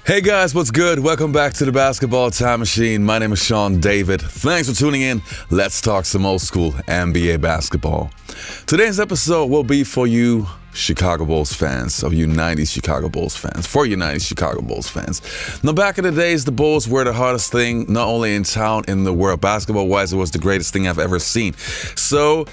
Hey guys, what's good? Welcome back to the Basketball Time Machine. My name is Sean David. Thanks for tuning in. Let's talk some old school NBA basketball. Today's episode will be for you Chicago Bulls fans, of you 90s Chicago Bulls fans, for you 90s Chicago Bulls fans. Now, back in the days, the Bulls were the hottest thing, not only in town, in the world. Basketball-wise, it was the greatest thing I've ever seen. So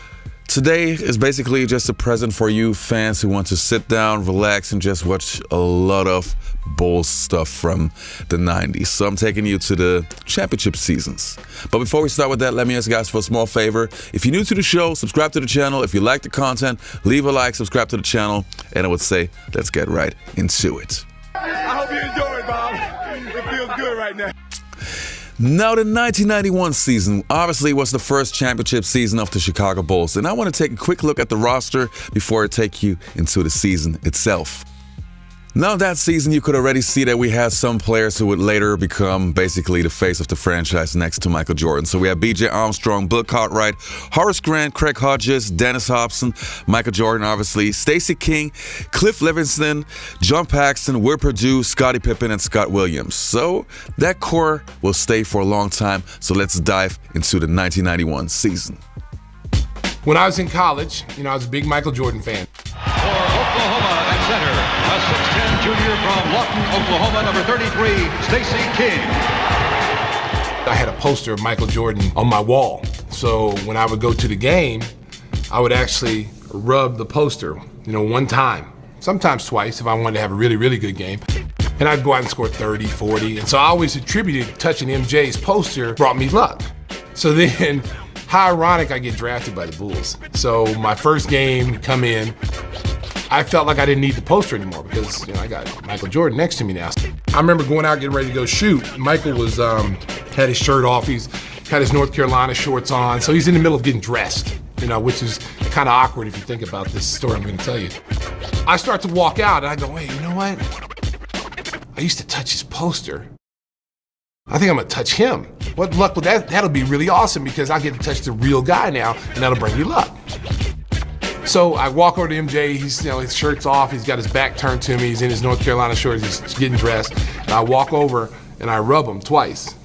today is basically just a present for you fans who want to sit down, relax, and just watch a lot of Bulls stuff from the 90s. So I'm taking you to the championship seasons. But before we start with that, let me ask you guys for a small favor. If you're new to the show, subscribe to the channel. If you like the content, leave a like, subscribe to the channel, and I would say, let's get right into it. I hope you enjoy it, Bob. It feels good right now. Now, the 1991 season obviously was the first championship season of the Chicago Bulls, and I want to take a quick look at the roster before I take you into the season itself. Now, that season, you could already see that we had some players who would later become basically the face of the franchise next to Michael Jordan. So we had B.J. Armstrong, Bill Cartwright, Horace Grant, Craig Hodges, Dennis Hobson, Michael Jordan, obviously, Stacey King, Cliff Livingston, John Paxson, Will Perdue, Scottie Pippen, and Scott Williams. So that core will stay for a long time. So let's dive into the 1991 season. When I was in college, I was a big Michael Jordan fan. For Oklahoma at center, a 6'10 junior from Lawton, Oklahoma, number 33, Stacey King. I had a poster of Michael Jordan on my wall. So when I would go to the game, I would actually rub the poster, one time, sometimes twice if I wanted to have a really, really good game. And I'd go out and score 30, 40. And so I always attributed touching MJ's poster brought me luck. So then, how ironic, I get drafted by the Bulls. So my first game, come in, I felt like I didn't need the poster anymore because I got Michael Jordan next to me now. I remember going out getting ready to go shoot. Michael was had his shirt off. He's had his North Carolina shorts on, so he's in the middle of getting dressed. Which is kind of awkward if you think about this story I'm going to tell you. I start to walk out and I go, wait, you know what? I used to touch his poster. I think I'm gonna touch him. What luck with that? That'll be really awesome because I get to touch the real guy now, and that'll bring me luck. So I walk over to MJ. He's, his shirt's off. He's got his back turned to me. He's in his North Carolina shorts. He's getting dressed. And I walk over and I rub him twice.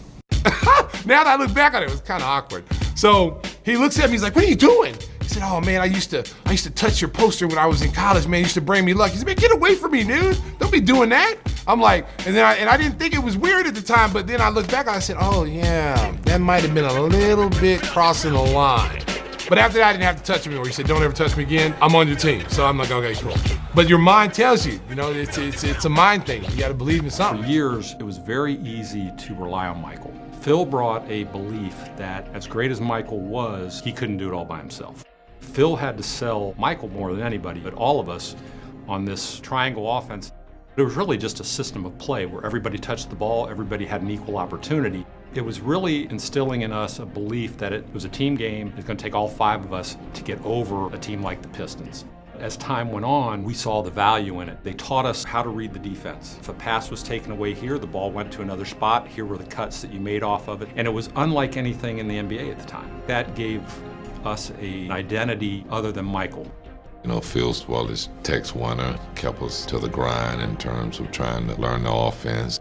Now that I look back on it, it was kind of awkward. So he looks at me. He's like, "What are you doing?" He said, "Oh man, I used to touch your poster when I was in college. Man, it used to bring me luck." He said, "Man, get away from me, dude. Don't be doing that." I'm like, and I didn't think it was weird at the time, but then I looked back and I said, "Oh yeah, that might have been a little bit crossing the line." But after that, I didn't have to touch him anymore. He said, "Don't ever touch me again. I'm on your team." So I'm like, "Okay, cool." But your mind tells you, it's a mind thing. You got to believe in something. For years, it was very easy to rely on Michael. Phil brought a belief that as great as Michael was, he couldn't do it all by himself. Phil had to sell Michael more than anybody, but all of us on this triangle offense. It was really just a system of play where everybody touched the ball, everybody had an equal opportunity. It was really instilling in us a belief that it was a team game. It's going to take all five of us to get over a team like the Pistons. As time went on, we saw the value in it. They taught us how to read the defense. If a pass was taken away here, the ball went to another spot. Here were the cuts that you made off of it. And it was unlike anything in the NBA at the time. That gave us an identity other than Michael. Phil's well-as Tex Winter kept us to the grind in terms of trying to learn the offense.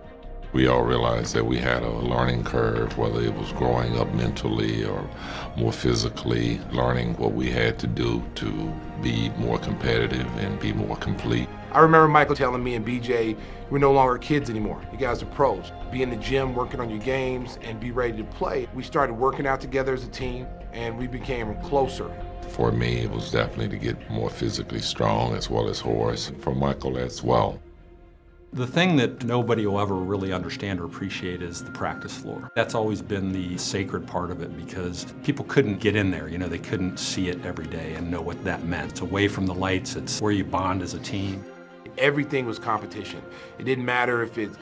We all realized that we had a learning curve, whether it was growing up mentally or more physically, learning what we had to do to be more competitive and be more complete. I remember Michael telling me and BJ, we're no longer kids anymore. You guys are pros. Be in the gym, working on your games, and be ready to play. We started working out together as a team, and we became closer. For me, it was definitely to get more physically strong, as well as Horace, and for Michael as well. The thing that nobody will ever really understand or appreciate is the practice floor. That's always been the sacred part of it because people couldn't get in there. They couldn't see it every day and know what that meant. It's away from the lights. It's where you bond as a team. Everything was competition. It didn't matter if it's,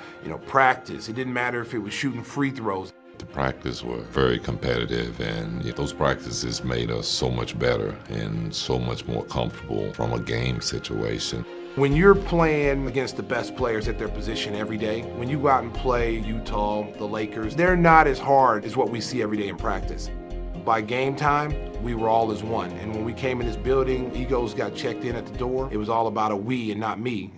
practice. It didn't matter if it was shooting free throws. The practice were very competitive, and those practices made us so much better and so much more comfortable from a game situation. When you're playing against the best players at their position every day, when you go out and play Utah, the Lakers, they're not as hard as what we see every day in practice. By game time, we were all as one. And when we came in this building, egos got checked in at the door. It was all about a we and not me.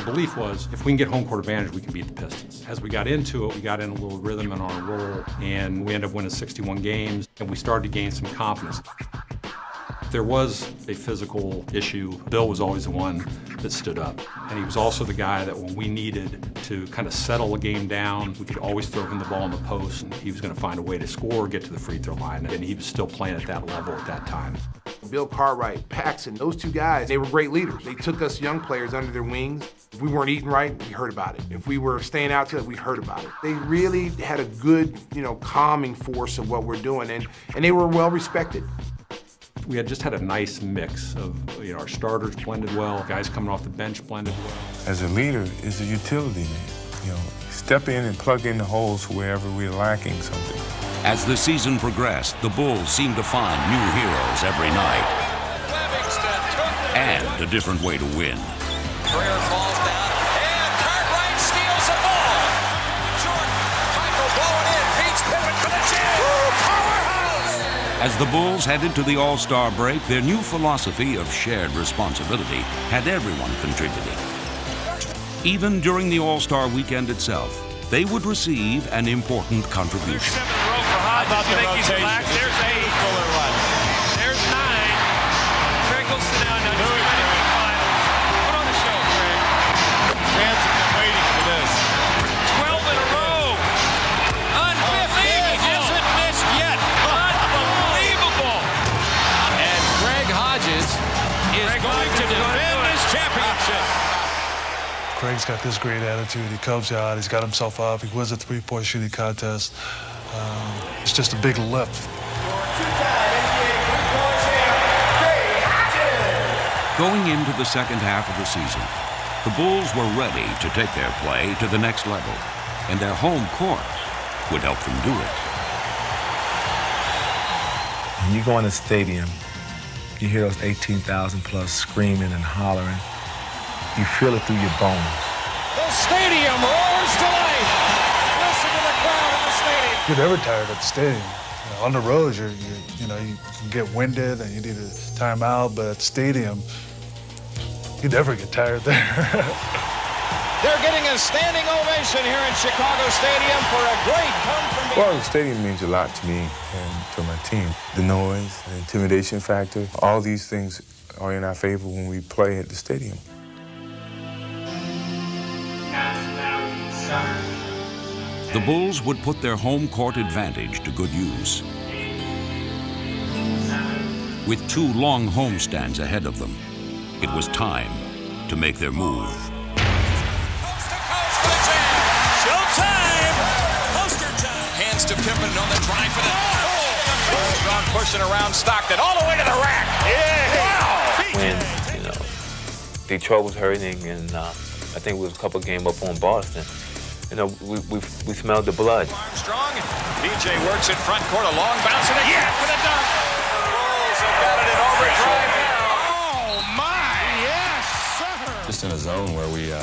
Our belief was if we can get home court advantage, we can beat the Pistons. As we got into it, we got in a little rhythm and on a roll, and we ended up winning 61 games, and we started to gain some confidence. There was a physical issue. Bill was always the one that stood up. And he was also the guy that when we needed to kind of settle a game down, we could always throw him the ball in the post, and he was going to find a way to score, get to the free throw line. And he was still playing at that level at that time. Bill Cartwright, Paxson, those two guys, they were great leaders. They took us young players under their wings. If we weren't eating right, we heard about it. If we were staying out together, we heard about it. They really had a good, calming force of what we're doing, and they were well respected. We had just had a nice mix of, our starters blended well, guys coming off the bench blended well. As a leader, is a utility man. Step in and plug in the holes wherever we're lacking something. As the season progressed, the Bulls seemed to find new heroes every night. And a different way to win. Kerr falls down, and Cartwright steals the ball. Jordan, Michael blowing in, feeds Pippen for the jam. Powerhouse! As the Bulls headed to the All-Star break, their new philosophy of shared responsibility had everyone contributing. Even during the All-Star weekend itself, they would receive an important contribution. There's 7 in a row for Hodge. How about the rotation? There's 8. Fuller run. There's 9. Craig will sit down now. He's ready for the finals. Put on the show, Craig. Fans have been waiting for this. 12 in a row. Unbelievable. He hasn't missed yet. Unbelievable. And Greg Hodges is going to defend this championship. Craig's got this great attitude. He comes out, he's got himself up, he wins a three-point shooting contest. It's just a big lift. Going into the second half of the season, the Bulls were ready to take their play to the next level, and their home court would help them do it. When you go in the stadium, you hear those 18,000 plus screaming and hollering. You feel it through your bones. The stadium roars to life. Listen to the crowd in the stadium. You're never tired at the stadium. On the road, you can get winded and you need to time out, but at the stadium, you never get tired there. They're getting a standing ovation here in Chicago Stadium for a great come from behind. Well, the stadium means a lot to me and to my team. The noise, the intimidation factor, all these things are in our favor when we play at the stadium. The Bulls would put their home court advantage to good use. With 2 long homestands ahead of them, it was time to make their move. Coast to coast for the jam. Showtime. Poster time. Hands to Pippen on the drive for the strong pushing around Stockton all the way to the rack. Yeah. Wow. When, Detroit was hurting and I think we was a couple game up on Boston. We smelled the blood. Armstrong, DJ works in front court, a long bounce and a for the dunk. Bulls have got it in overdrive now. Oh my, yes, sir. Just in a zone where we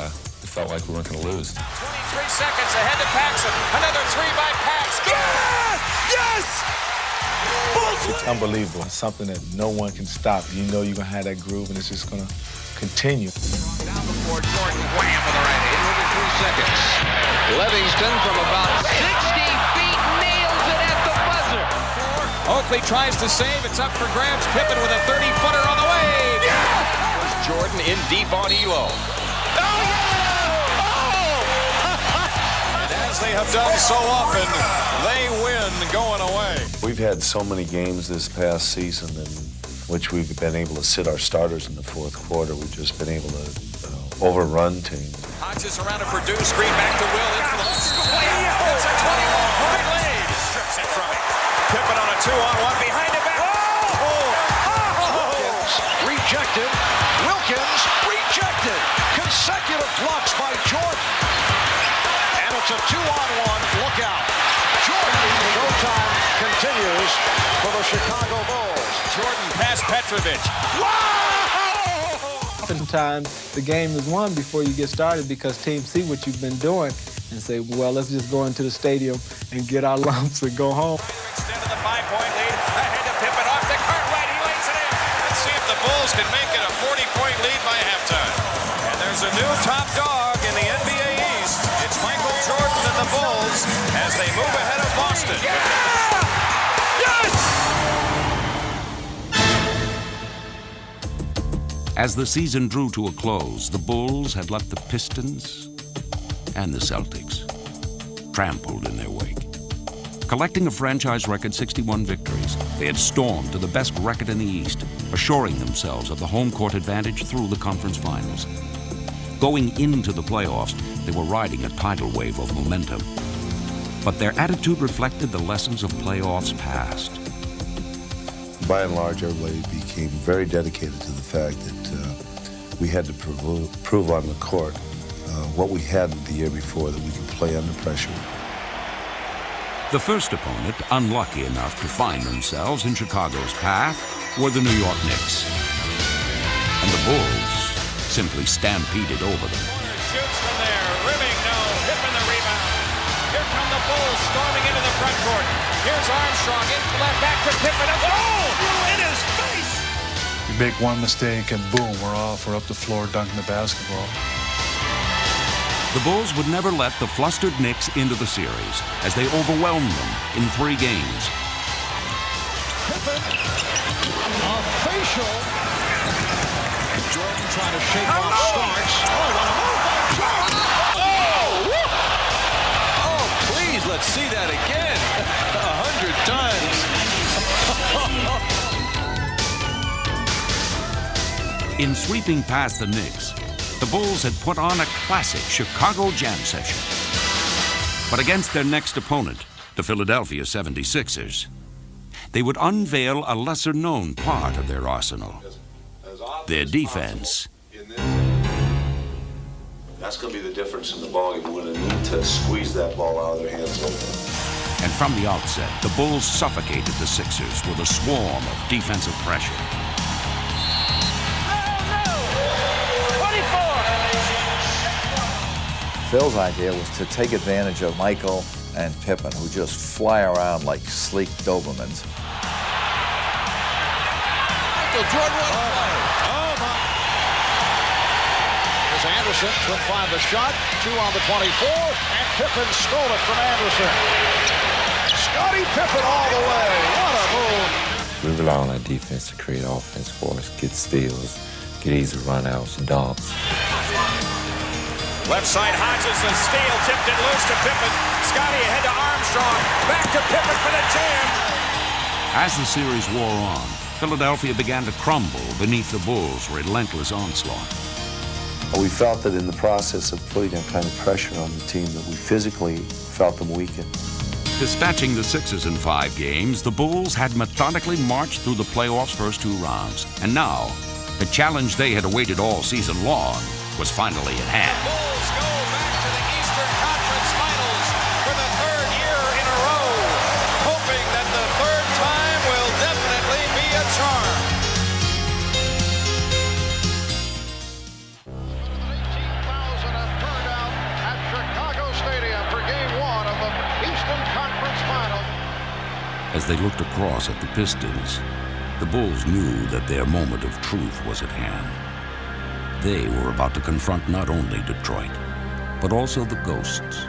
felt like we weren't going to lose. 23 seconds ahead to Paxson. Another 3 by Pax. Yes, yes. It's unbelievable. It's something that no one can stop. You know you're gonna have that groove, and it's just gonna continue. Down before Jordan, wham with the right hand. 3 seconds. Livingston from about 60 feet nails it at the buzzer. Oakley tries to save. It's up for grabs. Pippen with a 30-footer on the way. Yeah! Jordan in deep on Elo. Oh, yeah! Oh! And as they have done so often, they win going away. We've had so many games this past season in which we've been able to sit our starters in the fourth quarter. We've just been able to overrun teams. Hodges around to Purdue, screen back to Will. In for the it's a 21-point lead. Strips it from him. Pippen on a 2-on-1 behind it back. Wilkins rejected. Wilkins rejected. Consecutive blocks by Jordan. And it's a 2-on-1. Look out. Jordan. Showtime continues for the Chicago Bulls. Jordan past Petrovic. Oftentimes, the game is won before you get started because teams see what you've been doing and say, well, let's just go into the stadium and get our lumps and go home. Extended the 5-point lead. Ahead to Pippen off the Cartwright. He lays it in. Let's see if the Bulls can make it a 40-point lead by halftime. And there's a new top dog. They move ahead of Boston. As the season drew to a close, the Bulls had left the Pistons and the Celtics trampled in their wake. Collecting a franchise record 61 victories, they had stormed to the best record in the East, assuring themselves of the home court advantage through the conference finals. Going into the playoffs, they were riding a tidal wave of momentum. But their attitude reflected the lessons of playoffs past. By and large, everybody became very dedicated to the fact that we had to prove on the court what we had the year before, that we could play under pressure. The first opponent, unlucky enough to find themselves in Chicago's path, were the New York Knicks. And the Bulls simply stampeded over them. Shoots from there, rimming, no, Pippen the rebound. Here come the Bulls storming into the front court. Here's Armstrong, in left, back to Pippen. Oh, in his face! You make one mistake and boom, we're off. We're up the floor dunking the basketball. The Bulls would never let the flustered Knicks into the series as they overwhelmed them in 3 games. Pippen, a facial. Jordan trying to shake off Starks. Oh, what a move by Jordan! Oh, please, let's see that again. 100 times. In sweeping past the Knicks, the Bulls had put on a classic Chicago jam session. But against their next opponent, the Philadelphia 76ers, they would unveil a lesser-known part of their arsenal, their defense. That's going to be the difference in the ballgame. We're going to need to squeeze that ball out of their hands open. And from the outset, the Bulls suffocated the Sixers with a swarm of defensive pressure. Phil's idea was to take advantage of Michael and Pippen, who just fly around like sleek Dobermans. Michael Jordan, what a play. Oh, my. Here's Anderson, couldn't find the shot. 2 on the 24, and Pippen stole it from Anderson. Scottie Pippen all the way. What a move. We rely on our defense to create offense for us, get steals, get easy runouts, dunks. Left side, Hodges, a steal, tipped it loose to Pippen. Scottie ahead to Armstrong. Back to Pippen for the jam. As the series wore on, Philadelphia began to crumble beneath the Bulls' relentless onslaught. We felt that in the process of putting that kind of pressure on the team that we physically felt them weaken. Dispatching the Sixers in 5 games, the Bulls had methodically marched through the playoffs' first 2 rounds. And now, the challenge they had awaited all season long was finally at hand. The Bulls go back to the Eastern Conference Finals for the 3rd year in a row, hoping that the 3rd time will definitely be a charm. 18,000 have turned out at Chicago Stadium for Game 1 of the Eastern Conference Final. As they looked across at the Pistons, the Bulls knew that their moment of truth was at hand. They were about to confront not only Detroit, but also the ghosts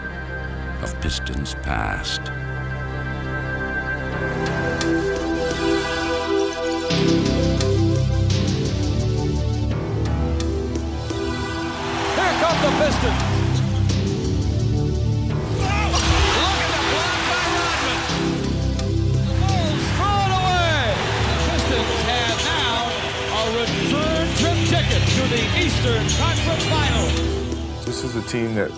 of Pistons past. Here come the Pistons. Look at the block by Rodman. The Bulls throw it away. The Pistons have now a return trip ticket to the Eastern Conference Finals. This is a team that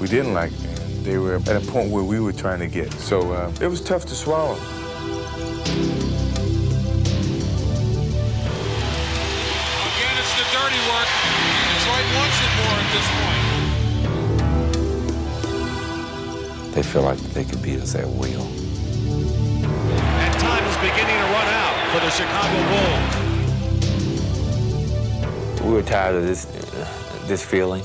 we didn't like, and they were at a point where we were trying to get. So it was tough to swallow. Again, it's the dirty work. Detroit wants it more at this point. They feel like they could beat us at will. And time is beginning to run out for the Chicago Bulls. We were tired of this feeling.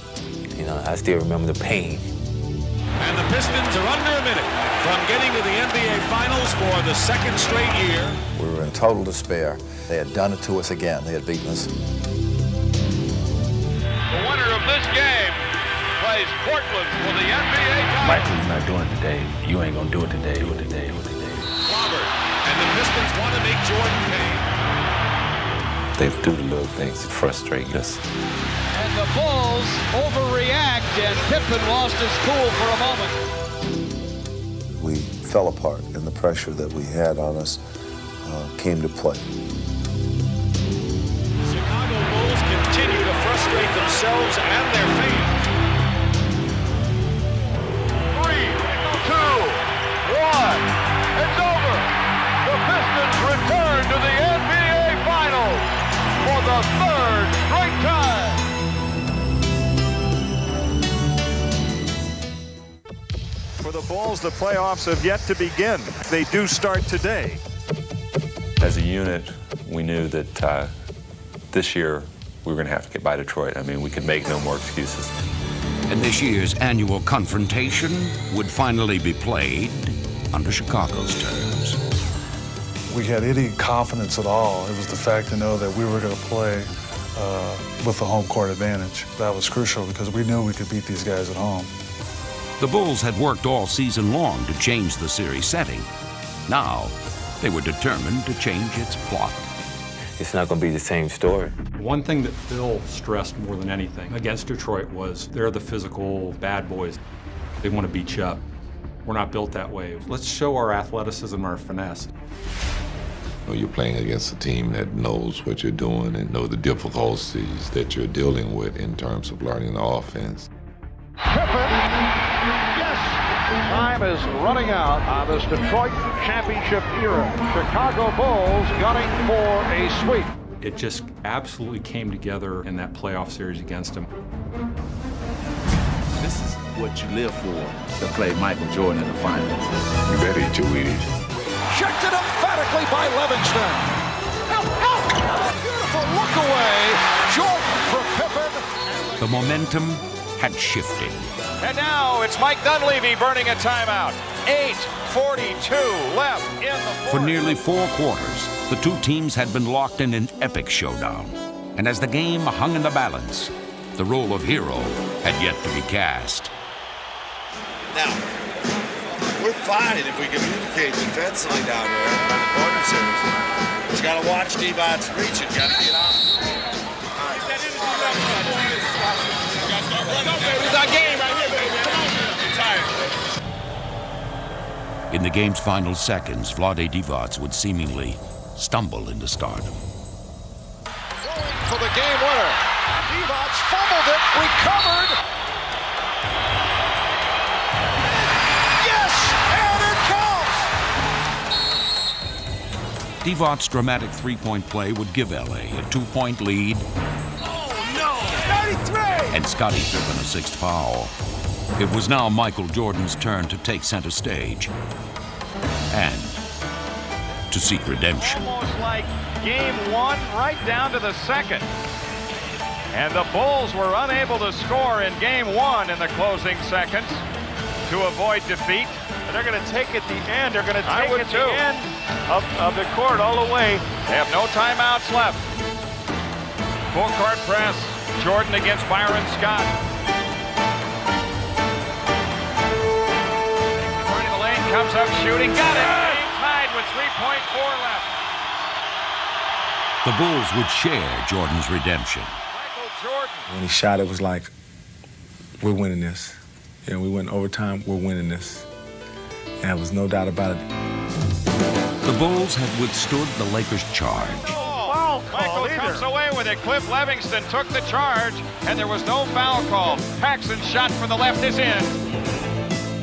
You know, I still remember the pain. And the Pistons are under a minute from getting to the NBA Finals for the 2nd straight year. We were in total despair. They had done it to us again. They had beaten us. The winner of this game plays plays Portland for the NBA title. Michael's not doing it today. You ain't gonna do it today. Do it today. Do it today. Robert, and the Pistons want to make Jordan pay. They do the little things to frustrate us. And the Bulls overreact, and Pippen lost his cool for a moment. We fell apart, and the pressure that we had on us came to play. Chicago Bulls continue to frustrate themselves and their fans. 3, 2, 1. It's over. The Pistons return to the NBA Finals for the third straight time. For the Bulls, the playoffs have yet to begin. They do start today. As a unit, we knew that this year we were going to have to get by Detroit. I mean, we could make no more excuses. And this year's annual confrontation would finally be played under Chicago's terms. We had any confidence at all. It was the fact to know that we were going to play with the home court advantage. That was crucial because we knew we could beat these guys at home. The Bulls had worked all season long to change the series setting. Now, they were determined to change its plot. It's not going to be the same story. One thing that Phil stressed more than anything against Detroit was they're the physical bad boys. They want to beat you up. We're not built that way. Let's show our athleticism, our finesse. You're playing against a team that knows what you're doing and know the difficulties that you're dealing with in terms of learning the offense. Pippen, yes! Time is running out on this Detroit championship era. Chicago Bulls gunning for a sweep. It just absolutely came together in that playoff series against him. This is what you live for, to play Michael Jordan in the finals. You better eat your Wheaties. Checked it emphatically by Livingston. Help, help! Beautiful look away. Jordan for Pippen. The momentum had shifted. And now it's Mike Dunleavy burning a timeout. 8:42 left in the fourth. For nearly 4 quarters, the two teams had been locked in an epic showdown. And as the game hung in the balance, the role of hero had yet to be cast. Now, we're fine if we communicate defensively down there in the corner series. You got to watch Devon's reach. You got to get out. It's our game right here, baby. Come on, you're tired. In the game's final seconds, Vlade Divac would seemingly stumble into stardom. Going for the game winner. Divac fumbled it, recovered. Yes, and it counts. Divac's dramatic three-point play would give LA a 2-point lead. Oh no! 93. And Scottie Pippen a 6th foul. It was now Michael Jordan's turn to take center stage and to seek redemption. Almost like game one, right down to the second. And the Bulls were unable to score in game one in the closing seconds to avoid defeat. But they're going to take at the end. They're going to take at the end of the court all the way. They have no timeouts left. Full court press. Jordan against Byron Scott. Into the lane, comes up shooting, got it. Game tied with 3.4 left. The Bulls would share Jordan's redemption. Michael Jordan. When he shot, it was like, we're winning this. You know, we went overtime, we're winning this. And there was no doubt about it. The Bulls had withstood the Lakers' charge. Michael comes away with it. Cliff Livingston took the charge, and there was no foul call. Paxson's shot for the left is in.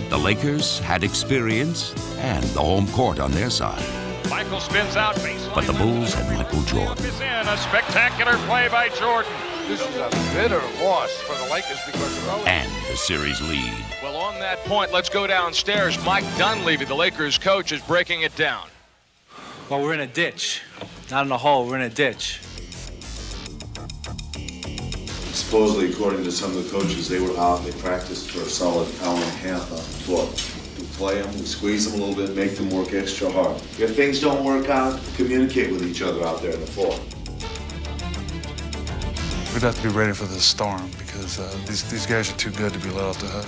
The Lakers had experience and the home court on their side. Michael spins out baseline. But the Bulls had Michael Jordan. Is in. A spectacular play by Jordan. This is a bitter loss for the Lakers because of and the series lead. Well, on that point, let's go downstairs. Mike Dunleavy, the Lakers coach, is breaking it down. Well, we're in a ditch. Not in a hole, we're in a ditch. Supposedly, according to some of the coaches, they were out, they practiced for a solid hour and a half on the floor. We play them, we squeeze them a little bit, make them work extra hard. If things don't work out, communicate with each other out there on the floor. We'd have to be ready for the storm because these guys are too good to be let off the hook.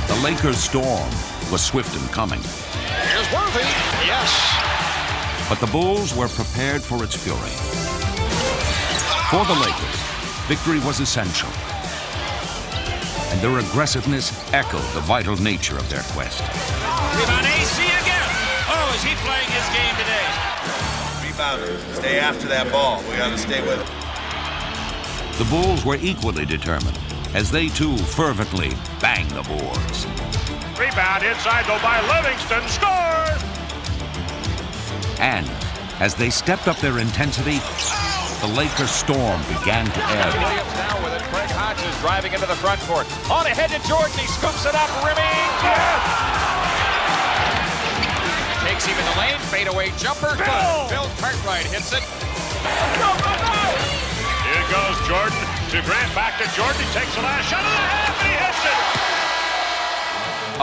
The Lakers' storm was swift in coming. Here's Worthy. Yes. But the Bulls were prepared for its fury. For the Lakers, victory was essential. And their aggressiveness echoed the vital nature of their quest. Rebound AC again. Oh, is he playing his game today? Rebound. Stay after that ball. We got to stay with it. The Bulls were equally determined as they too fervently banged the boards. Rebound inside though by Livingston. Score! And as they stepped up their intensity, the Lakers' storm began to ebb. Williams now with it. Craig Hodges driving into the front court. On ahead to Jordan. He scoops it up. Rimming. Yes! Takes him in the lane. Fadeaway jumper. Bill Cartwright hits it. Here goes Jordan to Grant. Back to Jordan. He takes the last shot of the half and he hits it.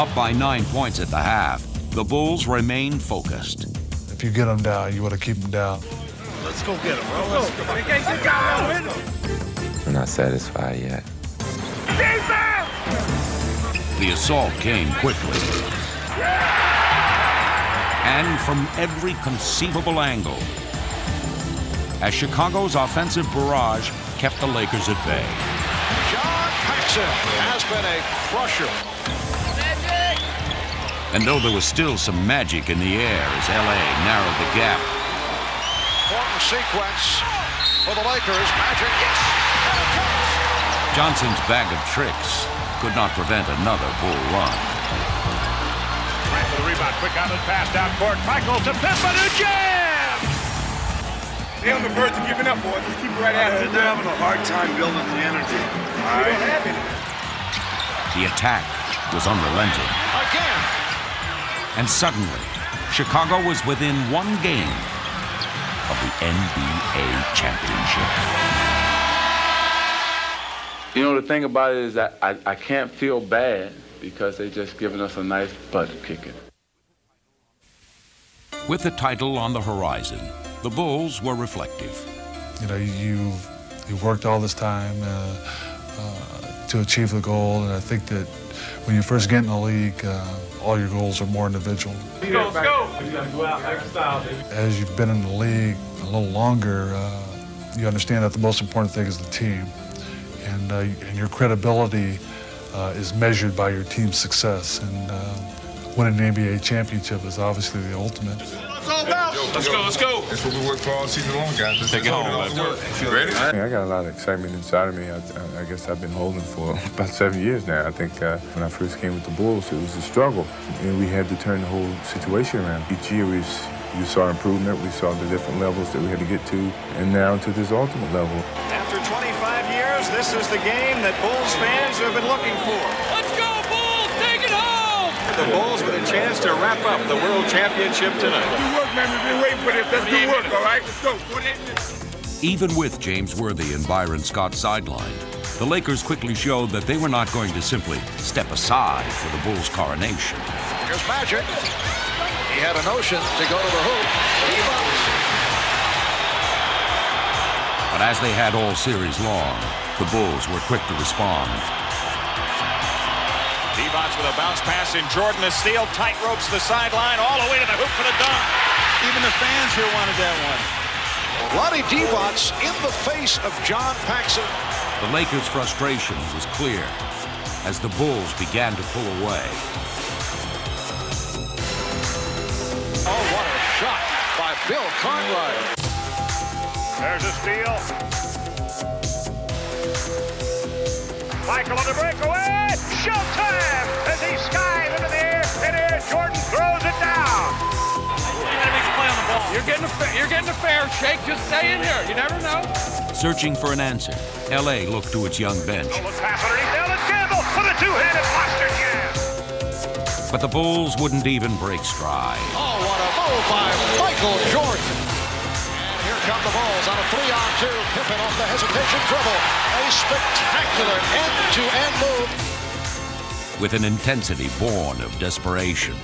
Up by 9 points at the half, the Bulls remained focused. If you get them down, you want to keep them down. Let's go get him, bro. We're not satisfied yet. The assault came quickly. And from every conceivable angle, as Chicago's offensive barrage kept the Lakers at bay. John Paxson has been a crusher. And though there was still some magic in the air as LA narrowed the gap, Important sequence for the Lakers. Magic, yes. Johnson's bag of tricks could not prevent another Bull run. Right for the rebound. Quick out of the pass down court. Michael to Pippen who jams! They're on the verge of giving up, boys. Just keep it right at it. They're having a hard time building the energy. All right. The attack was unrelenting. Again. And suddenly, Chicago was within one game of the NBA championship. You know, the thing about it is that I can't feel bad because they just given us a nice butt kicking. With the title on the horizon, the Bulls were reflective. You know, you've worked all this time to achieve the goal, and I think that when you first get in the league, all your goals are more individual. Let's go. You gotta go out like style, baby. As you've been in the league a little longer, you understand that the most important thing is the team, and your credibility is measured by your team's success. And winning an NBA championship is obviously the ultimate. Let's go. That's what we worked for all season long, guys. Let's take it home. Ready? I got a lot of excitement inside of me. I guess I've been holding for about 7 years now. I think when I first came with the Bulls, it was a struggle. And we had to turn the whole situation around. Each year we saw improvement. We saw the different levels that we had to get to, and now to this ultimate level. After 25 years, this is the game that Bulls fans have been looking for. Let's go, Bulls! Take it home! The Bulls with a chance to wrap up the World Championship tonight. Good work, man. We've been waiting for this. That's good work, all right? Let's go. Even with James Worthy and Byron Scott sidelined, the Lakers quickly showed that they were not going to simply step aside for the Bulls' coronation. Here's Magic. He had a notion to go to the hoop. He bounced. But as they had all series long, the Bulls were quick to respond. Divac with a bounce pass in Jordan. The steal, tight ropes the sideline, all the way to the hoop for the dunk. Even the fans here wanted that one. Lonnie Divac in the face of John Paxson. The Lakers' frustration was clear as the Bulls began to pull away. Oh, what a shot by Bill Cartwright. There's a steal. Michael on the breakaway. Showtime as he skies into the air. And here Jordan throws it down. You're getting a fair shake. Just stay in here. You never know. Searching for an answer, LA looked to its young bench. Pass underneath Ellis Campbell with a two-handed monster jam. But the Bulls wouldn't even break stride. Oh, what a move by Michael Jordan. And here come the Bulls on a 3-on-2. Pippen off the hesitation dribble. A spectacular end-to-end move. With an intensity born of desperation,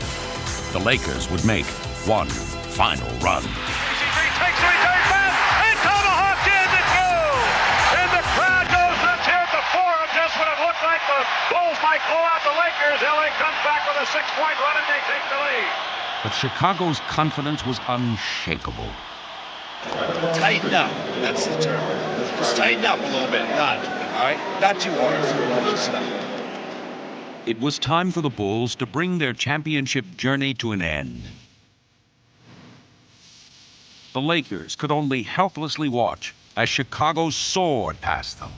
the Lakers would make one final run. Takes the return pass and tomahawked in the two. And the crowd goes nuts here at the Forum. Just when it looked like the Bulls might blow out the Lakers, LA comes back with a 6-point run and they take the lead. But Chicago's confidence was unshakable. Tighten up. That's the term. Just tighten up a little bit. Not, all right? Not too hard. Just enough. It was time for the Bulls to bring their championship journey to an end. The Lakers could only helplessly watch as Chicago soared past them.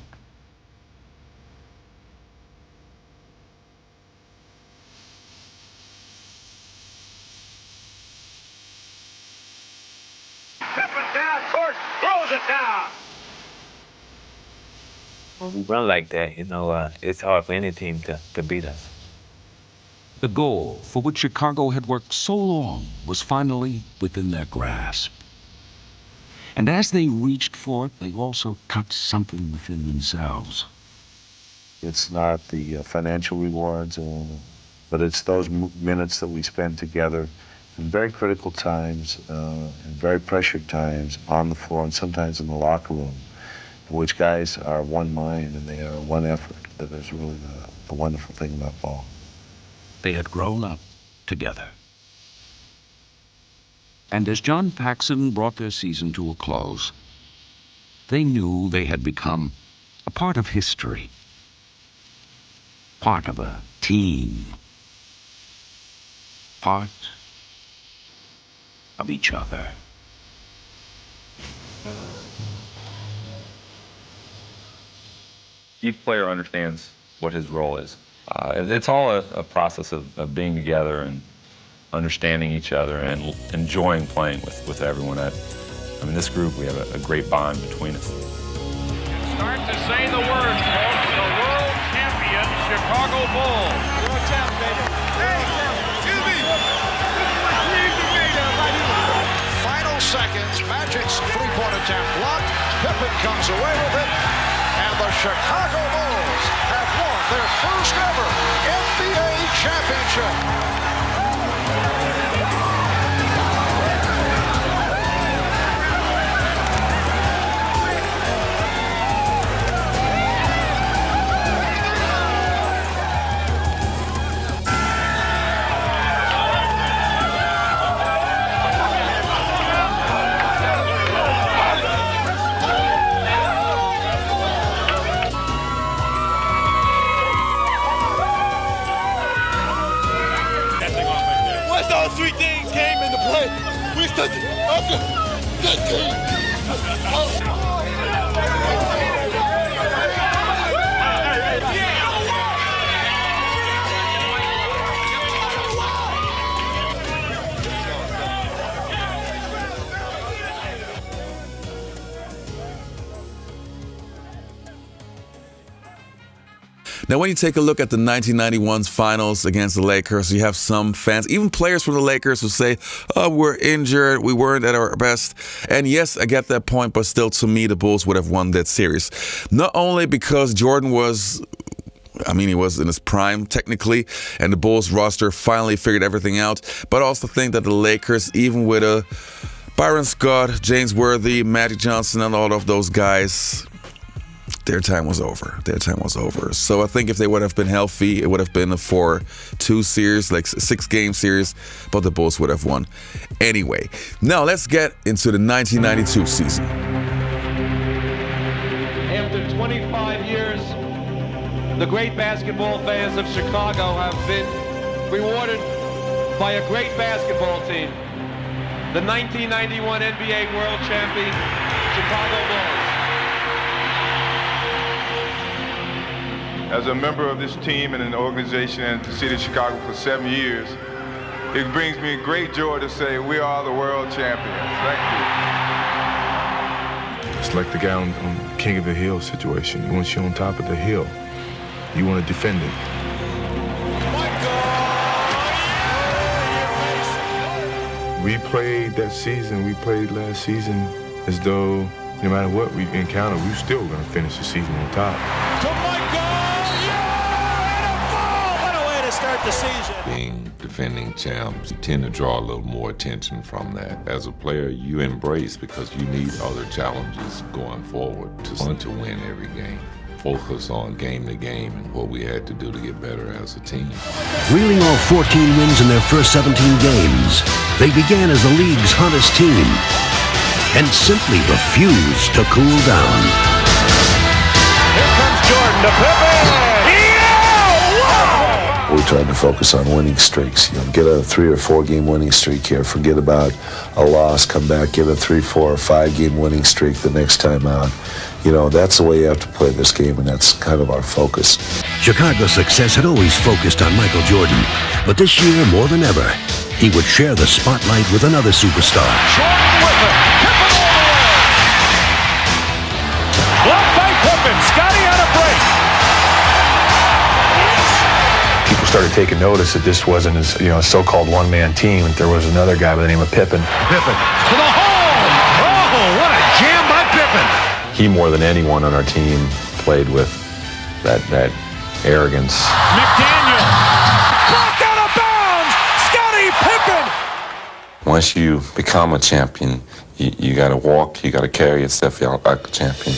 Pippen down court, throws it down. When we run like that, it's hard for any team to beat us. The goal for which Chicago had worked so long was finally within their grasp. And as they reached for it, they also cut something within themselves. It's not the financial rewards, but it's those minutes that we spend together in very critical times, in very pressured times on the floor and sometimes in the locker room, in which guys are one mind and they are one effort. That is really the wonderful thing about ball. They had grown up together. And as John Paxson brought their season to a close, they knew they had become a part of history, part of a team, part of each other. Each player understands what his role is. It's all a process of being together and understanding each other and enjoying playing with everyone. I mean, this group, we have a great bond between us. Start to say the words, folks. The world champion Chicago Bulls. World champ, baby. Hey, excuse me. Final seconds. Magic's three-point attempt blocked. Pippen comes away with it. And the Chicago Bulls have won their first ever NBA championship. Three things came into play. We stood good team. Now, when you take a look at the 1991's finals against the Lakers, you have some fans, even players from the Lakers, who say, oh, we're injured, we weren't at our best. And yes, I get that point, but still, to me, the Bulls would have won that series. Not only because Jordan he was in his prime, technically, and the Bulls roster finally figured everything out, but I also think that the Lakers, even with Byron Scott, James Worthy, Magic Johnson, and all of those guys, their time was over. So I think if they would have been healthy, it would have been a 4-2 series, like a 6-game series, but the Bulls would have won anyway. Now let's get into the 1992 season. After 25 years, the great basketball fans of Chicago have been rewarded by a great basketball team. The 1991 NBA World Champion, Chicago Bulls. As a member of this team and an organization in the city of Chicago for 7 years, it brings me great joy to say we are the world champions. Thank you. It's like the guy on King of the Hill situation. Once you're on top of the hill, you want to defend it. We played that season, we played last season as though no matter what we encounter, we're still going to finish the season on top. To Michael! Yeah! And a ball! What a way to start the season. Being defending champs, you tend to draw a little more attention from that. As a player, you embrace because you need other challenges going forward to win every game. Focus on game to game and what we had to do to get better as a team. Reeling off 14 wins in their first 17 games, they began as the league's hottest team and simply refused to cool down. Here comes Jordan to Pippen. We tried to focus on winning streaks. Get a 3 or 4 game winning streak here. Forget about a loss. Come back, get a 3, 4, or 5 game winning streak the next time out. That's the way you have to play this game, and that's kind of our focus. Chicago's success had always focused on Michael Jordan, but this year, more than ever, he would share the spotlight with another superstar. Jordan with it. Pippen all the way. Blocked by Pippen. Scottie on a break. People started taking notice that this wasn't a so-called one-man team, that there was another guy by the name of Pippen. Pippen to the hole. Oh, what a jam by Pippen. He, more than anyone on our team, played with that arrogance. McDaniel. Blocked out of bounds. Scottie Pippen. Once you become a champion, you got to walk, you got to carry yourself out like a champion.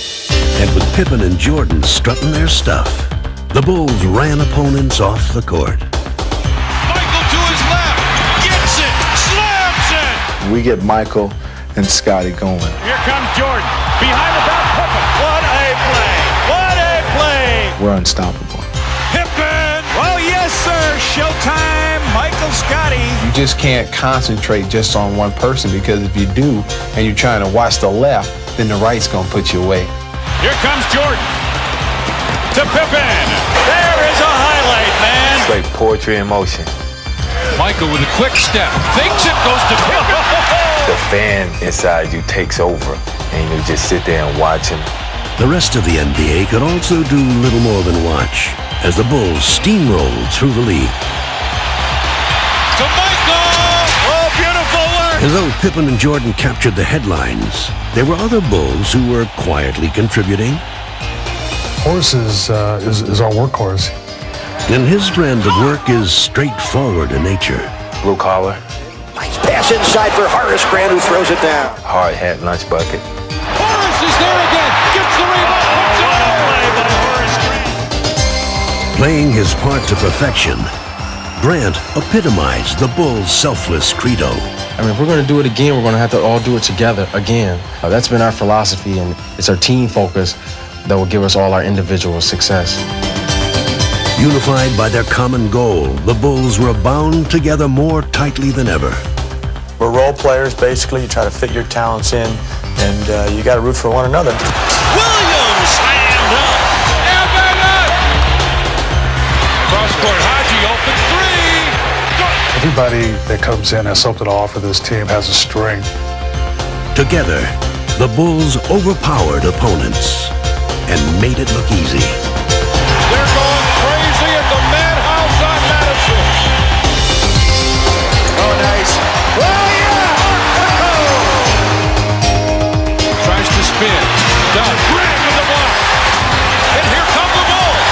And with Pippen and Jordan strutting their stuff, the Bulls ran opponents off the court. Michael to his left. Gets it. Slams it. We get Michael and Scottie going. Here comes Jordan. Behind the back, Pippen. What a play. What a play. We're unstoppable. Pippen. Oh, yes, sir. Showtime. Michael Scottie. You just can't concentrate just on one person, because if you do and you're trying to watch the left, then the right's going to put you away. Here comes Jordan. To Pippen. There is a highlight, man. It's like poetry in motion. Michael with a quick step. Thinks it goes to Pippen. The fan inside you takes over, and you just sit there and watch him. The rest of the NBA could also do little more than watch as the Bulls steamrolled through the league. To Michael! Oh, beautiful work! And though Pippen and Jordan captured the headlines, there were other Bulls who were quietly contributing. Horse is our workhorse. And his brand of work is straightforward in nature. Blue collar. Nice pass inside for Horace Grant, who throws it down. Hard hat, lunch bucket. Horace is there again. Gets the rebound. Puts it on play by Horace Grant. Playing his part to perfection, Grant epitomized the Bulls' selfless credo. I mean, if we're going to do it again, we're going to have to all do it together again. That's been our philosophy, and it's our team focus that will give us all our individual success. Unified by their common goal, the Bulls were bound together more tightly than ever. We're role players, basically. You try to fit your talents in, and you got to root for one another. Williams slammed up. Cross-court, Haji, open three. Everybody that comes in has something to offer this team, has a string. Together, the Bulls overpowered opponents and made it look easy. They're going crazy at the Madhouse on Madison. Oh, nice. Oh, yeah! Tries to spin. Does. Grant with the block. And here come the Bulls.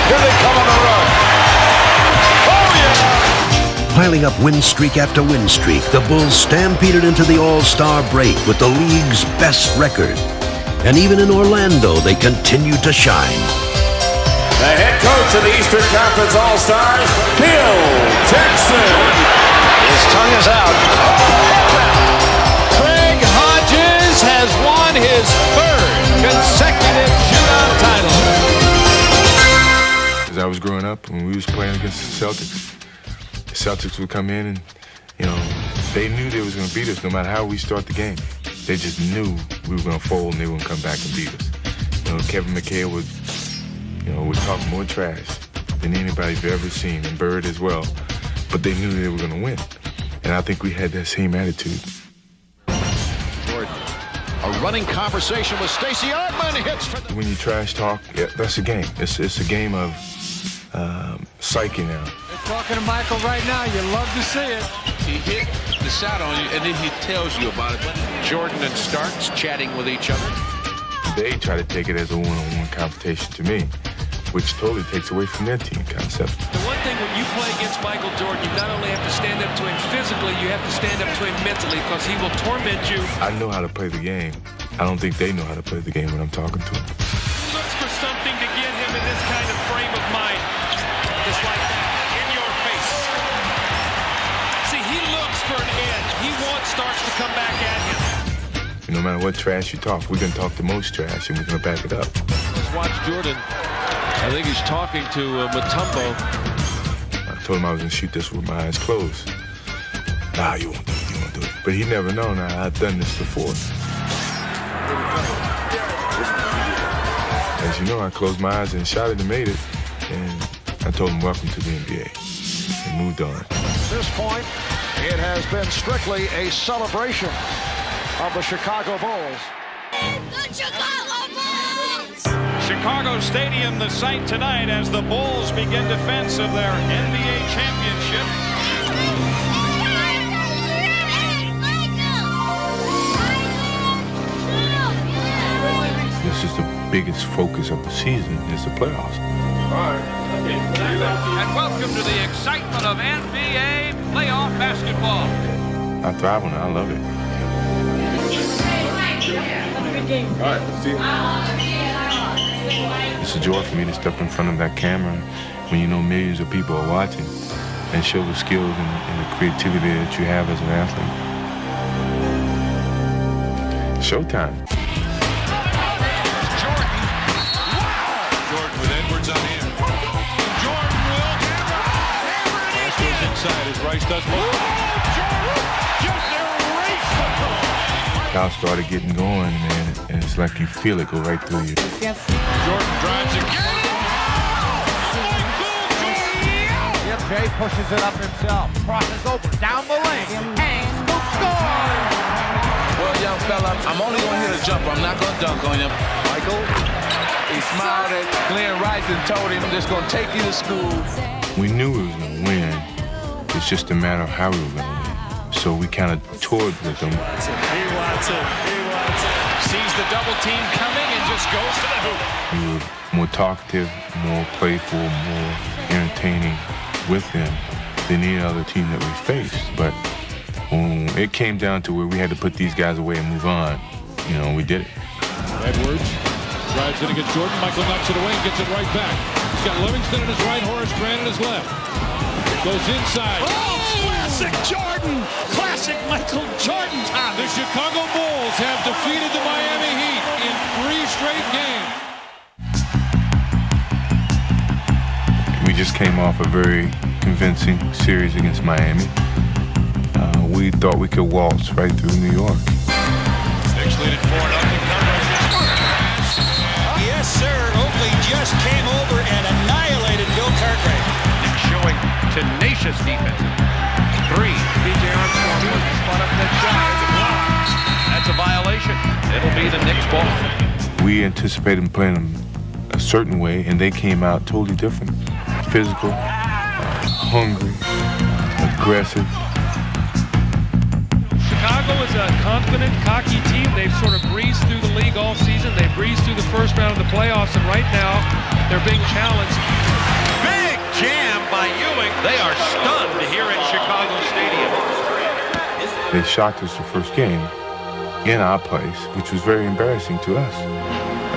Here they come on the run. Oh, yeah! Piling up win streak after win streak, the Bulls stampeded into the All-Star break with the league's best record. And even in Orlando, they continued to shine. The head coach of the Eastern Conference All-Stars, Bill Jackson. His tongue is out. Craig Hodges has won his third consecutive shootout title. As I was growing up, when we was playing against the Celtics would come in and, they knew they was going to beat us no matter how we start the game. They just knew we were going to fold and they were going to come back and beat us. Kevin McHale would talk more trash than anybody you've ever seen, and Bird as well. But they knew they were going to win. And I think we had that same attitude. Jordan, a running conversation with Stacey Augmon hits for the... When you trash talk, that's a game. It's a game of psyche now. They're talking to Michael right now. You love to see it. He hit the shot on you, and then he tells you about it. Jordan and Starks chatting with each other. They try to take it as a one-on-one confrontation to me, which totally takes away from their team concept. The one thing when you play against Michael Jordan, you not only have to stand up to him physically, you have to stand up to him mentally because he will torment you. I know how to play the game. I don't think they know how to play the game when I'm talking to them. He looks for something to get him in this kind of frame of mind. Just like that, in your face. See, he looks for an edge. He wants Starks to come back at him. No matter what trash you talk, we're going to talk the most trash, and we're going to back it up. Let's watch Jordan. I think he's talking to Mutombo. I told him I was going to shoot this with my eyes closed. Nah, you won't do it, you won't do it. But he never known I've done this before. As you know, I closed my eyes and shot it and made it. And I told him, welcome to the NBA. And moved on. At this point, it has been strictly a celebration of the Chicago Bulls. The Chicago Bulls! Chicago Stadium, the site tonight as the Bulls begin defense of their NBA championship. This is the biggest focus of the season, is the playoffs. And welcome to the excitement of NBA playoff basketball. I thrive on it. I love it. All right, let's see it. It's a joy for me to step in front of that camera when you know millions of people are watching and show the skills and the creativity that you have as an athlete. Showtime. Jordan with Edwards on him. Jordan will hammer. Pass goes inside as Rice does more. Jordan just erased the ball. Kyle started getting going, man, and it's like you feel it go right through you. Jordan drives again. Jay pushes it up himself. Crosses over, down the lane. Hangs, scores! Well, young fella, I'm only going to hit a jumper. I'm not going to dunk on you. Michael, he smiled at Glenn Rice and told him, I'm just going to take you to school. We knew we was going to win. It's just a matter of how we were going to win. So we kind of toured with them. He wants it. Sees the double team coming and just goes to the hoop. We were more talkative, more playful, more entertaining with them than any other team that we faced. But when it came down to where we had to put these guys away and move on, you know, we did it. Edwards drives in against Jordan. Michael knocks it away and gets it right back. He's got Livingston in his right, Horace Grant in his left. Goes inside. Oh, classic Jordan! Classic Michael Jordan time. The Chicago Bulls have defeated the Miami Heat in 3 straight games. We just came off a very convincing series against Miami. We thought we could waltz right through New York. Knicks lead at 4-0. Yes, sir. Oakley just came over and annihilated Bill Cartwright. Knicks showing tenacious defense. 3. B.J. Armstrong with the spot up that shot. That's a violation. It'll be the Knicks ball. We anticipated playing them a certain way, and they came out totally different. Physical, hungry, aggressive. Chicago is a confident, cocky team. They've sort of breezed through the league all season. They breezed through the first round of the playoffs, and right now they're being challenged. Big jam by Ewing. They are stunned here in Chicago Stadium. They shocked us the first game in our place, which was very embarrassing to us.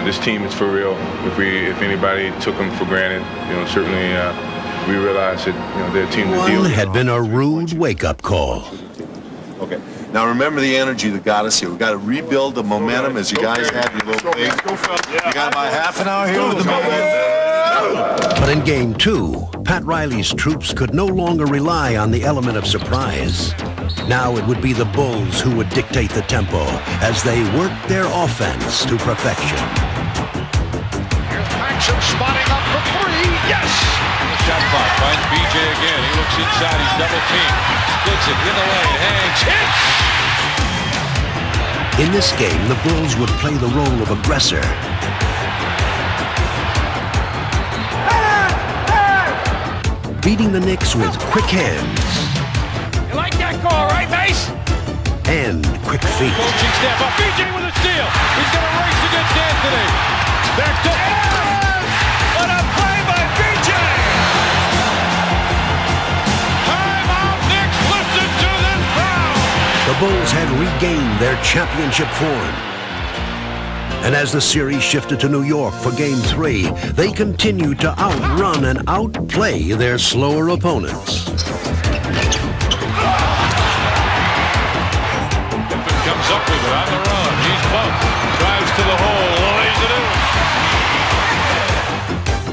This team is for real. If anybody took them for granted, you know, certainly we realized that, you know, their team to deal One with. had been a rude wake-up call. Okay. Now remember the energy that got us here. We got to rebuild the momentum as you guys have your little thing. You got about half an hour here with the momentum. But in Game 2, Pat Riley's troops could no longer rely on the element of surprise. Now it would be the Bulls who would dictate the tempo as they worked their offense to perfection. Here's Paxson spotting up for 3. Yes! Shot clock finds B.J. again. He looks inside. He's double teamed. Splits it in the lane. Hangs. Hits! In this game, the Bulls would play the role of aggressor. Beating the Knicks with quick hands. You like that that call, right, Mace? And quick feet. Coaching step up. BJ with a steal. He's going to race against Anthony. Back to what a play by BJ. Timeout, Knicks. Listen to this crowd. The Bulls had regained their championship form. And as the series shifted to New York for Game 3, they continued to outrun and outplay their slower opponents. Pippen comes up with it on the run. He's bumped. Drives to the hole. Lays it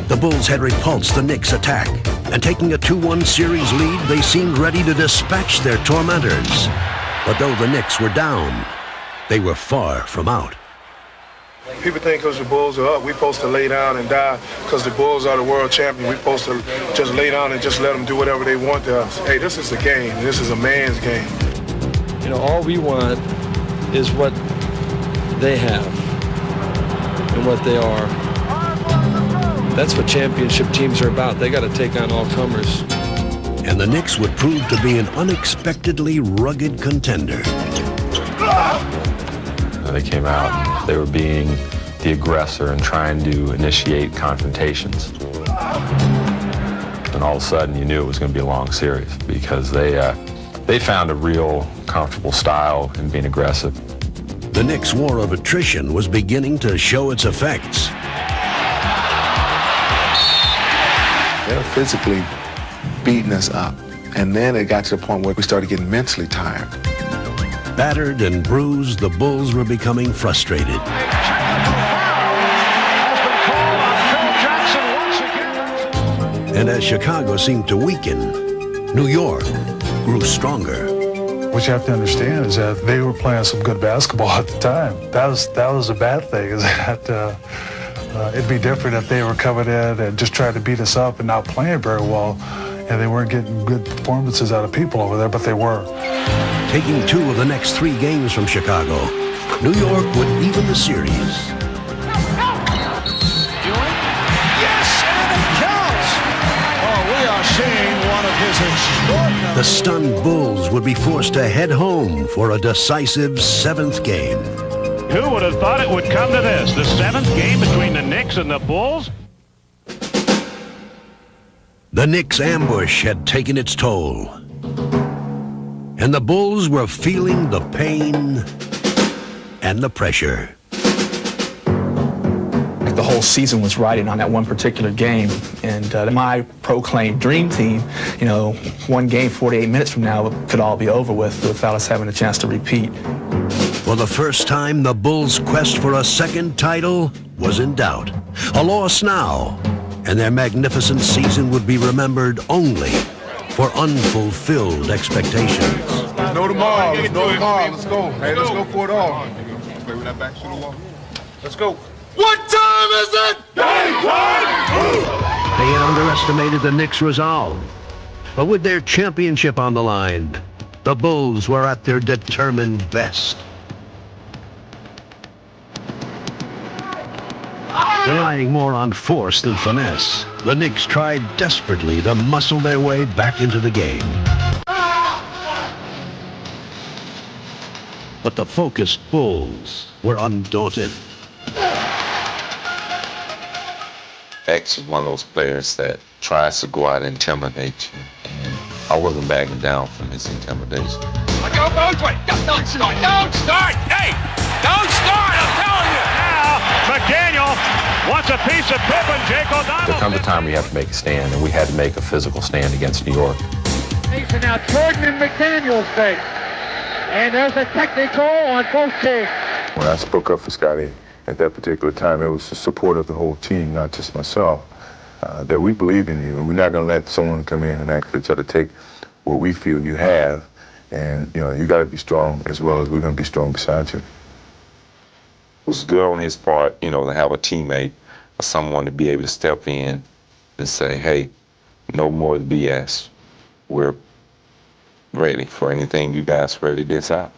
in. The Bulls had repulsed the Knicks' attack, and taking a 2-1 series lead, they seemed ready to dispatch their tormentors. But though the Knicks were down, they were far from out. People think because the Bulls are up, we're supposed to lay down and die because the Bulls are the world champion. We're supposed to just lay down and just let them do whatever they want to us. Hey, this is a game. This is a man's game. You know, all we want is what they have and what they are. That's what championship teams are about. They got to take on all comers. And the Knicks would prove to be an unexpectedly rugged contender. They came out, they were being the aggressor and trying to initiate confrontations. And all of a sudden you knew it was going to be a long series because they found a real comfortable style in being aggressive. The Knicks' war of attrition was beginning to show its effects. They were physically beating us up. And then it got to the point where we started getting mentally tired. Battered and bruised, the Bulls were becoming frustrated. And as Chicago seemed to weaken, New York grew stronger. What you have to understand is that they were playing some good basketball at the time. That was a bad thing, is that it'd be different if they were coming in and just trying to beat us up and not playing very well, and they weren't getting good performances out of people over there, but they were. Taking 2 of the next 3 games from Chicago, New York would even the series. Yes, and it counts. Oh, we are seeing one of his extraordinary. The stunned Bulls would be forced to head home for a decisive 7th game. Who would have thought it would come to this? The 7th game between the Knicks and the Bulls? The Knicks' ambush had taken its toll. And the Bulls were feeling the pain and the pressure. The whole season was riding on that one particular game. And my proclaimed dream team, you know, one game, 48 minutes from now, could all be over with without us having a chance to repeat. For the first time, the Bulls' quest for a second title was in doubt. A loss now, and their magnificent season would be remembered only for unfulfilled expectations. No tomorrow. Let's go tomorrow. Let's go. Hey, let's go for it all. Play with that back to the wall. Let's go. What time is it? Game time! They had underestimated the Knicks' resolve. But with their championship on the line, the Bulls were at their determined best. Relying more on force than finesse, the Knicks tried desperately to muscle their way back into the game. But the focused Bulls were undaunted. X is one of those players that tries to go out and intimidate you, and I wasn't backing down from his intimidation. Go both ways. Don't start. Don't start. Hey, don't start. I'm telling you. Now, McDaniel wants a piece of Pippen. Jake O'Donnell. There comes a time we have to make a stand, and we had to make a physical stand against New York. Now Jordan and McDaniel's face. And there's a technical on both teams. When I spoke up for Scottie at that particular time, it was the support of the whole team, not just myself, that we believe in you, and we're not going to let someone come in and actually try to take what we feel you have, and you got to be strong as well as we're going to be strong beside you. It was good on his part, to have a teammate or someone to be able to step in and say, hey, no more BS. We're ready for anything you guys ready to decide.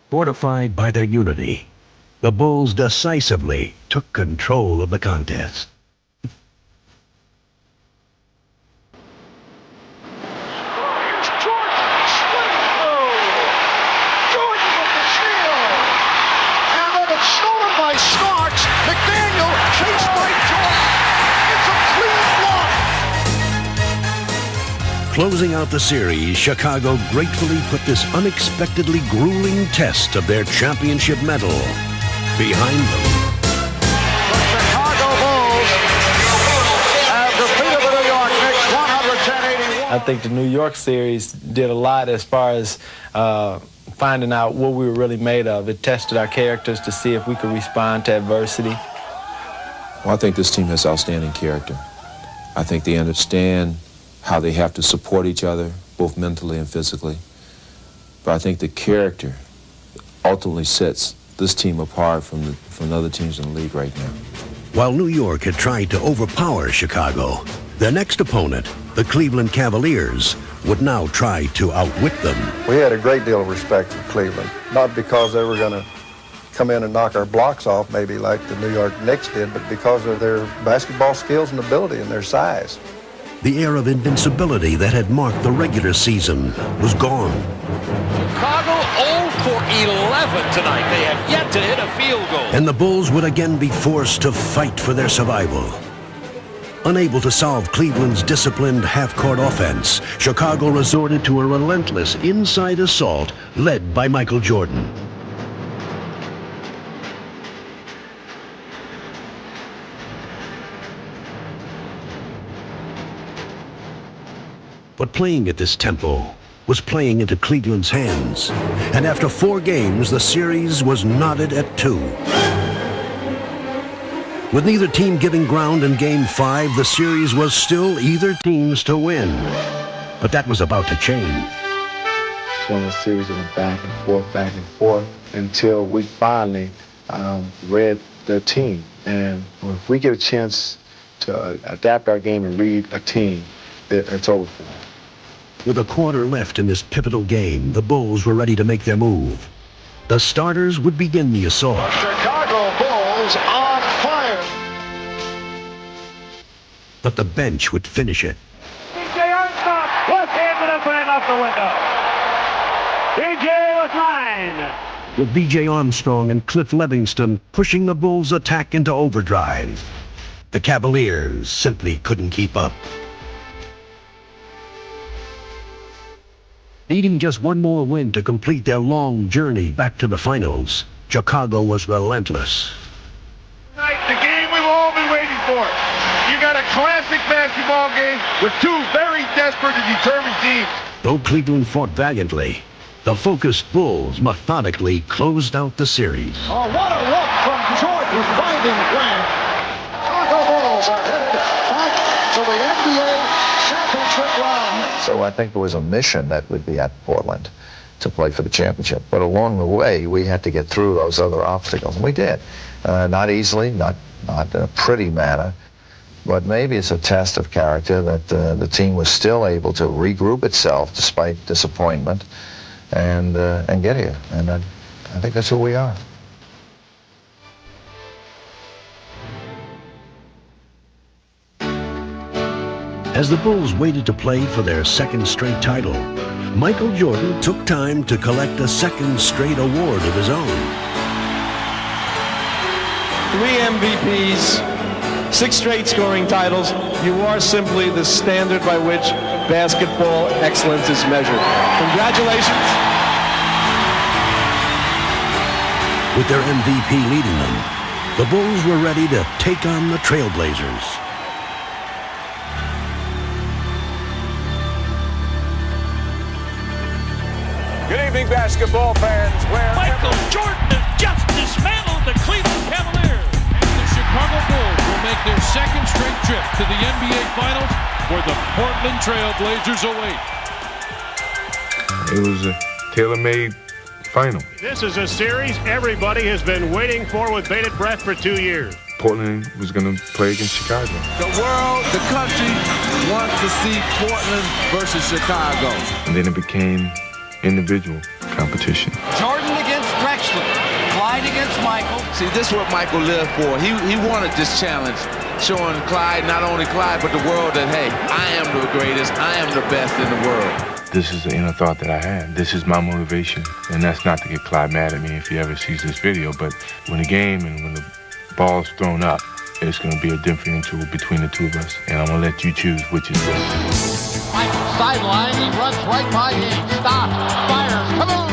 Fortified by their unity, the Bulls decisively took control of the contest. Closing out the series, Chicago gratefully put this unexpectedly grueling test of their championship medal behind them. The Chicago Bulls have defeated the New York Knicks 110-81. I think the New York series did a lot as far as finding out what we were really made of. It tested our characters to see if we could respond to adversity. Well, I think this team has outstanding character. I think they understand how they have to support each other, both mentally and physically. But I think the character ultimately sets this team apart from the other teams in the league right now. While New York had tried to overpower Chicago, their next opponent, the Cleveland Cavaliers, would now try to outwit them. We had a great deal of respect for Cleveland, not because they were going to come in and knock our blocks off, maybe like the New York Knicks did, but because of their basketball skills and ability and their size. The air of invincibility that had marked the regular season was gone. Chicago 0 for 11 tonight. They have yet to hit a field goal. And the Bulls would again be forced to fight for their survival. Unable to solve Cleveland's disciplined half-court offense, Chicago resorted to a relentless inside assault led by Michael Jordan. But playing at this tempo was playing into Cleveland's hands. And after 4 games, the series was knotted at 2. With neither team giving ground in Game 5, the series was still either team's to win. But that was about to change. So the series went back and forth until we finally read the team. And if we get a chance to adapt our game and read a team, it's over for us. With a quarter left in this pivotal game, the Bulls were ready to make their move. The starters would begin the assault. Chicago Bulls on fire. But the bench would finish it. DJ Armstrong, left-handed up and off the window. DJ with 9. With B.J. Armstrong and Cliff Livingston pushing the Bulls' attack into overdrive. The Cavaliers simply couldn't keep up. Needing just one more win to complete their long journey back to the finals, Chicago was relentless. Tonight, the game we've all been waiting for. You got a classic basketball game with 2 very desperate and determined teams. Though Cleveland fought valiantly, the focused Bulls methodically closed out the series. Oh, what a look from Jordan finding Grant. Chicago Bulls are headed back to the NBA championship round. So I think there was a mission that would be at Portland to play for the championship. But along the way, we had to get through those other obstacles, and we did. Not easily, not in a pretty manner, but maybe it's a test of character that the team was still able to regroup itself despite disappointment and get here. And I think that's who we are. As the Bulls waited to play for their second straight title, Michael Jordan took time to collect a second straight award of his own. 3 MVPs, 6 straight scoring titles. You are simply the standard by which basketball excellence is measured. Congratulations. With their MVP leading them, the Bulls were ready to take on the Trailblazers. Good evening, basketball fans. Michael Jordan has just dismantled the Cleveland Cavaliers. And the Chicago Bulls will make their second straight trip to the NBA Finals, where the Portland Trail Blazers await. It was a tailor-made final. This is a series everybody has been waiting for with bated breath for 2 years. Portland was going to play against Chicago. The world, the country wants to see Portland versus Chicago. And then it became individual competition. Jordan against Drexler, Clyde against Michael. See, this is what Michael lived for. He wanted this challenge, showing Clyde, not only Clyde, but the world that, hey, I am the greatest, I am the best in the world. This is the inner thought that I had. This is my motivation. And that's not to get Clyde mad at me if he ever sees this video, but when the game and when the ball's thrown up, it's going to be a differential between the two of us. And I'm going to let you choose which is best. Michael sideline, he runs right by him, stops, fires, come on!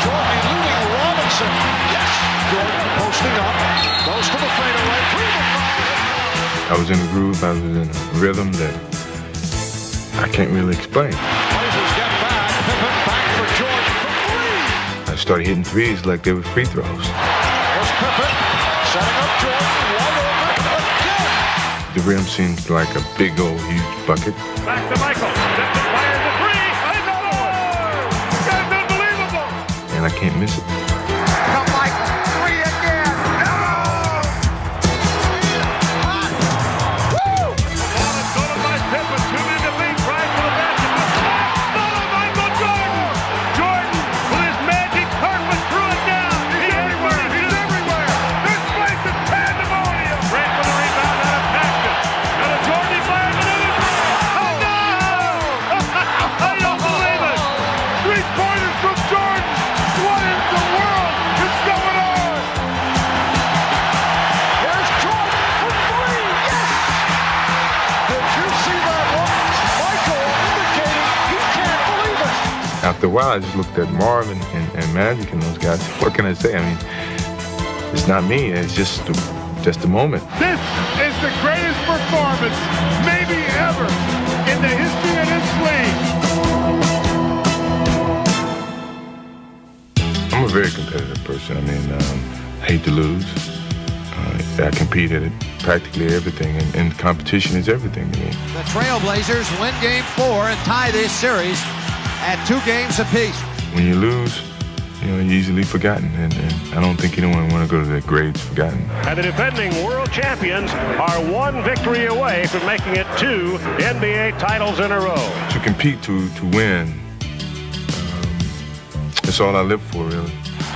Jordan eluding Robinson. Yes, Jordan posting up, goes to the fadeaway, through the fire. I was in a groove, I was in a rhythm that I can't really explain. Blazers get back, Pippen back for Jordan for three. I started hitting threes like they were free throws. There's Pippen, setting up Jordan, wide open again. The rim seemed like a big old huge bucket. Back to Michael. Pippen fires a three. Another one. That's unbelievable. And I can't miss it. Come Michael. Three again. No! Woo! Ball is stolen by Pippen. 2 minutes to beat. Right for the basketball. Stolen by Michael Jordan. Jordan with his magic carpet threw it down. He's everywhere. He's everywhere. This place is pandemonium. Grant for the rebound out of Paxton. And a Jordan fires another three. Oh, no! I don't believe it. 3-pointers from Jordan. What in the world is going on? There's Jordan for three. Yes! Did you see that one? Michael indicating he can't believe it. After a while, I just looked at Marvin and Magic and those guys. What can I say? I mean, it's not me. It's just a moment. This is the greatest performance, maybe ever, in the history of this league. I'm a very competitive person. I mean, I hate to lose. I compete at practically everything, and competition is everything to me. The Trailblazers win Game 4 and tie this series at 2 games apiece. When you lose, you're easily forgotten, and I don't think anyone want to go to their graves forgotten. And the defending world champions are 1 victory away from making it 2 NBA titles in a row. To compete, to win, that's all I live for, really.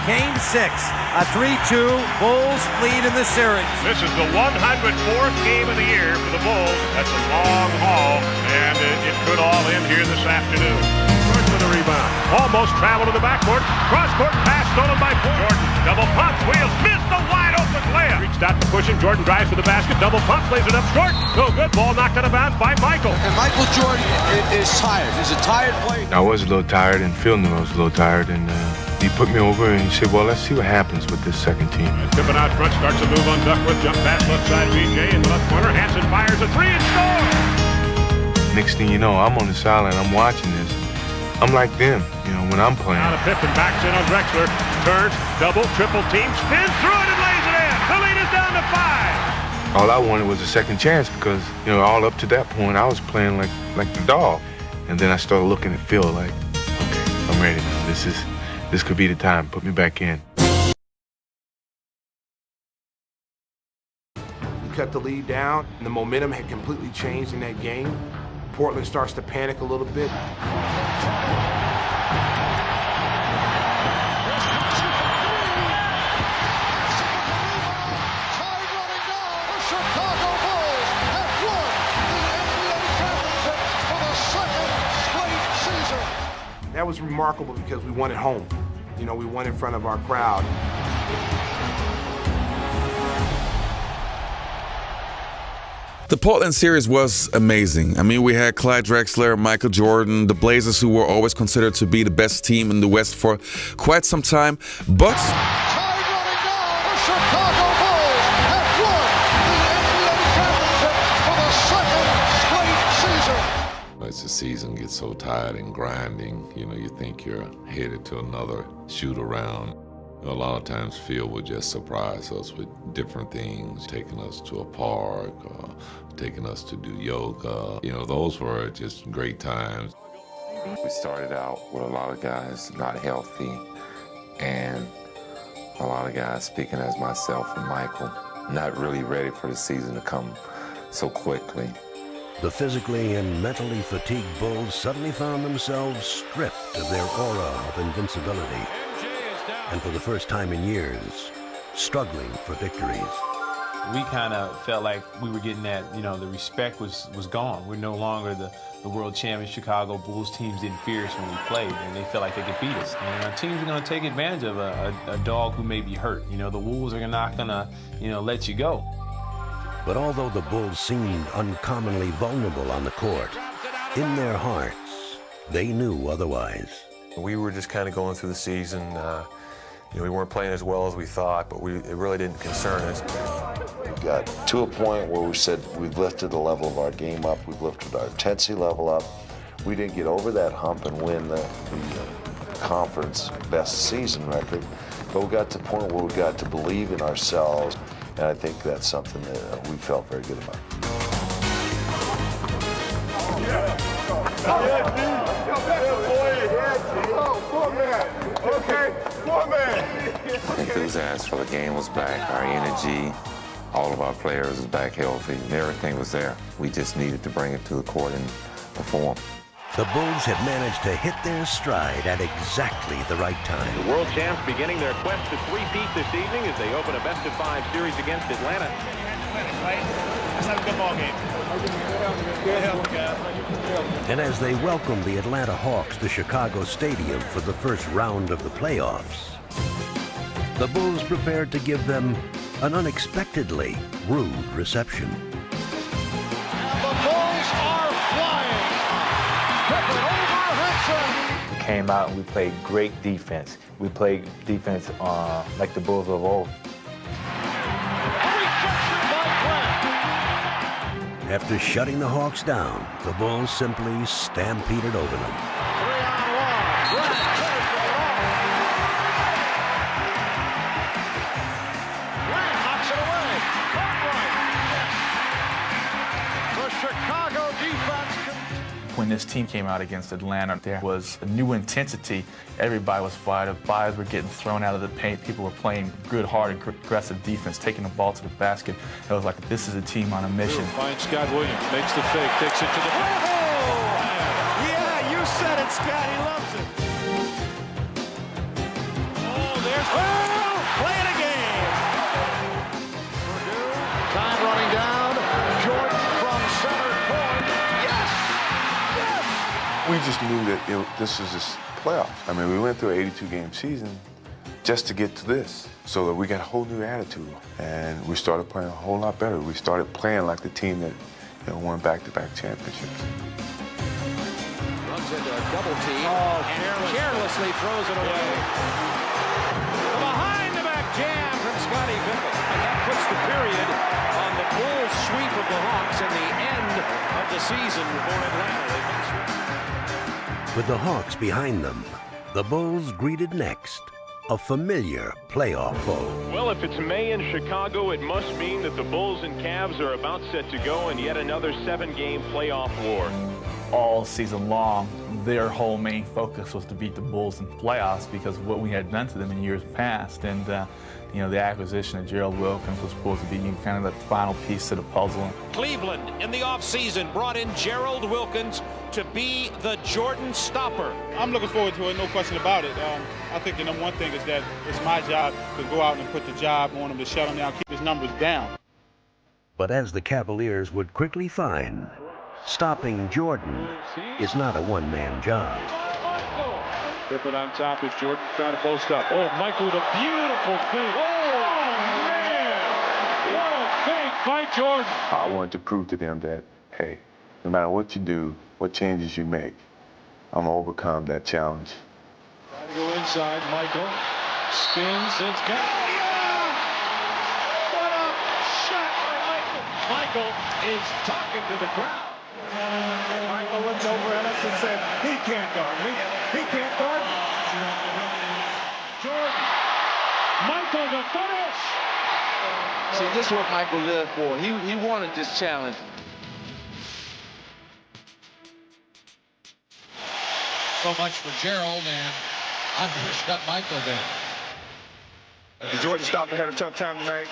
Game 6, a 3-2 Bulls lead in the series. This is the 104th game of the year for the Bulls. That's a long haul, and it could all end here this afternoon. Jordan with a rebound. Almost traveled to the backcourt. Cross-court pass stolen by Jordan. Double pump, Wheels missed the wide-open layup. Reached out to push him. Jordan drives to the basket. Double pump, lays it up short. No good. Ball knocked out of bounds by Michael. And Michael Jordan is tired. He's a tired player. I was a little tired, and Phil knew I was a little tired, and he put me over and he said, well, let's see what happens with this second team. Pippen out front, starts a move on Duckworth. Jump pass left side, BJ in the left corner. Hansen fires a three and scores. Next thing you know, I'm on the sideline, I'm watching this. I'm like them, when I'm playing. Now to Pippen, backs in on Drexler. Turns, double, triple team, spins through it and lays it in. The lead is down to 5. All I wanted was a second chance because, all up to that point, I was playing like the dog. And then I started looking at Phil like, okay, I'm ready now. This could be the time. Put me back in. We cut the lead down, and the momentum had completely changed in that game. Portland starts to panic a little bit. That was remarkable because we won at home. We won in front of our crowd. The Portland series was amazing. I mean, we had Clyde Drexler, Michael Jordan, the Blazers, who were always considered to be the best team in the West for quite some time. But as the season gets so tired and grinding, you think you're headed to another shoot around. A lot of times Phil would just surprise us with different things, taking us to a park, taking us to do yoga. Those were just great times. We started out with a lot of guys not healthy, and a lot of guys, speaking as myself and Michael, not really ready for the season to come so quickly. The physically and mentally fatigued Bulls suddenly found themselves stripped of their aura of invincibility. And for the first time in years, struggling for victories. We kind of felt like we were getting that, the respect was gone. We're no longer the world champion Chicago Bulls. Teams didn't fear us when we played, and they felt like they could beat us. And our teams are going to take advantage of a dog who may be hurt. The Wolves are not going to, let you go. But although the Bulls seemed uncommonly vulnerable on the court, in their hearts, they knew otherwise. We were just kind of going through the season. We weren't playing as well as we thought, but it really didn't concern us. We got to a point where we said we've lifted the level of our game up, we've lifted our intensity level up. We didn't get over that hump and win the conference best season record, but we got to the point where we got to believe in ourselves, and I think that's something that we felt very good about. Enthusiasm for the game was back, our energy, all of our players was back healthy, and everything was there. We just needed to bring it to the court and perform. The Bulls had managed to hit their stride at exactly the right time. The world champs beginning their quest to three-peat this evening as they open a best-of-5 series against Atlanta. Let's have a good ball game. And as they welcomed the Atlanta Hawks to Chicago Stadium for the first round of the playoffs, the Bulls prepared to give them an unexpectedly rude reception. The Bulls are flying. Pippen over Henson. We came out and we played great defense. We played defense like the Bulls of old. After shutting the Hawks down, the Bulls simply stampeded over them. 3-on-1. Grant takes it off. Grant knocks it away. Cartwright. The Chicago defense. When this team came out against Atlanta, there was a new intensity. Everybody was fired up. Bodies were getting thrown out of the paint. People were playing good, hard, aggressive defense, taking the ball to the basket. It was like, this is a team on a mission. Finds Scott Williams, makes the fake, takes it to the... Yeah, you said it, Scott. He loves it. Oh, there's... Play it again. Time running down. Jordan from center court. Yes! Yes! We just knew that this was just playoffs. I mean, we went through an 82-game season just to get to this, so that we got a whole new attitude, and we started playing a whole lot better. We started playing like the team that won back-to-back championships. Runs into a double team and carelessly throws it away. The behind-the-back jam from Scottie Pippen. And that puts the period on the Bulls' sweep of the Hawks and the end of the season for Atlanta. With the Hawks behind them, the Bulls greeted next a familiar playoff foe. Well, if it's May in Chicago, it must mean that the Bulls and Cavs are about set to go in yet another 7-game playoff war. All season long, their whole main focus was to beat the Bulls in playoffs because of what we had done to them in years past. And, the acquisition of Gerald Wilkins was supposed to be kind of the final piece to the puzzle. Cleveland in the offseason brought in Gerald Wilkins to be the Jordan stopper. I'm looking forward to it, no question about it. I think the number one thing is that it's my job to go out and put the job on him to shut him down, keep his numbers down. But as the Cavaliers would quickly find, stopping Jordan is not a one-man job. Pippen on top as Jordan trying to post up. Oh, Michael with a beautiful fake. Oh, man! What a fake by Jordan. I wanted to prove to them that, hey, no matter what you do, what changes you make, I'm going to overcome that challenge. Trying to go inside, Michael. Spins, it's got... What a shot by Michael. Michael is talking to the crowd. Michael looked over at us and said, he can't guard me. He can't guard me. Jordan. Michael the finish. See, this is what Michael lived for. He wanted this challenge. So much for Gerald, and I'm going to shut Michael down. Jordan Stopper had a tough time tonight.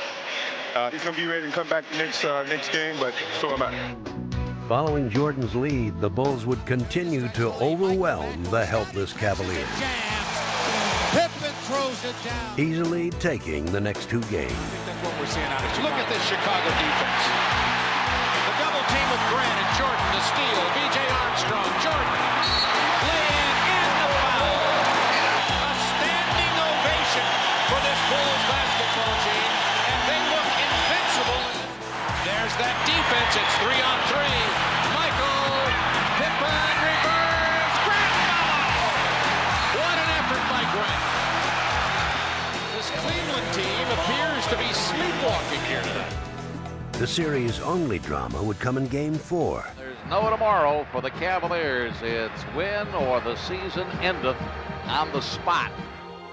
He's going to be ready to come back next game, but so am I. Following Jordan's lead, the Bulls would continue to overwhelm the helpless Cavaliers, Pippen throws it down. easily taking the next two games. That's what we're seeing out of Chicago. Look at this Chicago defense. The double team with Grant and Jordan, the steal. B.J. Armstrong, Jordan. Lay-in and the foul. A standing ovation for this Bulls basketball team, and they look invincible. There's that defense. It's 3-on-3. Michael Pippen. series' only drama would come in Game 4. There's no tomorrow for the Cavaliers. It's win or the season endeth on the spot.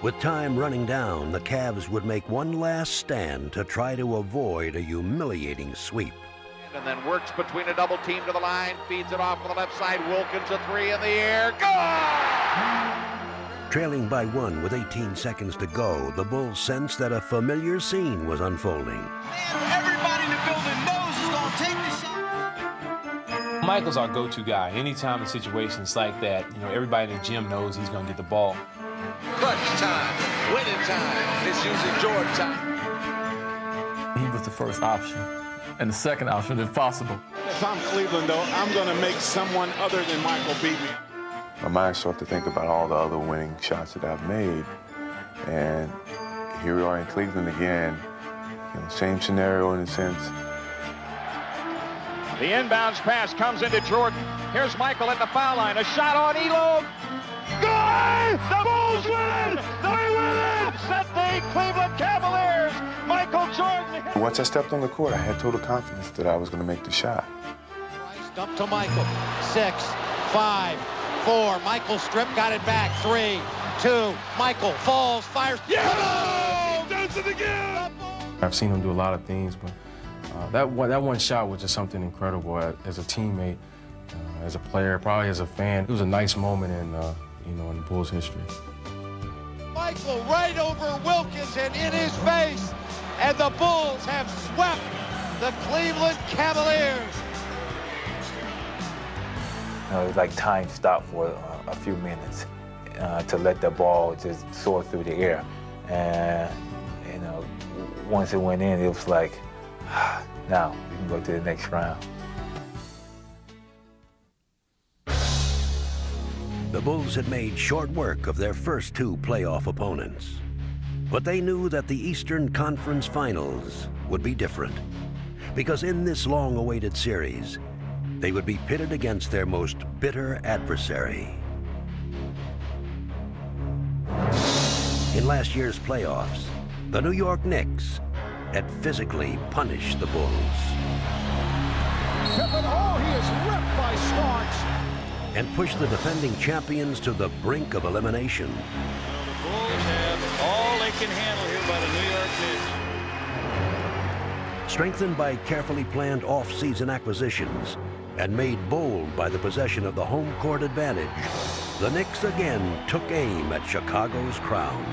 With time running down, the Cavs would make one last stand to try to avoid a humiliating sweep. And then works between a double team to the line, feeds it off to the left side. Wilkins a three in the air. Good! Trailing by 1 with 18 seconds to go, the Bulls sensed that a familiar scene was unfolding. Everybody in the building knows he's going to take the shot. Michael's our go-to guy. Anytime in situations like that, everybody in the gym knows he's going to get the ball. Clutch time, winning time. It's usually Jordan time. He was the first option, and the second option if possible. If I'm Cleveland, though, I'm going to make someone other than Michael beat me. My mind started to think about all the other winning shots that I've made. And here we are in Cleveland again. Same scenario in a sense. The inbounds pass comes into Jordan. Here's Michael at the foul line. A shot on Elo. Good! The Bulls win! They win! Set the Cleveland Cavaliers. Michael Jordan. Once I stepped on the court, I had total confidence that I was going to make the shot. Up to Michael. 6, 5, 4. Michael strip, got it back. 3, 2. Michael falls, fires. Yeah! Does it again! I've seen him do a lot of things, but that one shot was just something incredible as a teammate, as a player, probably as a fan. It was a nice moment in the Bulls' history. Michael right over Wilkins and in his face, and the Bulls have swept the Cleveland Cavaliers. It's like time stopped for a few minutes to let the ball just soar through the air. And, once it went in, it was like, now we can go to the next round. The Bulls had made short work of their first 2 playoff opponents. But they knew that the Eastern Conference Finals would be different. Because in this long-awaited series, they would be pitted against their most bitter adversary. In last year's playoffs, the New York Knicks had physically punished the Bulls. Pippen, he is ripped by Starks. And pushed the defending champions to the brink of elimination. The Bulls have all they can handle here by the New York Knicks. Strengthened by carefully planned off-season acquisitions and made bold by the possession of the home court advantage, the Knicks again took aim at Chicago's crown.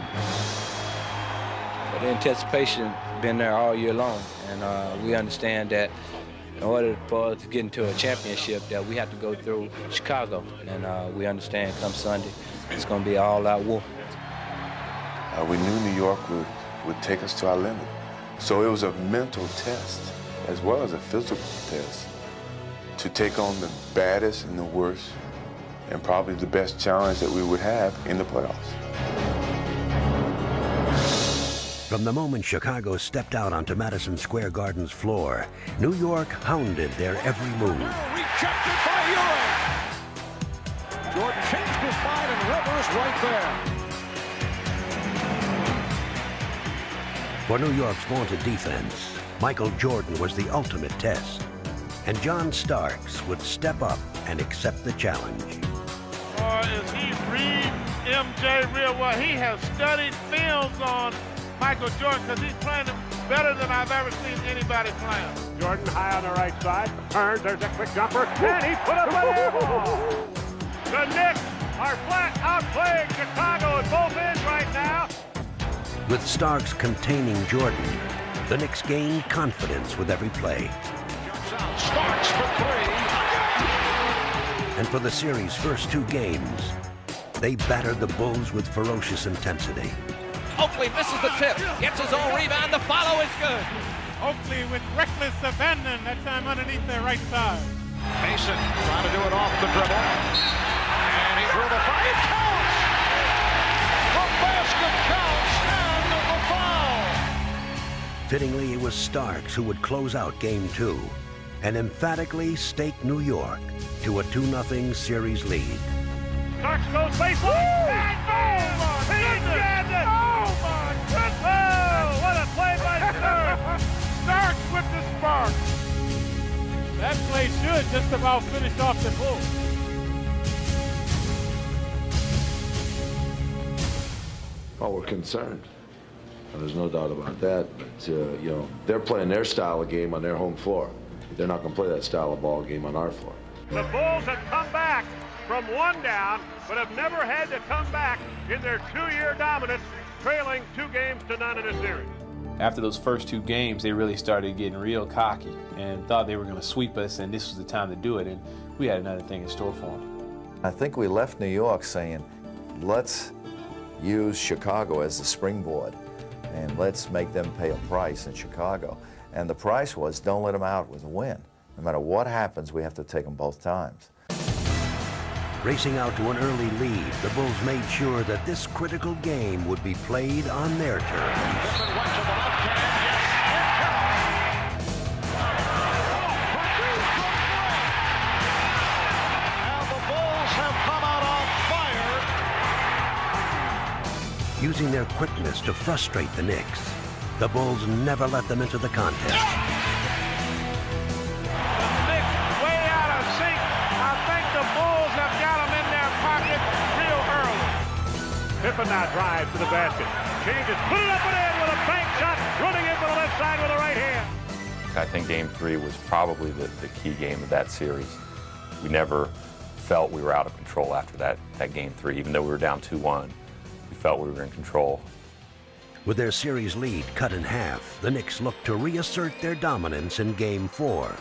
But the anticipation been there all year long, and we understand that in order for us to get into a championship, that we have to go through Chicago, and we understand come Sunday it's going to be an all-out war. We knew New York would take us to our limit, so it was a mental test as well as a physical test to take on the baddest and the worst, and probably the best challenge that we would have in the playoffs. From the moment Chicago stepped out onto Madison Square Garden's floor, New York hounded their every move. Rejected by Ewing. Jordan changed his mind and Rivers right there. For New York's vaunted defense, Michael Jordan was the ultimate test. And John Starks would step up and accept the challenge. Is he read MJ real well? He has studied films on Michael Jordan because he's playing better than I've ever seen anybody playing. Jordan high on the right side, turns, there's a quick jumper, and he put up an air ball. The Knicks are flat outplaying Chicago at both ends right now. With Starks containing Jordan, the Knicks gained confidence with every play. Starks for 3. And for the series' first 2 games, they battered the Bulls with ferocious intensity. Oakley misses the tip, gets his own rebound, the follow is good. Oakley with reckless abandon, that time underneath their right side. Mason trying to do it off the dribble. And he threw the fight. It counts! The basket counts and the foul! Fittingly, it was Starks who would close out Game 2 and emphatically stake New York to a 2-0 series lead. Starks goes baseline. And oh my goodness! Oh my goodness! Oh, what a play by Starks! Starks with the spark. they should just about finish off the Bulls. Oh, we're concerned. There's no doubt about that. But, you know, they're playing their style of game on their home floor. They're not going to play that style of ball game on our floor. The Bulls have come back from one down, but have never had to come back in their 2-year dominance, trailing 2-0 in a series. After those first 2 games, they really started getting real cocky and thought they were going to sweep us, and this was the time to do it, and we had another thing in store for them. I think we left New York saying, let's use Chicago as the springboard, and let's make them pay a price in Chicago. And the price was, don't let them out with a win. No matter what happens, we have to take them both times. Racing out to an early lead, the Bulls made sure that this critical game would be played on their terms. Using their quickness to frustrate the Knicks, the Bulls never let them into the contest. Knicks way out of sync. I think the Bulls have got them in their pocket real early. Pippen now drives to the basket. Changes, put it up and in with a bank shot, running in for the left side with the right hand. I think Game 3 was probably the key game of that series. We never felt we were out of control after that Game 3, even though we were down 2-1. We felt we were in control. With their series lead cut in half, the Knicks looked to reassert their dominance in Game 4.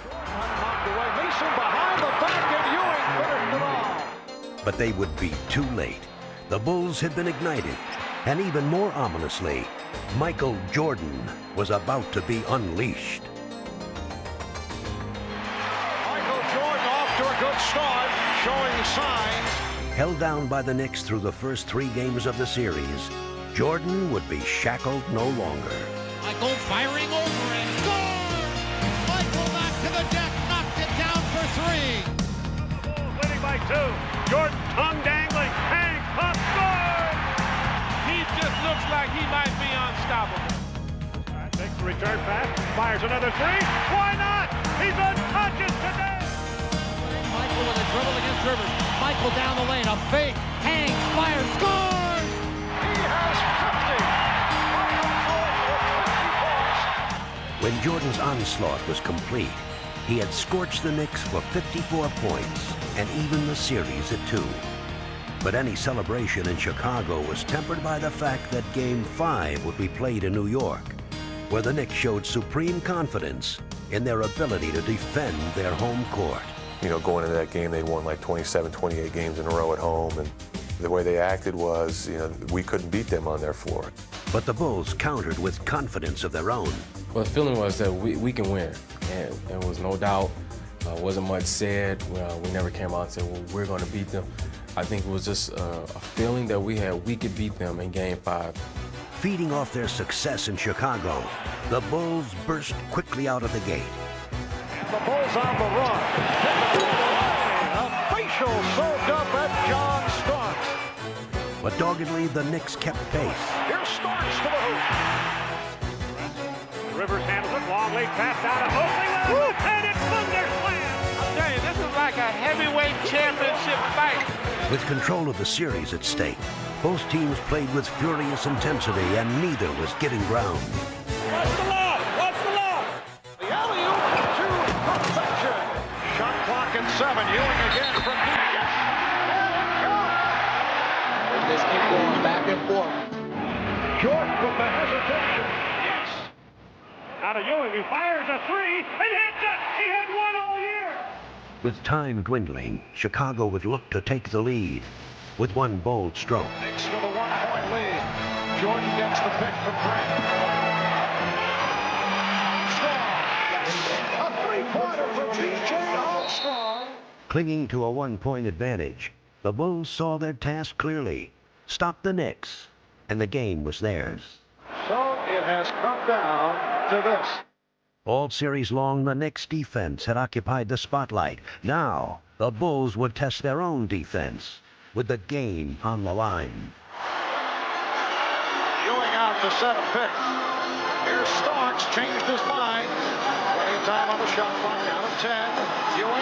But they would be too late. The Bulls had been ignited, and even more ominously, Michael Jordan was about to be unleashed. Michael Jordan off to a good start, showing signs. Held down by the Knicks through the first 3 games of the series, Jordan would be shackled no longer. Michael firing over and score! Michael back to the deck, knocked it down for 3. Bulls leading by 2. Jordan tongue dangling, hangs, pump, score! He just looks like he might be unstoppable. All right, takes the return pass, fires another 3. Why not? He's unconscious today! Michael with a dribble against Rivers. Michael down the lane, a fake, hangs, fires, scores! He has 50. When Jordan's onslaught was complete, he had scorched the Knicks for 54 points and even the series at 2. But any celebration in Chicago was tempered by the fact that Game 5 would be played in New York, where the Knicks showed supreme confidence in their ability to defend their home court. You know, going into that game, they won like 27, 28 games in a row at home, and the way they acted was, you know, we couldn't beat them on their floor. But the Bulls countered with confidence of their own. Well, the feeling was that we can win, and there was no doubt. Wasn't much said. We never came out and said, well, we're going to beat them. I think it was just a feeling that we had we could beat them in Game 5. Feeding off their success in Chicago, the Bulls burst quickly out of the gate. The Bulls on the run. A facial soaked up at John Starks. But doggedly, the Knicks kept pace. Here's Starks to the hoop. Rivers handles it, long lead pass down to Oakley, and it's thunderslam. I'm telling you, this is like a heavyweight championship fight. With control of the series at stake, both teams played with furious intensity, and neither was giving ground. What's the law? What's the law? The alley-oop to perfection. Shot clock at 7. Ewing again from deep. Just keep going back and forth. Jordan with the hesitation. Yes. Out of Ewing, who fires a 3 and hits it. He had one all year. With time dwindling, Chicago would look to take the lead with one bold stroke. Knicks with a 1-point lead. Jordan gets the pick from Grant. Armstrong. A three-pointer for T.J. Armstrong. Clinging to a 1-point advantage, the Bulls saw their task clearly. Stop the Knicks, and the game was theirs. So it has come down to this. All series long, the Knicks' defense had occupied the spotlight. Now, the Bulls would test their own defense with the game on the line. Ewing out to set a pick. Here's Starks, changed his mind. Plenty of time on the shot clock, down to 10. Ewing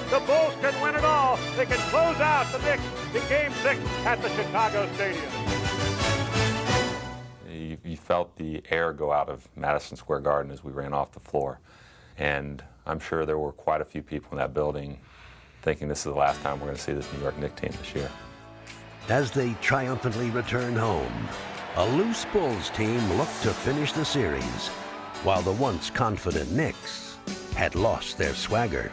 The Bulls can win it all. They can close out the Knicks in Game 6 at the Chicago Stadium. You felt the air go out of Madison Square Garden as we ran off the floor. And I'm sure there were quite a few people in that building thinking this is the last time we're going to see this New York Knicks team this year. As they triumphantly return home, a loose Bulls team looked to finish the series, while the once confident Knicks had lost their swagger.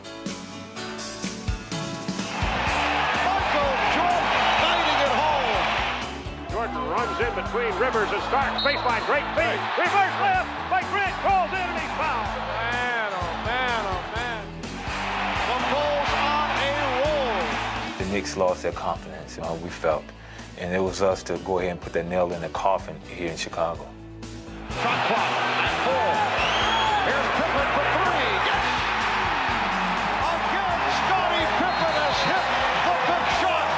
Runs in between Rivers and Starks. Baseline, great feed. Reverse left by Grant. Calls in and he's fouled. Man, oh man, oh man. The Bulls on a roll. The Knicks lost their confidence, we felt. And it was us to go ahead and put that nail in the coffin here in Chicago. Shot clock at 4. Here's Pippen for 3. Yes! Again, Scottie Pippen has hit the big shot.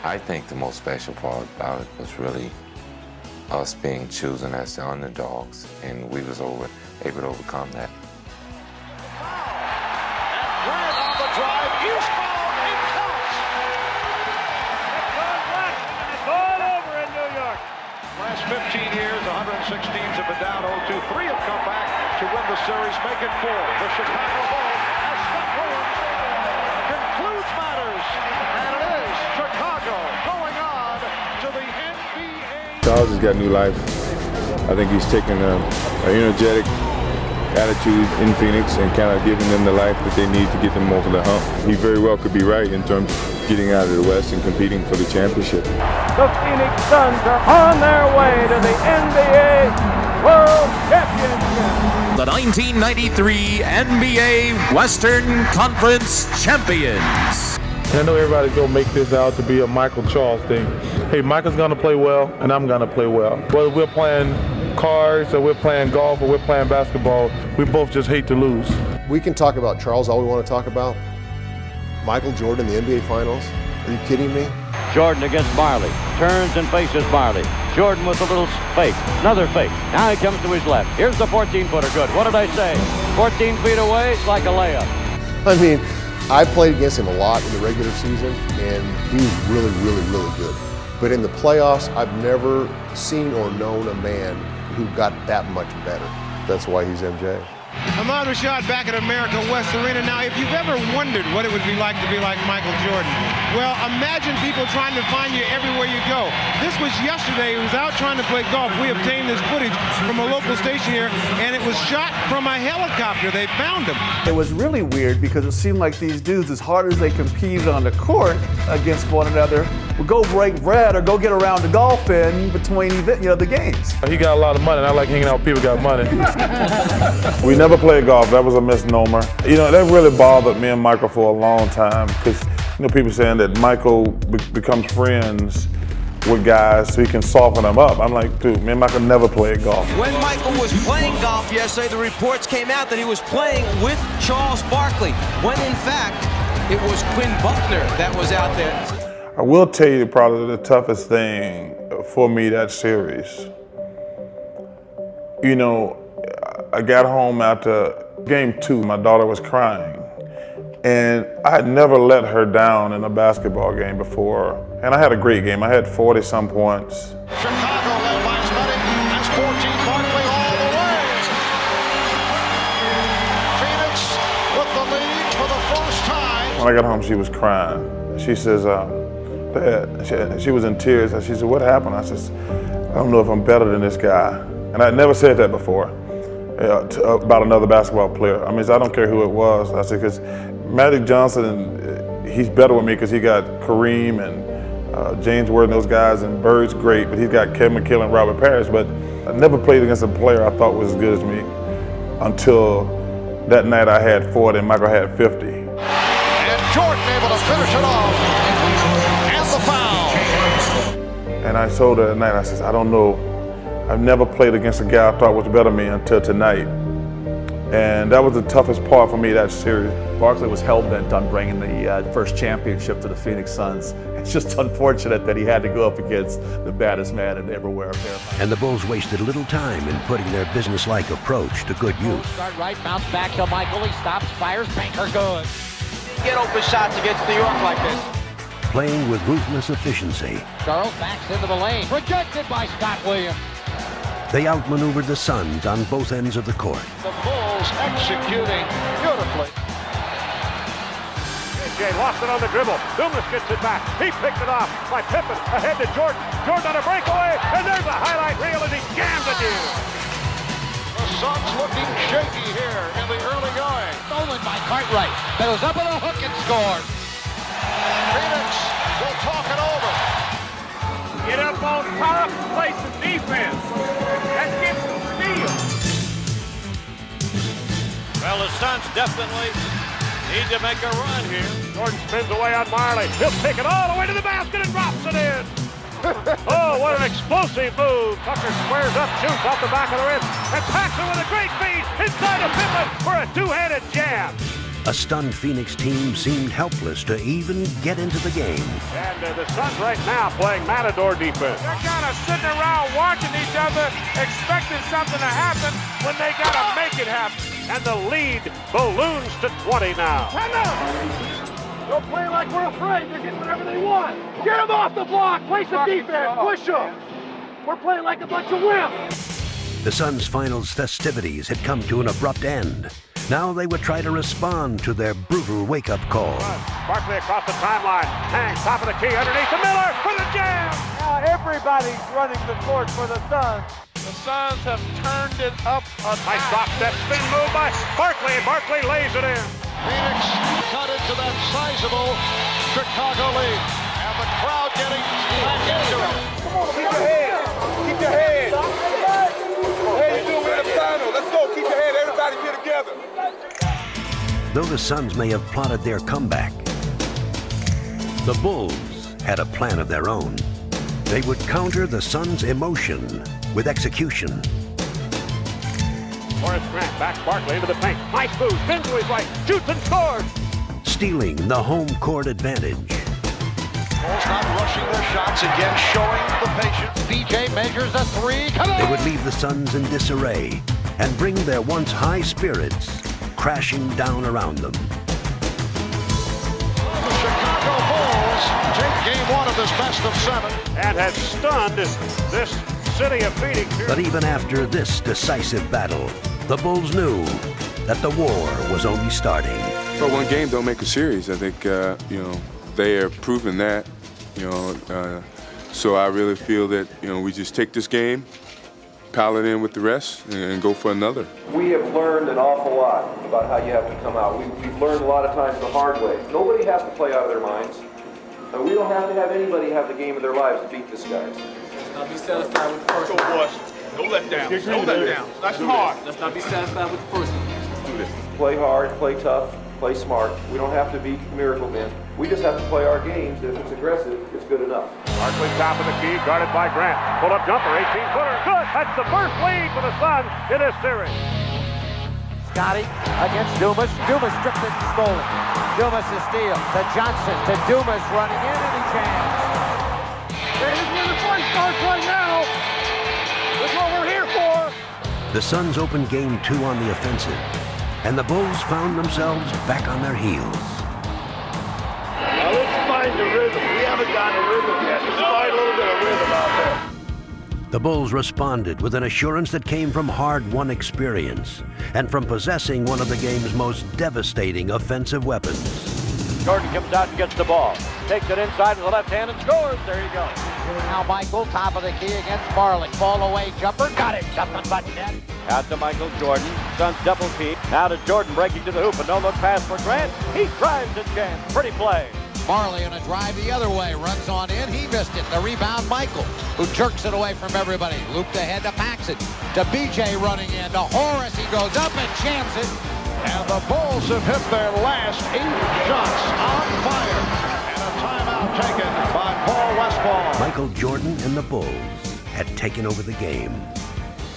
I think the most special part about it was really us being chosen as the underdogs, and we was able to overcome that. And Grant on the drive, eastbound, it counts. It's all over in New York. Last 15 years, 106 teams have been down 0-2. 3 have come back to win the series, make it 4. The Chicago Bulls, as Scott Williams concludes matters, and it is Chicago going on to the NBA. Charles has got new life. I think he's taken an energetic attitude in Phoenix and kind of giving them the life that they need to get them over the hump. He very well could be right in terms of getting out of the West and competing for the championship. The Phoenix Suns are on their way to the NBA World Championship. The 1993 NBA Western Conference champions. And I know everybody's going to make this out to be a Michael Charles thing. Hey, Michael's going to play well, and I'm going to play well. Whether we're playing cards or we're playing golf or we're playing basketball, we both just hate to lose. We can talk about Charles all we want to talk about. Michael Jordan, the NBA Finals. Are you kidding me? Jordan against Barkley. Turns and faces Barkley. Jordan with a little fake. Another fake. Now he comes to his left. Here's the 14-footer. Good. What did I say? 14 feet away, it's like a layup. I mean, I played against him a lot in the regular season, and he was really, really, really good. But in the playoffs, I've never seen or known a man who got that much better. That's why he's MJ. Ahmad Rashad back at America West Arena. Now, if you've ever wondered what it would be like to be like Michael Jordan, well, imagine people trying to find you everywhere you go. This was yesterday. He was out trying to play golf. We obtained this footage from a local station here, and it was shot from a helicopter. They found him. It was really weird because it seemed like these dudes, as hard as they competed on the court against one another, would go break bread or go get around to golf in between the games. He got a lot of money, and I like hanging out with people who got money. We never played golf. That was a misnomer. That really bothered me and Michael for a long time because, people saying that Michael becomes friends with guys so he can soften them up. I'm like, dude, me and Michael never played golf. When Michael was playing golf yesterday, the reports came out that he was playing with Charles Barkley, when in fact, it was Quinn Buckner that was out there. I will tell you probably the toughest thing for me that series. I got home after game 2. My daughter was crying. And I had never let her down in a basketball game before. And I had a great game. I had 40-some points. Chicago led by as many as 14. Barkley all the way. Phoenix with the lead for the first time. When I got home, she was crying. She says, Dad, she was in tears. She said, what happened? I said, I don't know if I'm better than this guy. And I'd never said that before about another basketball player. I don't care who it was. I said, because Magic Johnson, he's better with me because he got Kareem and James Worthy and those guys, and Bird's great, but he's got Kevin McHale and Robert Parrish. But I never played against a player I thought was as good as me until that night I had 40 and Michael had 50. And Jordan able to finish it off. And the foul. And I told her that night, I said, I don't know. I've never played against a guy I thought was better than me until tonight. And that was the toughest part for me, that series. Barkley was hell-bent on bringing the first championship to the Phoenix Suns. It's just unfortunate that he had to go up against the baddest man and ever wear a pair. And the Bulls wasted little time in putting their business-like approach to good use. Start right, bounce back to Michael. He stops, fires, banker, good. get open shots against New York like this. Playing with ruthless efficiency, Charles backs into the lane. Rejected by Scott Williams. they outmaneuvered the Suns on both ends of the court. The Bulls executing beautifully. Jay lost it on the dribble. Dumas gets it back. He picked it off by Pippen. Ahead to Jordan. Jordan on a breakaway. And there's a highlight reel as he jams it in. The Suns looking shaky here in the early going. Stolen by Cartwright. Goes up with a hook and scores. Phoenix will talk it over. Get up on top, play some defense. Let's get some steals. Well, the Suns definitely need to make a run here. Jordan spins away on Marley. He'll take it all the way to the basket and drops it in. Oh, what an explosive move. Tucker squares up, shoots off the back of the rim, and Paxson with a great feed inside of Pippen for a two-handed jam. A stunned Phoenix team seemed helpless to even get into the game. And the Suns right now playing Matador defense. They're kind of sitting around watching each other, expecting something to happen when they got to make it happen. And the lead balloons to 20 now. Time out! Don't play like we're afraid. They're getting whatever they want. Get them off the block. Play some defense. Push them. We're playing like a bunch of wimps. The Suns' finals festivities had come to an abrupt end. Now they would try to respond to their brutal wake-up call. Barkley across the timeline. Hangs top of the key underneath the Miller for the jam. Now everybody's running the court for the Suns. The Suns have turned it up a nice drop step spin move by Barkley, and Barkley lays it in. Phoenix cut into that sizable Chicago lead. And the crowd getting back into it. Come on, keep your head. Keep your head. Hey, you doing in the final? Let's go. Keep your head. Everybody get together. Though the Suns may have plotted their comeback, the Bulls had a plan of their own. They would counter the Suns' emotion with execution. Horace Grant backs Barkley into the paint. Nice move, spins to his right, shoots and scores. Stealing the home court advantage. Bulls not rushing their shots again, showing the patience. BJ measures a three. They would leave the Suns in disarray and bring their once high spirits crashing down around them. The Chicago Bulls take game one of this best of seven. And had stunned this city of Phoenix. But even after this decisive battle, the Bulls knew that the war was only starting. But one game don't make a series. I think, they are proving that, so I really feel that, we just take this game, pile it in with the rest, and go for another. We have learned an awful lot about how you have to come out. We've learned a lot of times the hard way. Nobody has to play out of their minds. We don't have to have anybody have the game of their lives to beat this guy. Let's not be satisfied with the first one. Go, boys. Don't let down. Don't let down. That's hard. Let's not be satisfied with the first one. Let's do this. Play hard, play tough, play smart. We don't have to be miracle men. We just have to play our games. If it's aggressive, it's good enough. Barkley top of the key, guarded by Grant. Pull-up jumper, 18-footer. Good. That's the first lead for the Suns in this series. Scottie against Dumas. Dumas stripped it and stolen. Dumas to steal. To Johnson. To Dumas running in and he jams. This is where the fun starts right now. This is what we're here for. The Suns opened game 2 on the offensive, and the Bulls found themselves back on their heels. Now let's find the rhythm. We haven't gotten a rhythm yet. Let's find a little bit of rhythm out there. The Bulls responded with an assurance that came from hard-won experience and from possessing one of the game's most devastating offensive weapons. Jordan comes out and gets the ball. Takes it inside with the left hand and scores. There you go. Now Michael, top of the key against Barley. Ball away, jumper. Got it. Something but net. Out to Michael Jordan. Suns double team. Now to Jordan breaking to the hoop. A no-look pass for Grant. He drives and jams. Pretty play. Marley on a drive the other way, runs on in, he missed it. The rebound, Michael, who jerks it away from everybody. Looped ahead to Paxson, to BJ running in, to Horace, he goes up and jams it. And the Bulls have hit their last 8 shots on fire. And a timeout taken by Paul Westphal. Michael Jordan and the Bulls had taken over the game,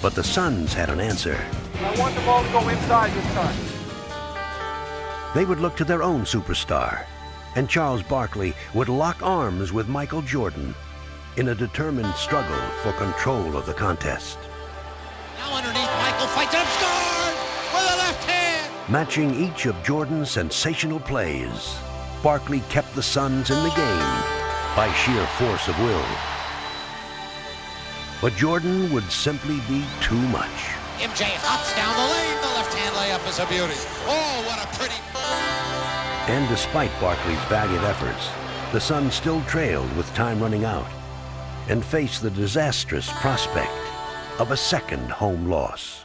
but the Suns had an answer. I want the ball to go inside this time. They would look to their own superstar, and Charles Barkley would lock arms with Michael Jordan in a determined struggle for control of the contest. Now underneath, Michael fights up, scores with a left hand. Matching each of Jordan's sensational plays, Barkley kept the Suns in the game by sheer force of will. But Jordan would simply be too much. MJ hops down the lane. The left-hand layup is a beauty. Oh, what a pretty... And despite Barkley's valiant efforts, the Suns still trailed with time running out and faced the disastrous prospect of a second home loss.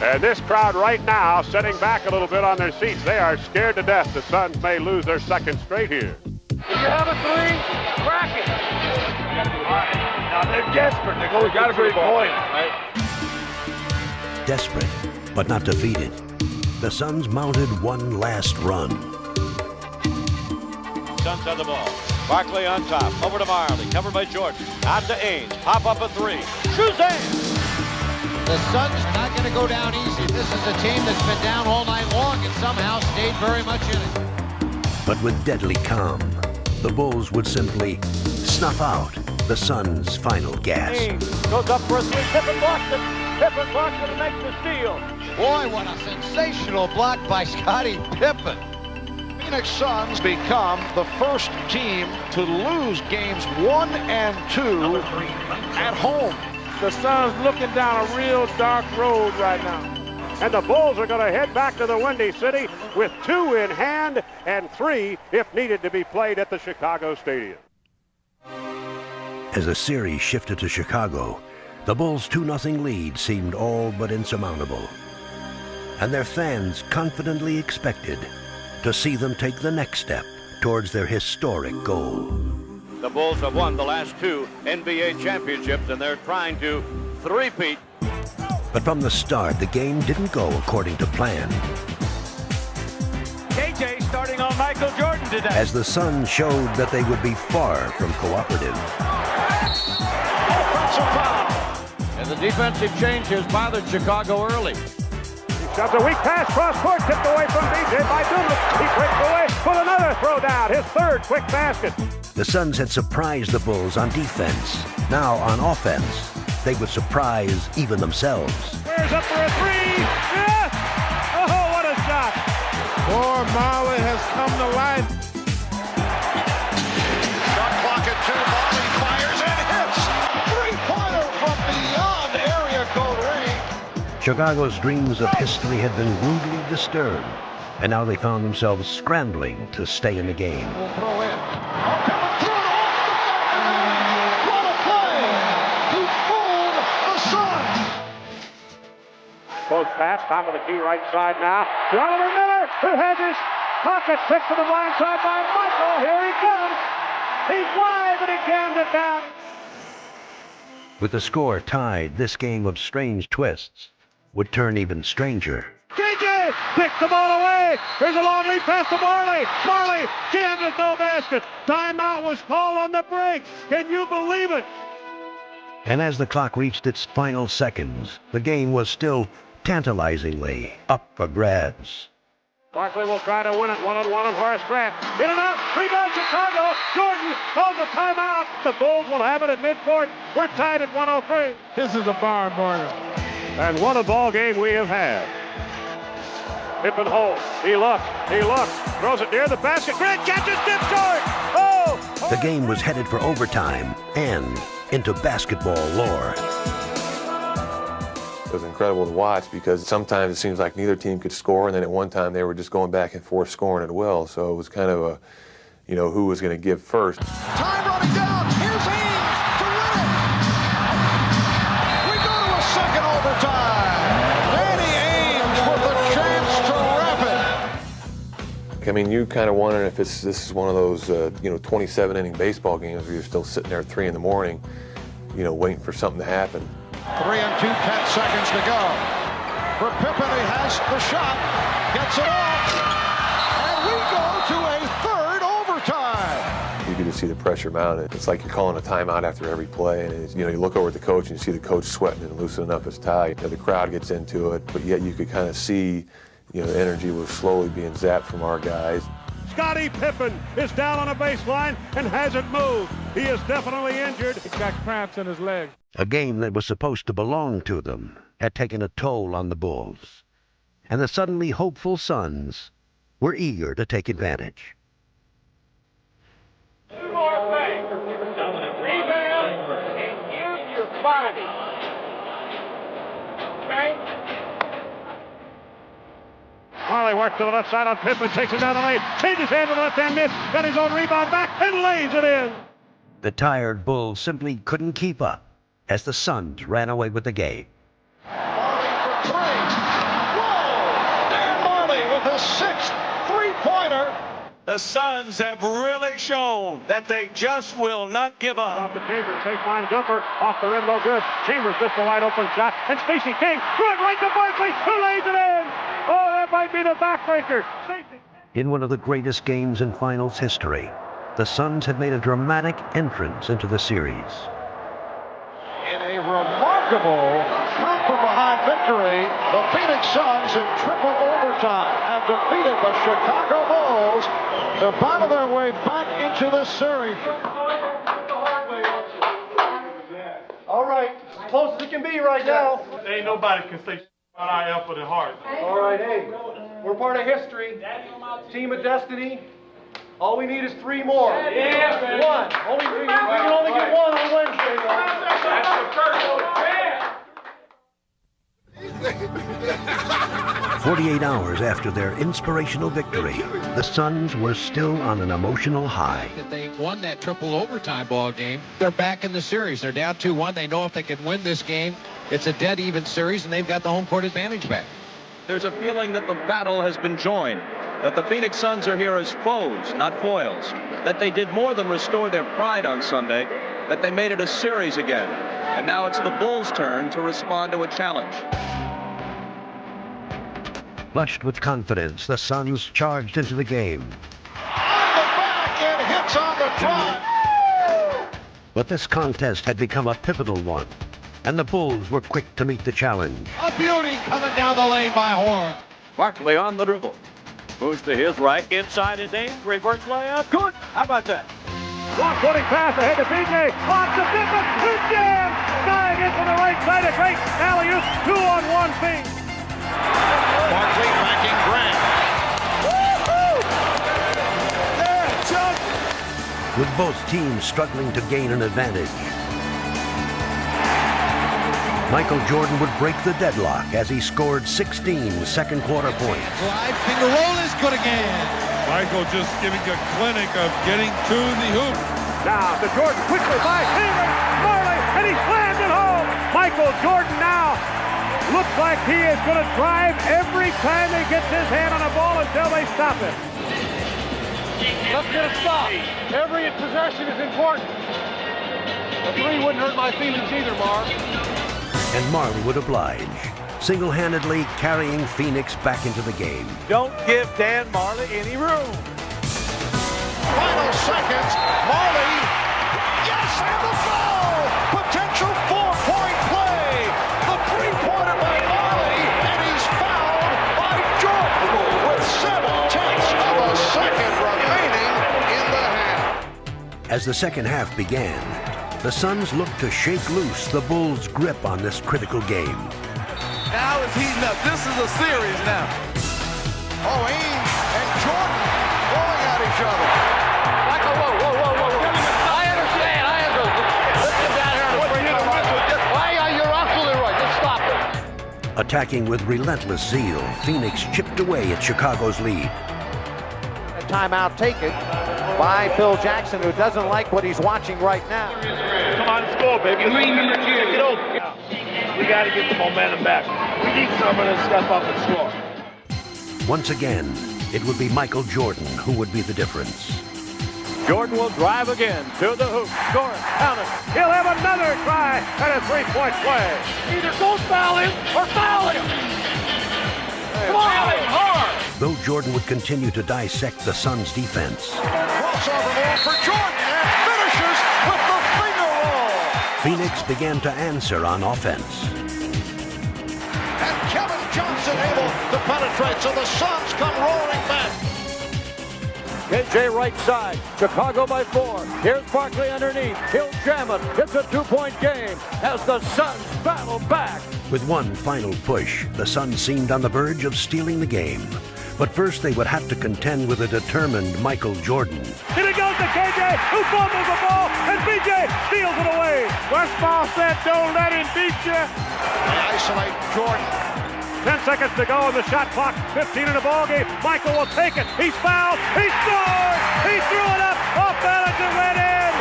And this crowd right now sitting back a little bit on their seats. They are scared to death. The Suns may lose their second straight here. If you have a three, crack it. Now they're desperate. They're going to great point. Right? Desperate, but not defeated, the Suns mounted one last run. Suns have the ball. Barkley on top. Over to Marley. Covered by Jordan. Out to Ainge. Pop up a three. Shoots Ainge. The Suns not going to go down easy. This is a team that's been down all night long and somehow stayed very much in it. But with deadly calm, the Bulls would simply snuff out the Suns' final gasp. Ainge goes up for a three. Pippen blocks it. Pippen blocks it and makes the steal. Boy, what a sensational block by Scottie Pippen. Phoenix Suns become the first team to lose games 1 and 2 at home. The Suns looking down a real dark road right now. And the Bulls are going to head back to the Windy City with 2 in hand and 3 if needed to be played at the Chicago Stadium. As the series shifted to Chicago, the Bulls' 2-0 lead seemed all but insurmountable. And their fans confidently expected to see them take the next step towards their historic goal. The Bulls have won the last 2 NBA championships, and they're trying to three-peat. But from the start, the game didn't go according to plan. KJ starting on Michael Jordan today. As the Suns showed that they would be far from cooperative. Offensive foul. And the defensive changes bothered Chicago early. Shoves a weak pass, cross court, tipped away from BJ by Douglas. He breaks away with another throw down, his third quick basket. The Suns had surprised the Bulls on defense. Now on offense, they would surprise even themselves. Squares up for a three. Yes! Oh, what a shot! Boy, Marley has come to life. Shot clock at 2. Marley fires and hits. Three-pointer from beyond area code range. Chicago's dreams of history had been rudely disturbed, and now they found themselves scrambling to stay in the game. We'll throw in. What a play! He fooled the Suns. Close pass, top of the key right side now. To Oliver Miller, who has his pocket picked to the blind side by Michael. Here he comes. He's wide, but he jams it down. With the score tied, this game of strange twists would turn even stranger. KJ picks the ball away. Here's a long lead pass to Marley. Marley jams it, no basket. Timeout was called on the break. Can you believe it? And as the clock reached its final seconds, the game was still tantalizingly up for grabs. Barkley will try to win it one-on-one on Horace Grant. In and out, rebound Chicago. Jordan calls a timeout. The Bulls will have it at midcourt. We're tied at 103. This is a barn burner. And what a ball game we have had. Pippen holds. He looks, throws it near the basket. Grant catches, dip short. Oh! The game was headed for overtime and into basketball lore. It was incredible to watch because sometimes it seems like neither team could score, and then at one time they were just going back and forth scoring at will. So it was kind of a, who was going to give first. Time running down. Here's Ainge to win it. We go to a second overtime. Danny Ainge with a chance to wrap it. I mean, you kind of wondering if this is one of those, 27-inning baseball games where you're still sitting there at 3 in the morning, waiting for something to happen. 3 and 2, 10 seconds to go. For Pippen, he has the shot, gets it off, and we go to a third overtime. You can just see the pressure mounted. It's like you're calling a timeout after every play, and you look over at the coach and you see the coach sweating and loosening up his tie. The crowd gets into it, but yet you could kind of see, the energy was slowly being zapped from our guys. Scottie Pippen is down on a baseline and hasn't moved. He is definitely injured. He's got cramps in his leg. A game that was supposed to belong to them had taken a toll on the Bulls. and the suddenly hopeful Suns were eager to take advantage. Two more things. Rebound and use your body. Okay? Marley works to the left side on Pippen, takes it down the lane, changes hand with the left hand miss, got his own rebound back, and lays it in. The tired Bulls simply couldn't keep up as the Suns ran away with the game. Marley for three. Whoa! Dan Marley with his sixth three-pointer. The Suns have really shown that they just will not give up. Off the Chambers, baseline jumper, off the rim, no good. Chambers missed a wide open shot, and Stacey King threw it right to Barkley, who lays it in. Oh, that might be the backbreaker. In one of the greatest games in finals history, the Suns had made a dramatic entrance into the series. In a remarkable come-from-behind victory, the Phoenix Suns in triple overtime have defeated the Chicago Bulls to battle their way back into the series. All right, as close as it can be right now. Ain't nobody can say about our effort and heart. All right, hey, we're part of history. Team of destiny. All we need is 3 more. Yeah, one. We can only get 1 on Wednesday. That's the first one. 48 hours after their inspirational victory, the Suns were still on an emotional high. If they won that triple overtime ball game, they're back in the series. They're down 2-1. They know if they can win this game, it's a dead even series, and they've got the home court advantage back. There's a feeling that the battle has been joined, that the Phoenix Suns are here as foes, not foils, that they did more than restore their pride on Sunday, that they made it a series again. And now it's the Bulls' turn to respond to a challenge. Flushed with confidence, the Suns charged into the game. On the back and hits on the drive. But this contest had become a pivotal one, and the Bulls were quick to meet the challenge. A beauty coming down the lane by Horn. Barkley on the dribble. Moves to his right, inside his aim, reverse layup. Good. How about that? Long-footing pass ahead to BJ. Off to Pippen. Good jam. Dying in from the right side. A great alley-oop. 2-on-1 feed. Barkley backing Grant. Woo-hoo! Yeah, Chuck. With both teams struggling to gain an advantage, Michael Jordan would break the deadlock as he scored 16 second quarter points. Slide finger roll is good again. Michael just giving a clinic of getting to the hoop. Now to Jordan, quickly by Taylor, Marley, and he slams it home. Michael Jordan now looks like he is going to drive every time he gets his hand on a ball until they stop it. Let's get a stop. Every possession is important. A 3 wouldn't hurt my feelings either, Mark. And Marley would oblige, single-handedly carrying Phoenix back into the game. Don't give Dan Marley any room. Final seconds. Marley. Yes, and the foul. Potential 4-point play. The three-pointer by Marley, and he's fouled by Jordan with 7/10 of a second remaining in the half. As the second half began, the Suns looked to shake loose the Bulls' grip on this critical game. Now it's heating up. This is a series now. Oh, Ainge and Jordan going at each other. Michael, whoa. I understand. Let's get down here and break the whistle. You're absolutely right. Just stop it. Attacking with relentless zeal, Phoenix chipped away at Chicago's lead. A timeout taken by Phil Jackson, who doesn't like what he's watching right now. Come on, score, baby. Get over. We got to get the momentum back. We need someone to step up and score. Once again, it would be Michael Jordan who would be the difference. Jordan will drive again to the hoop. Score it. Count it. He'll have another try at a three-point play. Either don't foul him or foul him. Come on, hard. Though Jordan would continue to dissect the Suns' defense, Crossover ball for Jordan and finishes with the finger roll. Phoenix began to answer on offense. And Kevin Johnson able to penetrate, so the Suns come rolling back. KJ right side, Chicago by 4. Here's Barkley underneath. He'll jam it. It's a 2-point game as the Suns battle back With one final push, the Suns seemed on the verge of stealing the game. But first they would have to contend with a determined Michael Jordan. Here it goes to KJ, who fumbles the ball, and BJ steals it away. Westball said, don't let him beat you. They isolate Jordan. 10 seconds to go on the shot clock. 15 in the ball game. Michael will take it. He's fouled. He scored. He threw it up. Off balance and went in.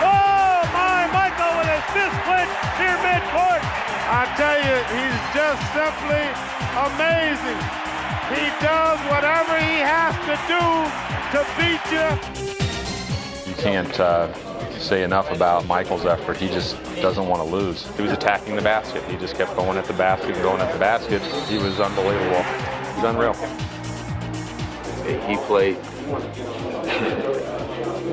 Oh, my Michael with his fist clenched near midcourt. I tell you, he's just simply amazing. He does whatever he has to do to beat you. You can't say enough about Michael's effort. He just doesn't want to lose. He was attacking the basket. He just kept going at the basket and going at the basket. He was unbelievable. He was unreal. He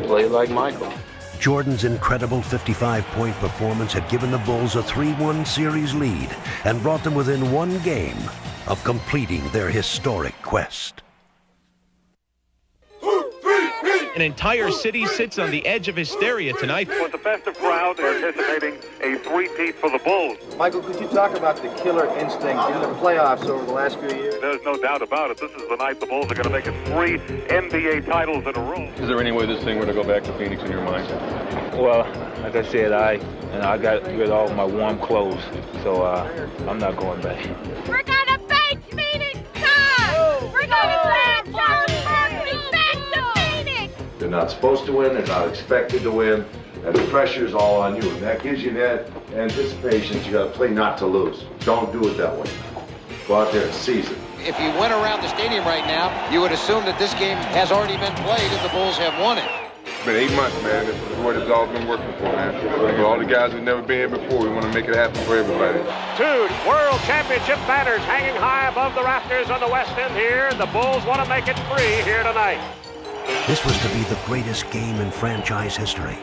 played like Michael. Jordan's incredible 55-point performance had given the Bulls a 3-1 series lead and brought them within one game of completing their historic quest. An entire city sits on the edge of hysteria tonight. With the festive crowd anticipating a three-peat for the Bulls. Michael, could you talk about the killer instinct in the playoffs over the last few years? There's no doubt about it. This is the night the Bulls are going to make it 3 NBA titles in a row. Is there any way this thing were to go back to Phoenix in your mind? Well, like I said, I got rid of all my warm clothes, so I'm not going back. We're gonna beat Phoenix Suns! We're gonna send Charles Barkley back to Phoenix! They're not supposed to win, they're not expected to win, and the pressure is all on you. And that gives you that anticipation. You got to play not to lose. Don't do it that way. Go out there and seize it. If you went around the stadium right now, you would assume that this game has already been played and the Bulls have won it. It's been 8 months, man. This is what it's all been working for, man. For all the guys who've never been here before, we want to make it happen for everybody. 2 World Championship banners hanging high above the rafters on the west end here. The Bulls want to make it 3 here tonight. This was to be the greatest game in franchise history.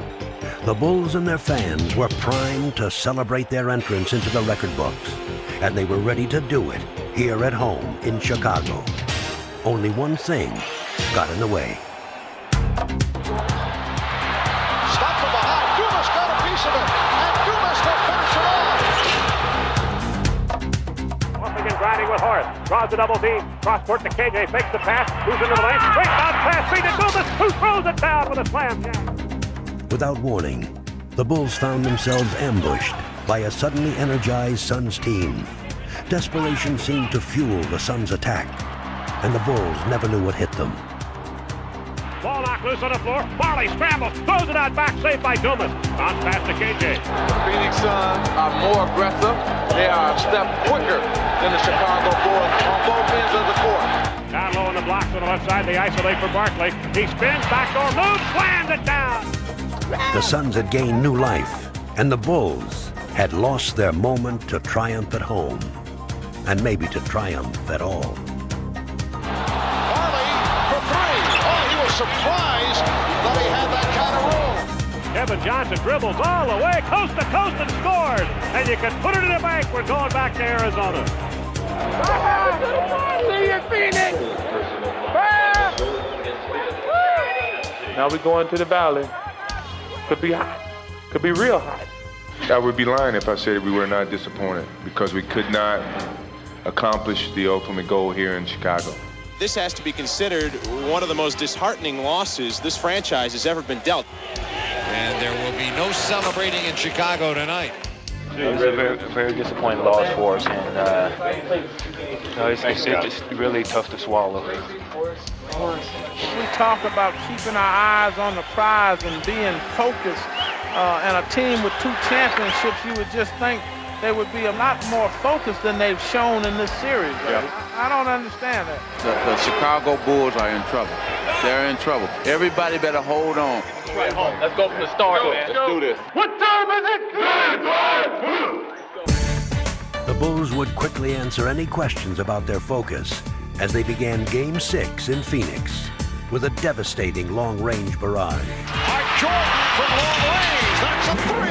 The Bulls and their fans were primed to celebrate their entrance into the record books, and they were ready to do it here at home in Chicago. Only one thing got in the way. Stopped from behind. Dumas got a piece of it, and Dumas will finish it off. Once again grinding with Horace. Draws the double team. Cross court to KJ. Fakes the pass. Moves into the lane. Straight down pass. Feed to Dumas, who throws it down with a slam jam. Without warning, the Bulls found themselves ambushed by a suddenly energized Suns team. Desperation seemed to fuel the Suns' attack, and the Bulls never knew what hit them. Ball knocked loose on the floor. Barkley scrambles, throws it out back, saved by Dumas. Bounce pass to KJ. The Phoenix Suns are more aggressive. They are a step quicker than the Chicago Bulls on both ends of the court. Down low on the blocks on the left side. They isolate for Barkley. He spins, backdoor move, slams it down. The Suns had gained new life, and the Bulls had lost their moment to triumph at home, and maybe to triumph at all. Barkley for 3. Oh, he was surprised that he had that kind of room. Kevin Johnson dribbles all the way, coast to coast, and scores. And you can put it in the bank. We're going back to Arizona. See you, Phoenix! Now we're going to the Valley. Could be hot. Could be real hot. I would be lying if I said we were not disappointed because we could not accomplish the ultimate goal here in Chicago. This has to be considered one of the most disheartening losses this franchise has ever been dealt. And there will be no celebrating in Chicago tonight. It was a very disappointing loss for us, and it's just really tough to swallow. We talk about keeping our eyes on the prize and being focused, and a team with 2 championships, you would just think they would be a lot more focused than they've shown in this series. Yeah. I don't understand that. The Chicago Bulls are in trouble. They're in trouble. Everybody better hold on. Right home. Let's go from the start, man. Let's do this. What time is it? The Bulls would quickly answer any questions about their focus as they began Game 6 in Phoenix with a devastating long-range barrage. Jordan from long range. That's a 3.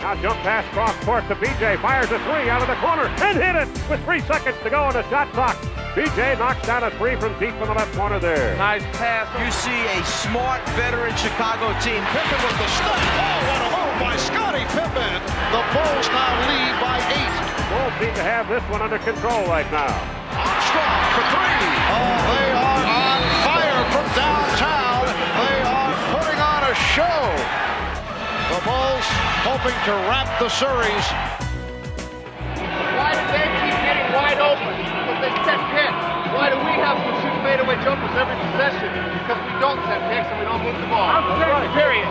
Now jump pass cross court to BJ. Fires a 3 out of the corner and hit it with 3 seconds to go on the shot clock. BJ knocks down a 3 from deep in the left corner there. Nice pass. You see a smart veteran Chicago team. Pippen with the stop. Oh, what a move by Scottie Pippen. The Bulls now lead by 8. Bulls seem to have this one under control right now. Armstrong for 3. Oh, they are on fire from downtown. They are putting on a show. The Bulls hoping to wrap the series. Why do they keep getting wide open? Because they set picks. Why do we have to shoot fadeaway jumpers every possession? Because we don't set picks and we don't move the ball. Period.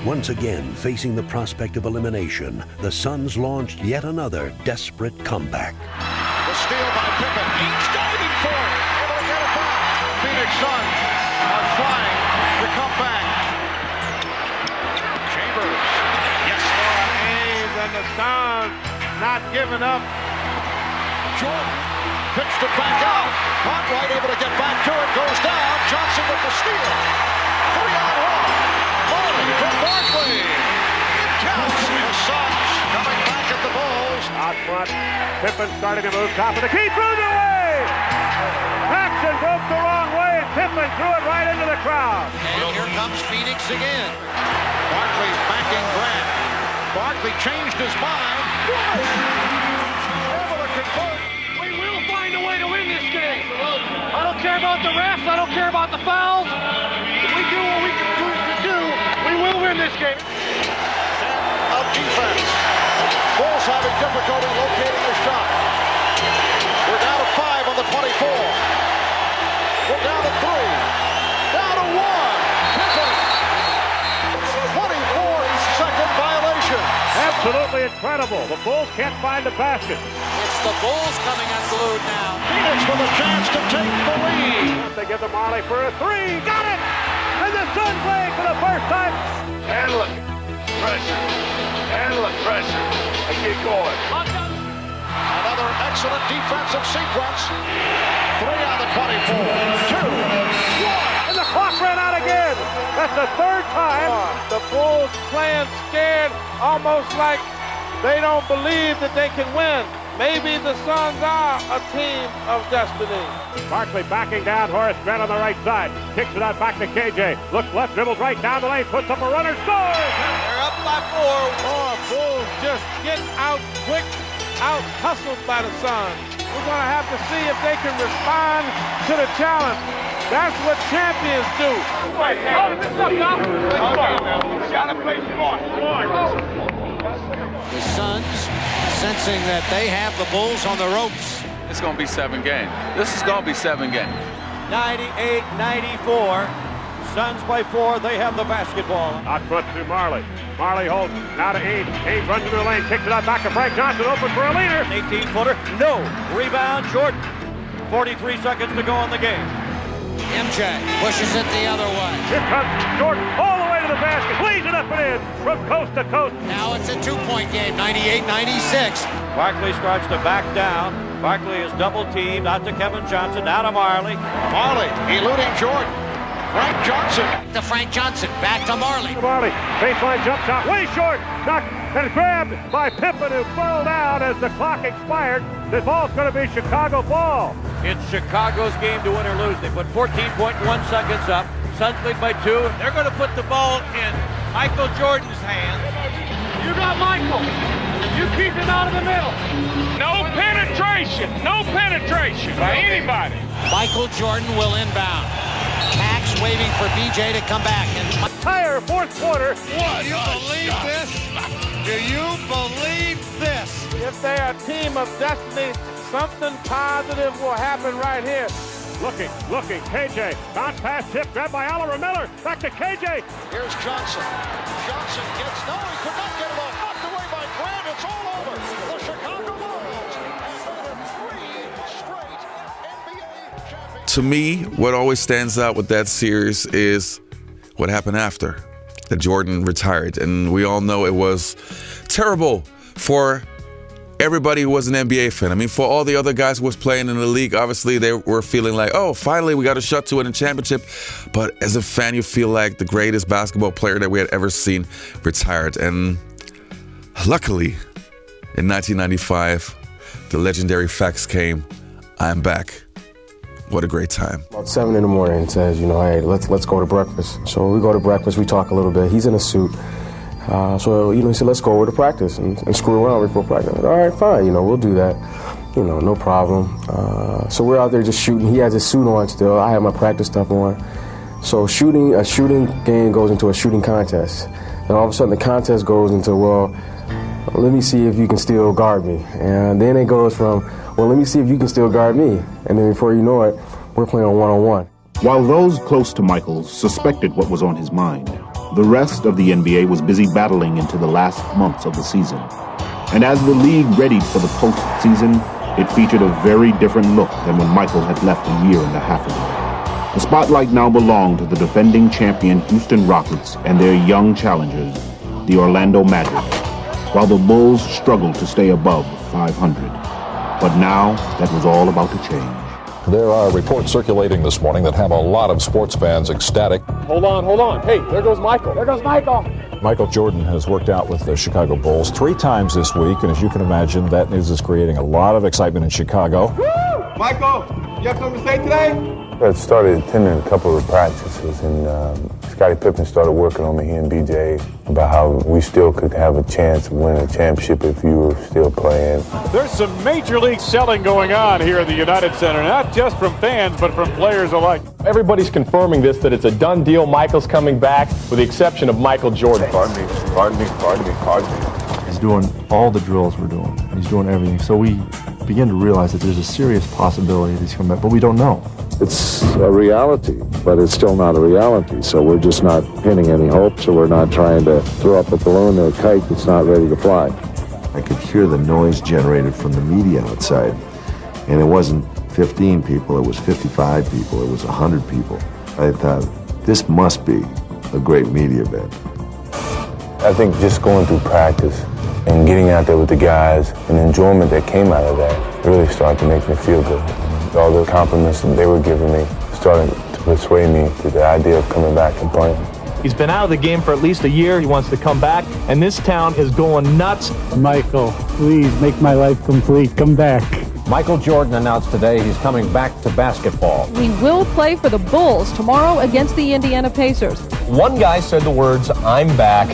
Once again, facing the prospect of elimination, the Suns launched yet another desperate comeback. The steal by Pippen. He's diving for it. Able to get it back. Phoenix Suns are trying to come back. Chambers. Yes, Laura. A's and the Suns not giving up. Jordan pitched it back out. Cartwright able to get back to it. Goes down. Johnson with the steal. 3-on-1. Marley from Barkley. It counts. The Suns coming back at the Bulls. Out front, Pippen starting to move top of the key, threw it away! Paxson broke the wrong way, and Pippen threw it right into the crowd. And here comes Phoenix again. Barkley backing Grant. Barkley changed his mind. Able to convert. We will find a way to win this game. I don't care about the refs. I don't care about the fouls. If we do what we can do, we will win this game. Of defense. Bulls having difficulty locating the shot. We're down to 5 on the 24. We're down to 3. Down to 1. Pippen. 24-second violation. Absolutely incredible. The Bulls can't find a basket. It's the Bulls coming unglued now. Phoenix with a chance to take the lead. They give the Marley for a 3. Got it! And the Suns playing for the first time. Handle it. Pressure. Handle it. Pressure. And keep going. Another excellent defensive sequence. 3 on the 24. 2. 1. And the clock ran out again. That's the third time. The Bulls playing scared, almost like they don't believe that they can win. Maybe the Suns are a team of destiny. Barkley backing down, Horace Grant on the right side. Kicks it out back to KJ. Looks left, dribbles right down the lane, puts up a runner, scores! They're up by 4. Oh, Bulls just getting out quick, out hustled by the Suns. We're going to have to see if they can respond to the challenge. That's what champions do. The Suns sensing that they have the Bulls on the ropes. It's going to be 7 games. This is going to be 7 games. 98-94. Suns by 4. They have the basketball. Out front to Marley. Marley holds. Now to Ames. Ames runs into the lane. Kicks it out back to Frank Johnson. Open for a leader. 18-footer. No. Rebound. Jordan. 43 seconds to go in the game. MJ pushes it the other way. Here comes Jordan all the way to the basket. Leads it up and in from coast to coast. Now it's a 2-point game, 98-96. Barkley starts to back down. Barkley is double teamed. Out to Kevin Johnson. Now to Marley. Marley eluding Jordan. Frank Johnson. To Frank Johnson. Back to Marley. Marley. Baseline jump shot. Way short. Knocked and grabbed by Pippen, who fell down as the clock expired. This ball's going to be Chicago ball. It's Chicago's game to win or lose. They put 14.1 seconds up. Suns lead by 2. They're going to put the ball in Michael Jordan's hands. You got Michael. You keep him out of the middle. No penetration. No penetration by anybody. Michael Jordan will inbound. Pax waiting for BJ to come back. And entire fourth quarter. What? Do you believe this? Do you believe this? If they are a team of destiny, something positive will happen right here. Looking, KJ, bounce pass tip, grabbed by Oliver Miller, back to KJ. Here's Johnson. Johnson gets, no, he could not get it off. Knocked away by Grant, it's all over. The Chicago Bulls have 3 straight NBA champions. To me, what always stands out with that series is what happened after that Jordan retired. And we all know it was terrible for everybody who was an NBA fan. I mean, for all the other guys who was playing in the league, obviously they were feeling like, oh, finally we got a shot to win a championship. But as a fan, you feel like the greatest basketball player that we had ever seen retired. And luckily, in 1995, the legendary fax came. I'm back. What a great time. About 7 in the morning, says, hey, let's go to breakfast. So we go to breakfast, we talk a little bit. He's in a suit. So, he said, let's go over to practice and screw around before practice. I said, all right, fine, we'll do that. No problem. So we're out there just shooting. He has his suit on still. I have my practice stuff on. So a shooting game goes into a shooting contest. And all of a sudden the contest goes into, well, let me see if you can still guard me. And then it goes from, well, let me see if you can still guard me. And then before you know it, we're playing one-on-one. While those close to Michael suspected what was on his mind, the rest of the NBA was busy battling into the last months of the season. And as the league readied for the postseason, it featured a very different look than when Michael had left a year and a half ago. The spotlight now belonged to the defending champion Houston Rockets and their young challengers, the Orlando Magic, while the Bulls struggled to stay above 500. But now that was all about to change. There are reports circulating this morning that have a lot of sports fans ecstatic. Hold on. Hey, there goes Michael. Michael Jordan has worked out with the Chicago Bulls 3 times this week, and as you can imagine, that news is creating a lot of excitement in Chicago. Woo! Michael, you have something to say today? I started attending a couple of practices, and Scottie Pippen started working on me, he and BJ, about how we still could have a chance of winning a championship if you were still playing. There's some major league selling going on here at the United Center, not just from fans, but from players alike. Everybody's confirming this, that it's a done deal. Michael's coming back, with the exception of Michael Jordan. Pardon me. He's doing all the drills we're doing. He's doing everything. So we begin to realize that there's a serious possibility that he's coming back, but we don't know. It's a reality, but it's still not a reality. So we're just not pinning any hopes, or we're not trying to throw up a balloon or a kite that's not ready to fly. I could hear the noise generated from the media outside, and it wasn't 15 people, it was 55 people, it was 100 people. I thought, this must be a great media event. I think just going through practice and getting out there with the guys and the enjoyment that came out of that really started to make me feel good. All the compliments that they were giving me started to persuade me to the idea of coming back and playing. He's been out of the game for at least a year. He wants to come back, and this town is going nuts. Michael, please make my life complete. Come back. Michael Jordan announced today he's coming back to basketball. He will play for the Bulls tomorrow against the Indiana Pacers. One guy said the words, "I'm back,"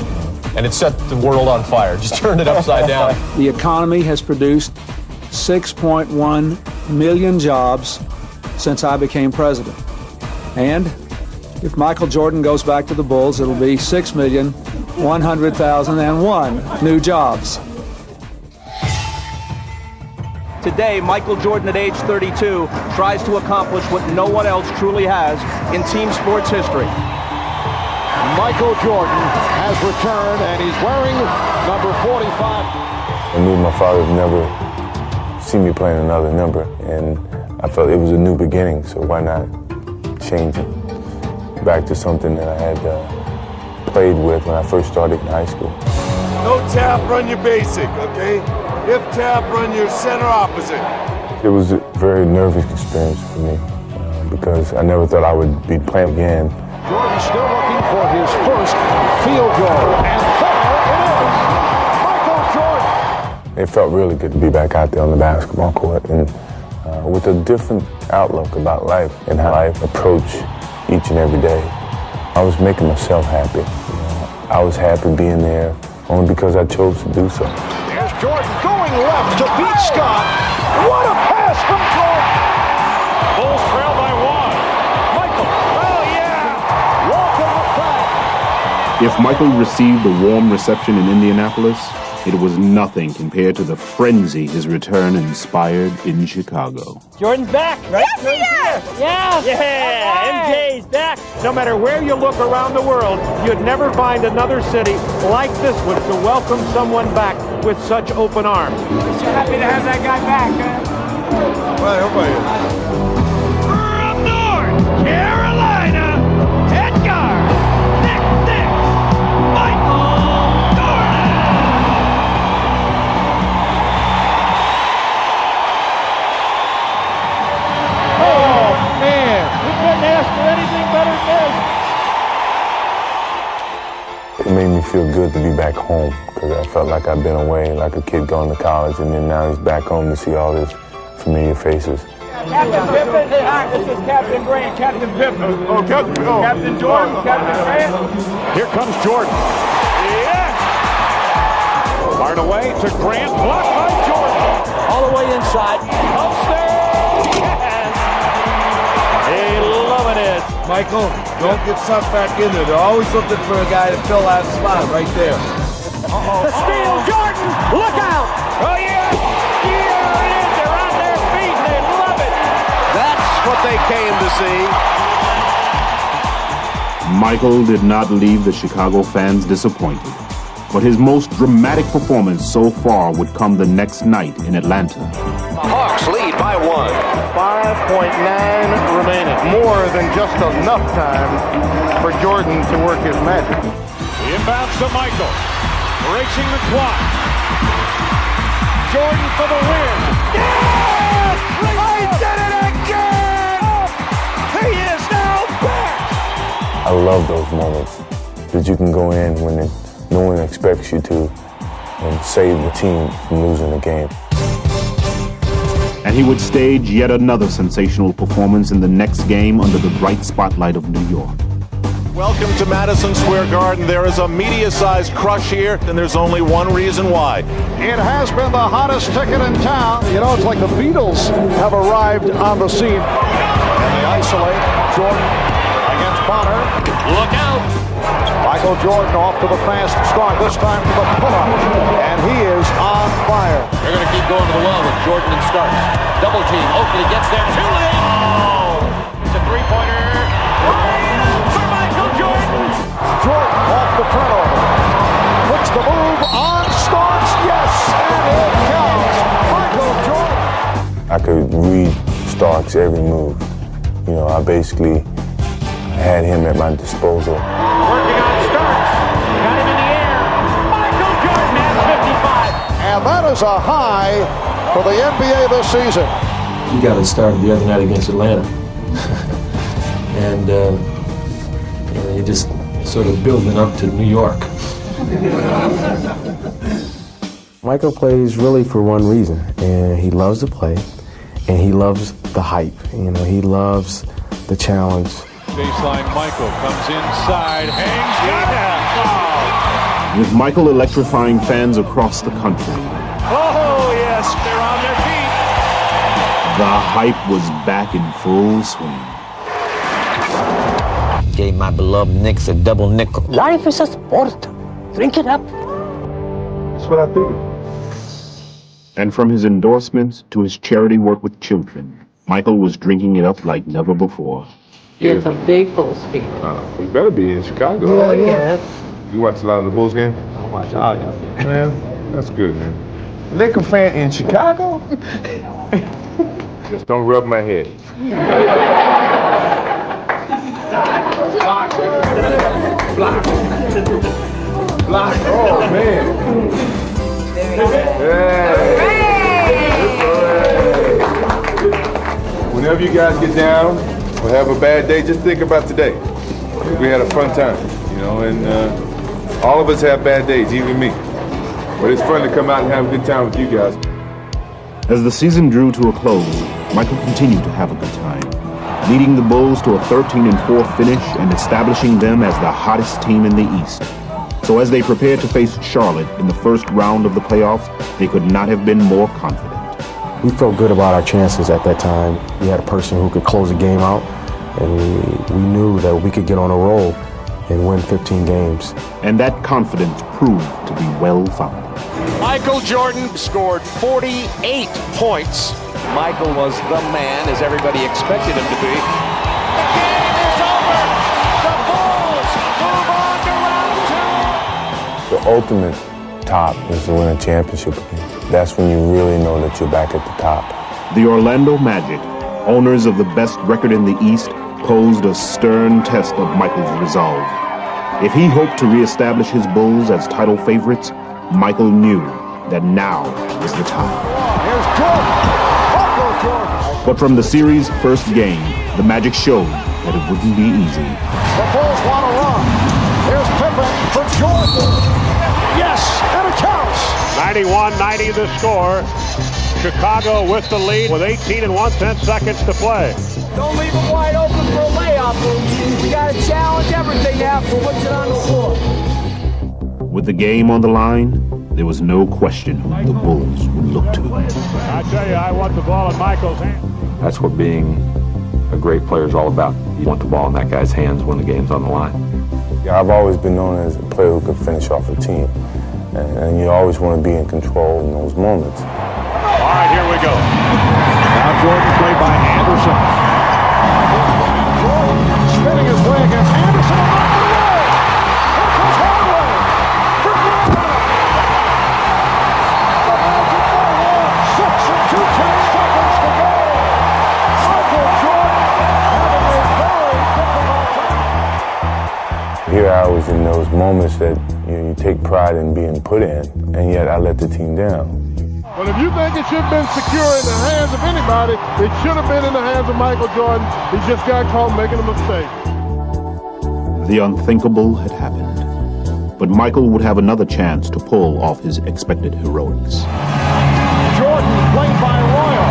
and it set the world on fire. Just turned it upside down. The economy has produced 6.1 million jobs since I became president. And if Michael Jordan goes back to the Bulls, it'll be 6,100,001 new jobs. Today, Michael Jordan at age 32 tries to accomplish what no one else truly has in team sports history. Michael Jordan has returned, and he's wearing number 45. I knew my father would never see me playing another number, and I felt it was a new beginning, so why not change it back to something that I had played with when I first started in high school. No tap, run your basic, okay? If tap, run your center opposite. It was a very nervous experience for me because I never thought I would be playing again. Jordan still looking for his first field goal, and there it is, Michael Jordan. It felt really good to be back out there on the basketball court and with a different outlook about life and how I approach each and every day. I was making myself happy. I was happy being there only because I chose to do so. There's Jordan going left to beat Scott. What a pass from Jordan! Bulls trail by 1. Michael, oh yeah! Walk in the pack. If Michael received a warm reception in Indianapolis, it was nothing compared to the frenzy his return inspired in Chicago. Jordan's back, right? Yes, Yeah. Yeah, MJ's back. No matter where you look around the world, you'd never find another city like this one to welcome someone back with such open arms. So happy to have that guy back, huh? Well, I hope I am. From North Carolina, head guard, Nick Michael Jordan. Oh, man, we couldn't ask for anything better than this. It made me feel good to be back home because I felt like I'd been away, like a kid going to college, and then now he's back home to see all his familiar faces. Captain Pippen, this is Captain Grant, Captain Pippen. Oh, Captain. Oh. Captain Jordan, Captain Grant. Here comes Jordan. Yeah! away to Grant, blocked by Jordan. All the way inside. Upstairs! Yes! Hey, loving it. Michael, don't get sucked back in there. They're always looking for a guy to fill that spot right there. The steal, Jordan! Look out! Oh, yeah! Here it is. They're on their feet. They love it. That's what they came to see. Michael did not leave the Chicago fans disappointed, but his most dramatic performance so far would come the next night in Atlanta. The Hawks lead by 1. 5.9 remaining. More than just enough time for Jordan to work his magic. The inbounds to Michael. Racing the clock. Jordan for the win. Yes! I did it again! He is now back! I love those moments that you can go in when no one expects you to and save the team from losing the game. And he would stage yet another sensational performance in the next game under the bright spotlight of New York. Welcome to Madison Square Garden. There is a media-sized crush here, and there's only one reason why. It has been the hottest ticket in town. You know, it's like the Beatles have arrived on the scene. And they isolate Jordan against Bonner. Look out! Michael Jordan off to the fast start, this time to the pull-up. And he is on fire. They're going to keep going to the well with Jordan and Starks. Double team. Oakley gets there too late. Oh! It's a three-pointer. For Michael Jordan. Jordan off the turnover. Puts the move on Starks. Yes, and it counts. Michael Jordan. I could read Starks' every move. You know, I basically had him at my disposal. Working on Starks. Got him in the air. Michael Jordan has 55. And that is a high for the NBA this season. He got it started the other night against Atlanta. And you're just sort of building up to New York. Michael plays really for one reason, and he loves to play, and he loves the hype. You know, he loves the challenge. Baseline Michael comes inside, hangs, got it. With Michael electrifying fans across the country, Oh, yes, they're on their feet. the hype was back in full swing. Gave my beloved Knicks a double nickel. Life is a sport. Drink it up. That's what I figured. And from his endorsements to his charity work with children, Michael was drinking it up like never before. It's a big Bulls fan. You better be in Chicago. Oh, yes. You watch a lot of the Bulls game? I watch all y'all. Man, that's good, man. Laker fan in Chicago? Just don't rub my head. Block. Oh, man. Whenever you guys get down or have a bad day, just think about today. We had a fun time, you know, and all of us have bad days, even me. But it's fun to come out and have a good time with you guys. As the season drew to a close, Michael continued to have a good time, leading the Bulls to a 13-4 finish and establishing them as the hottest team in the East. So as they prepared to face Charlotte in the first round of the playoffs, they could not have been more confident. We felt good about our chances at that time. We had a person who could close the game out, and we knew that we could get on a roll and win 15 games. And that confidence proved to be well-founded. Michael Jordan scored 48 points. Michael was the man, as everybody expected him to be. The game is over. The Bulls move on to round 2. The ultimate top is to win a championship again. That's when you really know that you're back at the top. The Orlando Magic, owners of the best record in the East, posed a stern test of Michael's resolve. If he hoped to reestablish his Bulls as title favorites, Michael knew that now was the time. Here's Jordan. Michael Jordan. But from the series' first game, the Magic showed that it wouldn't be easy. The Bulls want to run. Here's Pippen for Jordan. Yes, and it counts. 91-90 the score. Chicago with the lead with 18 and 1/10 seconds to play. Don't leave them wide open for a layup. We got to challenge everything now for what's it on the floor. With the game on the line, there was no question who the Bulls would look to. I tell you, I want the ball in Michael's hand. That's what being a great player is all about. You want the ball in that guy's hands when the game's on the line. Yeah, I've always been known as a player who could finish off a team. And you always want to be in control in those moments. All right, here we go. Now Jordan played by Anderson. Jordan spinning his way against Anderson. Here comes Harper. For Jordan. 6 and 2/10 seconds to go. Michael Jordan having a very difficult time. Here I was in those moments that you take pride in being put in, and yet I let the team down. But if you think it should have been secure in the hands of anybody, it should have been in the hands of Michael Jordan. He just got caught making a mistake. The unthinkable had happened, but Michael would have another chance to pull off his expected heroics. Jordan played by Royal.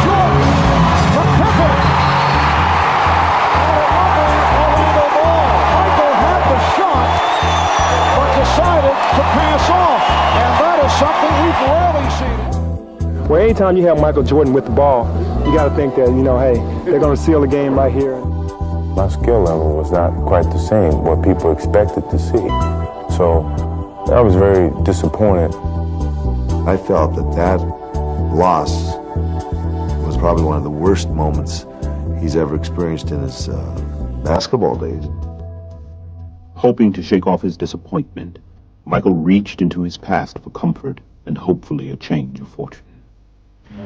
Jordan from Pippen. And a lovely Orlando ball. Michael had the shot, but decided to pass off. And that is something we've rarely seen. Well, anytime you have Michael Jordan with the ball, you got to think that, hey, they're going to seal the game right here. My skill level was not quite the same, what people expected to see. So I was very disappointed. I felt that loss was probably one of the worst moments he's ever experienced in his basketball days. Hoping to shake off his disappointment, Michael reached into his past for comfort and hopefully a change of fortune.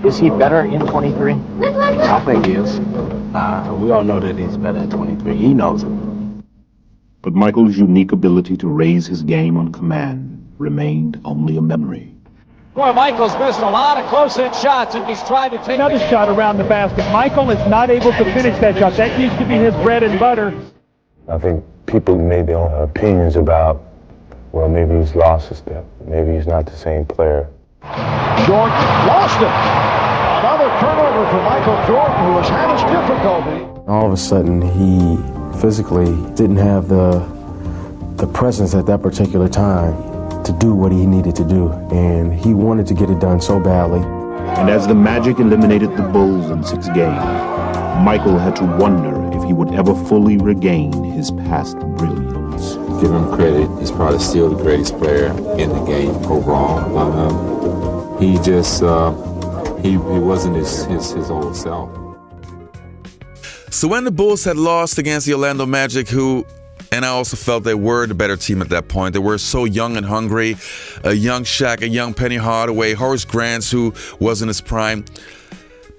Is he better in 23? I think he is. We all know that he's better at 23. He knows it. But Michael's unique ability to raise his game on command remained only a memory. Boy, Michael's missed a lot of close-in shots, and he's trying to take another shot around the basket. Michael is not able to finish that shot. That used to be his bread and butter. I think people made their own opinions about, well, maybe he's lost a step. Maybe he's not the same player. Jordan lost it. Another turnover for Michael Jordan, who has had his difficulty. All of a sudden, he physically didn't have the presence at that particular time to do what he needed to do, and he wanted to get it done so badly. And as the Magic eliminated the Bulls in 6 games, Michael had to wonder if he would ever fully regain his past brilliance. Give him credit, he's probably still the greatest player in the game overall, but he just, he wasn't his old self. So when the Bulls had lost against the Orlando Magic, and I also felt they were the better team at that point. They were so young and hungry. A young Shaq, a young Penny Hardaway, Horace Grant, who was in his prime.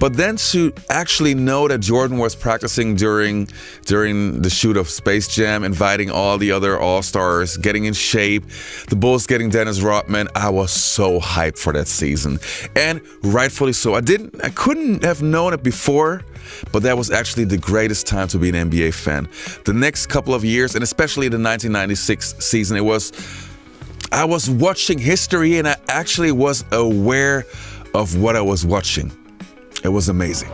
But then to actually know that Jordan was practicing during the shoot of Space Jam, inviting all the other All-Stars, getting in shape, the Bulls getting Dennis Rodman, I was so hyped for that season. And rightfully so. I couldn't have known it before, but that was actually the greatest time to be an NBA fan. The next couple of years, and especially the 1996 season, I was watching history, and I actually was aware of what I was watching. It was amazing.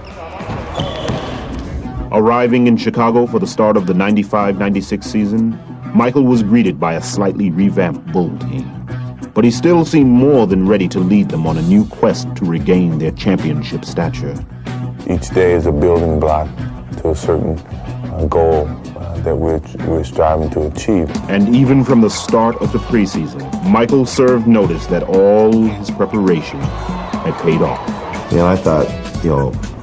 Arriving in Chicago for the start of the 95-96 season, Michael was greeted by a slightly revamped Bull team. But he still seemed more than ready to lead them on a new quest to regain their championship stature. Each day is a building block to a certain goal that we're striving to achieve. And even from the start of the preseason, Michael served notice that all his preparation had paid off. I thought,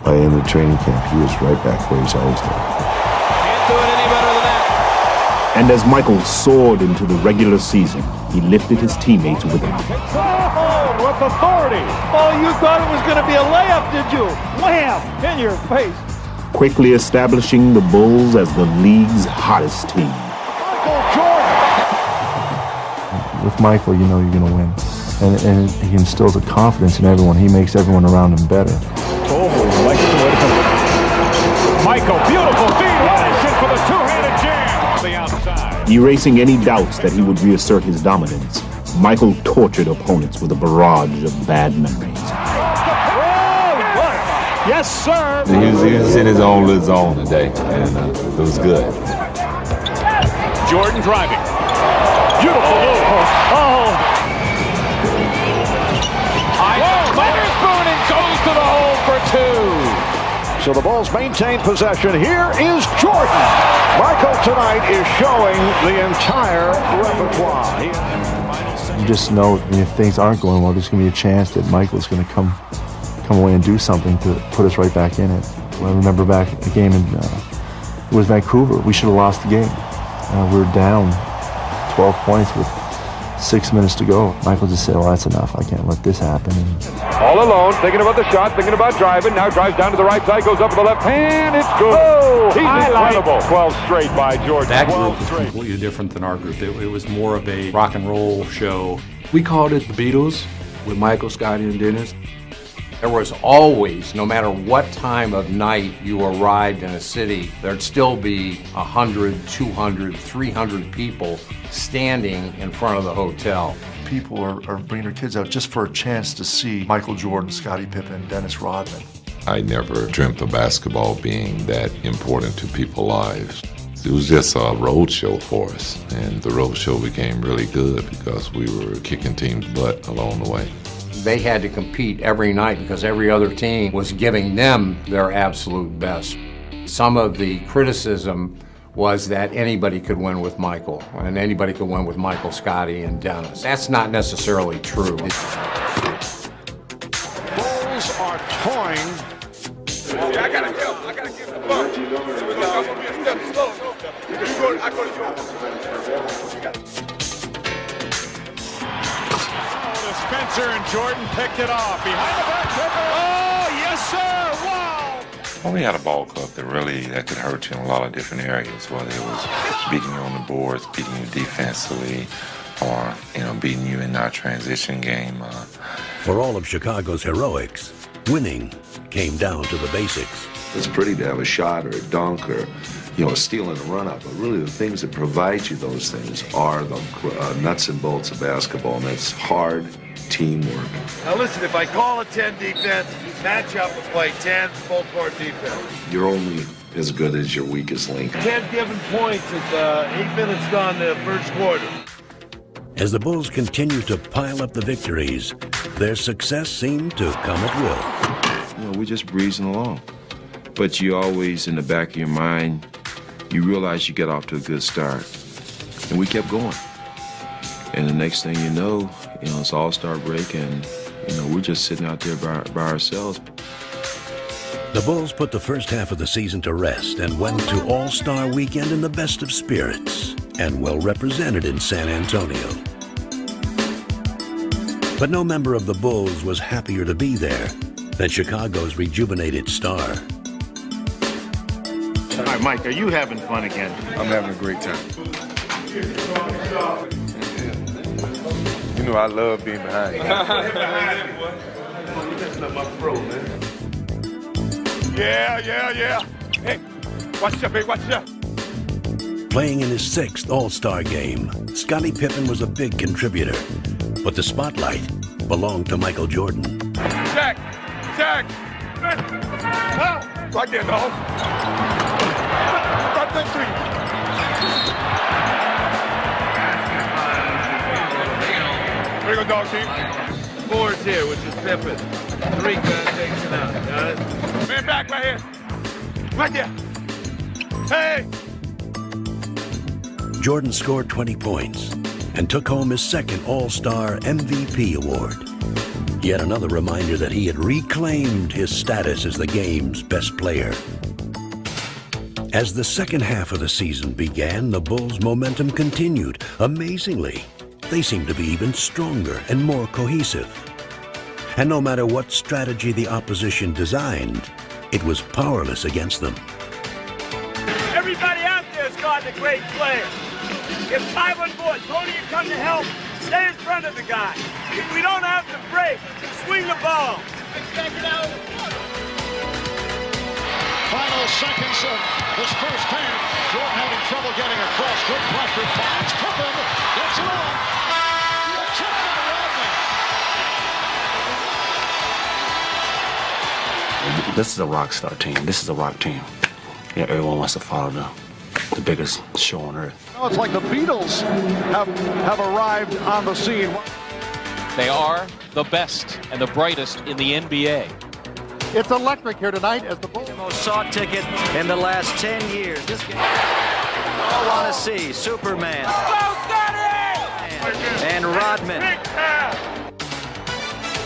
by the end of the training camp, he was right back where he's always been. Can't do it any better than that. And as Michael soared into the regular season, he lifted his teammates with him. With authority. Oh, you thought it was going to be a layup, did you? Wham! In your face. Quickly establishing the Bulls as the league's hottest team. Michael Jordan. With Michael, you're going to win. And he instills a confidence in everyone. He makes everyone around him better. Michael, beautiful feed, Robinson for the two-handed jam on the outside. Erasing any doubts that he would reassert his dominance, Michael tortured opponents with a barrage of bad memories. Yes, sir. He was in his own little zone today, and it was good. Jordan driving. Beautiful move. Oh. So the Bulls maintain possession. Here is Jordan. Michael tonight is showing the entire repertoire. You just know if things aren't going well, there's going to be a chance that Michael's going to come away and do something to put us right back in it. I remember back at the game in it was Vancouver. We should have lost the game. We were down 12 points with 6 minutes to go. Michael just said, well, that's enough. I can't let this happen. All alone, thinking about the shot, thinking about driving. Now drives down to the right side, goes up to the left hand. It's good. Oh, he's incredible. 12 straight by Jordan. That group was completely different than our group. It was more of a rock and roll show. We called it the Beatles with Michael, Scottie, and Dennis. There was always, no matter what time of night you arrived in a city, there'd still be 100, 200, 300 people standing in front of the hotel. People are bringing their kids out just for a chance to see Michael Jordan, Scottie Pippen, Dennis Rodman. I never dreamt of basketball being that important to people's lives. It was just a road show for us, and the road show became really good because we were kicking teams' butt along the way. They had to compete every night because every other team was giving them their absolute best. Some of the criticism was that anybody could win with Michael, and anybody could win with Michael, Scottie, and Dennis. That's not necessarily true. Bulls are toying. I gotta give the ball. I'm gonna be a step slow. I go to yours. Spencer and Jordan picked it off. Behind the back, Pippen. Oh, yes, sir. Wow. Well, we had a ball club that could hurt you in a lot of different areas, whether it was beating you on the boards, beating you defensively, or, beating you in our transition game. For all of Chicago's heroics, winning came down to the basics. It's pretty to have a shot or a dunk or, a steal and a run-up, but really the things that provide you those things are the nuts and bolts of basketball, and that's hard teamwork. Now listen, if I call a 10 defense, match up and play 10 full-court defense. You're only as good as your weakest link. 10 given points, it's 8 minutes gone the first quarter. As the Bulls continue to pile up the victories, their success seemed to come at will. We're just breezing along. But you always, in the back of your mind, you realize you get off to a good start. And we kept going. And the next thing you know, it's All-Star break, and, we're just sitting out there by ourselves. The Bulls put the first half of the season to rest and went to All-Star weekend in the best of spirits and well represented in San Antonio. But no member of the Bulls was happier to be there than Chicago's rejuvenated star. All right, Mike, are you having fun again? I'm having a great time. I love being behind you. Yeah. Hey, watch out, baby, watch out. Playing in his 6th All-Star game, Scottie Pippen was a big contributor, but the spotlight belonged to Michael Jordan. Jack! Right there, dog. Got that three. There you go, dog team. 4 is here, which is Pippen. 3 takes it out. Got it? Man back right here. Right there. Hey! Jordan scored 20 points and took home his 2nd All-Star MVP award. Yet another reminder that he had reclaimed his status as the game's best player. As the second half of the season began, the Bulls' momentum continued. Amazingly, they seemed to be even stronger and more cohesive. And no matter what strategy the opposition designed, it was powerless against them. Everybody out there is guarding a great player. If 5 on board, Toni can come to help. Stay in front of the guy. If we don't have to break, swing the ball. Final seconds of this first half. Jordan having trouble getting across. Good pressure. Finds Pippen. Gets it on. Check by Rodman. This is a rock star team. This is a rock team. Yeah, everyone wants to follow the biggest show on earth. It's like the Beatles have arrived on the scene. They are the best and the brightest in the NBA. It's electric here tonight as the Bulls. The most sought ticket in the last 10 years. This game, I want to see Superman. Let's go, Scottie! And Rodman.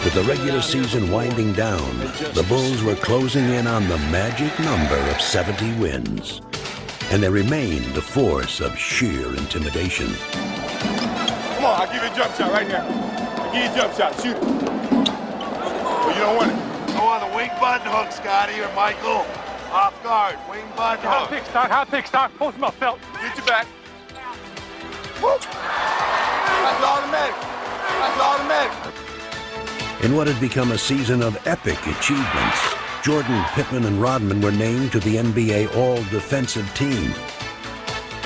With the regular season winding down, the Bulls were closing in on the magic number of 70 wins. And they remained a force of sheer intimidation. Come on, I'll give you a jump shot right now. I'll give you a jump shot. Shoot it. Well, you don't want it. Go on the wing button hook, Scottie or Michael. Off guard, wing button hook. Hot pick, start. Post him up, Felt. Get your back. Whoop. That's automatic. That's automatic. In what had become a season of epic achievements, Jordan, Pippen, and Rodman were named to the NBA All-Defensive Team.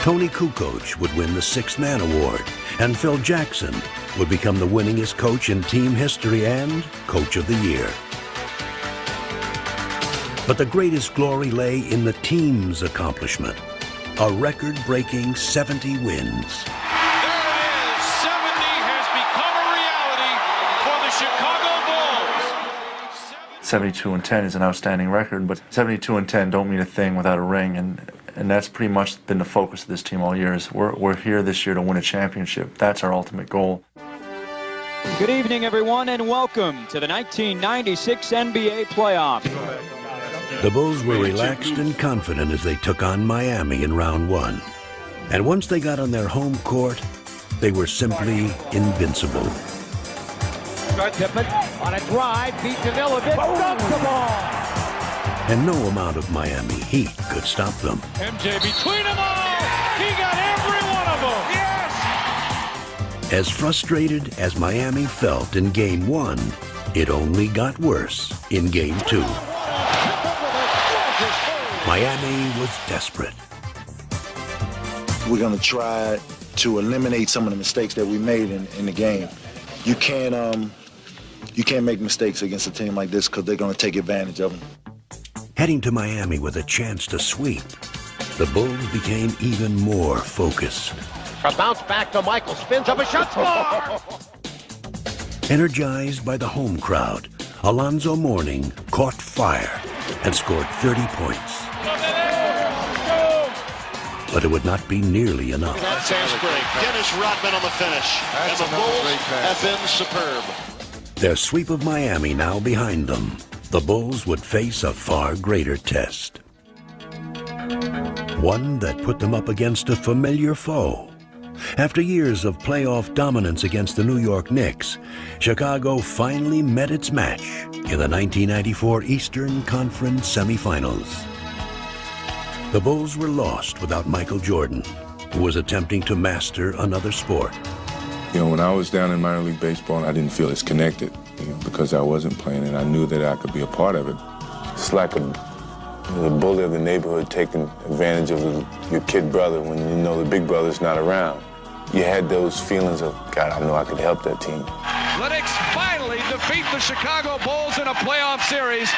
Toni Kukoc would win the Sixth Man Award, and Phil Jackson would become the winningest coach in team history and Coach of the Year. But the greatest glory lay in the team's accomplishment, a record-breaking 70 wins. 72-10 is an outstanding record, but 72-10 don't mean a thing without a ring, and that's pretty much been the focus of this team all year. Is we're here this year to win a championship. That's our ultimate goal. Good evening, everyone, and welcome to the 1996 NBA playoffs. The Bulls were relaxed and confident as they took on Miami in round one. And once they got on their home court, they were simply invincible. Pippen on a drive, beat Davilovich, dumps the ball. And no amount of Miami heat could stop them. MJ between them all. He got every one of them. Yes! As frustrated as Miami felt in Game 1, it only got worse in Game 2. Miami was desperate. We're going to try to eliminate some of the mistakes that we made in the game. You can't make mistakes against a team like this because they're going to take advantage of them. Heading to Miami with a chance to sweep, the Bulls became even more focused. A bounce back to Michael, spins up a shot, score! Energized by the home crowd, Alonzo Mourning caught fire and scored 30 points. But it would not be nearly enough. That's great. Dennis Rodman on the finish. And the Bulls have been superb. Their sweep of Miami now behind them, the Bulls would face a far greater test. One that put them up against a familiar foe. After years of playoff dominance against the New York Knicks, Chicago finally met its match in the 1994 Eastern Conference semifinals. The Bulls were lost without Michael Jordan, who was attempting to master another sport. You know, when I was down in minor league baseball, I didn't feel as connected, because I wasn't playing, and I knew that I could be a part of it. It's like the bully of the neighborhood taking advantage of your kid brother when you know the big brother's not around. You had those feelings of, God, I know I could help that team. The Knicks finally defeat the Chicago Bulls in a playoff series.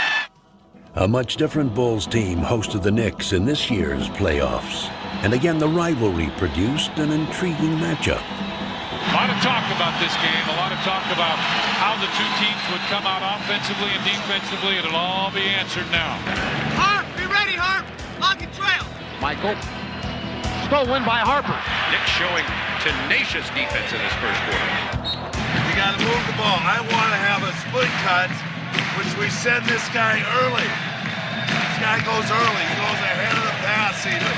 A much different Bulls team hosted the Knicks in this year's playoffs. And again, the rivalry produced an intriguing matchup. A lot of talk about this game, a lot of talk about how the two teams would come out offensively and defensively. It'll all be answered now. Harp, be ready, Harp. Lock and trail. Michael. Stolen by Harper. Knicks showing tenacious defense in this first quarter. You got to move the ball. I want to have a split cut, which we send this guy early. This guy goes early. He goes ahead of the pass even.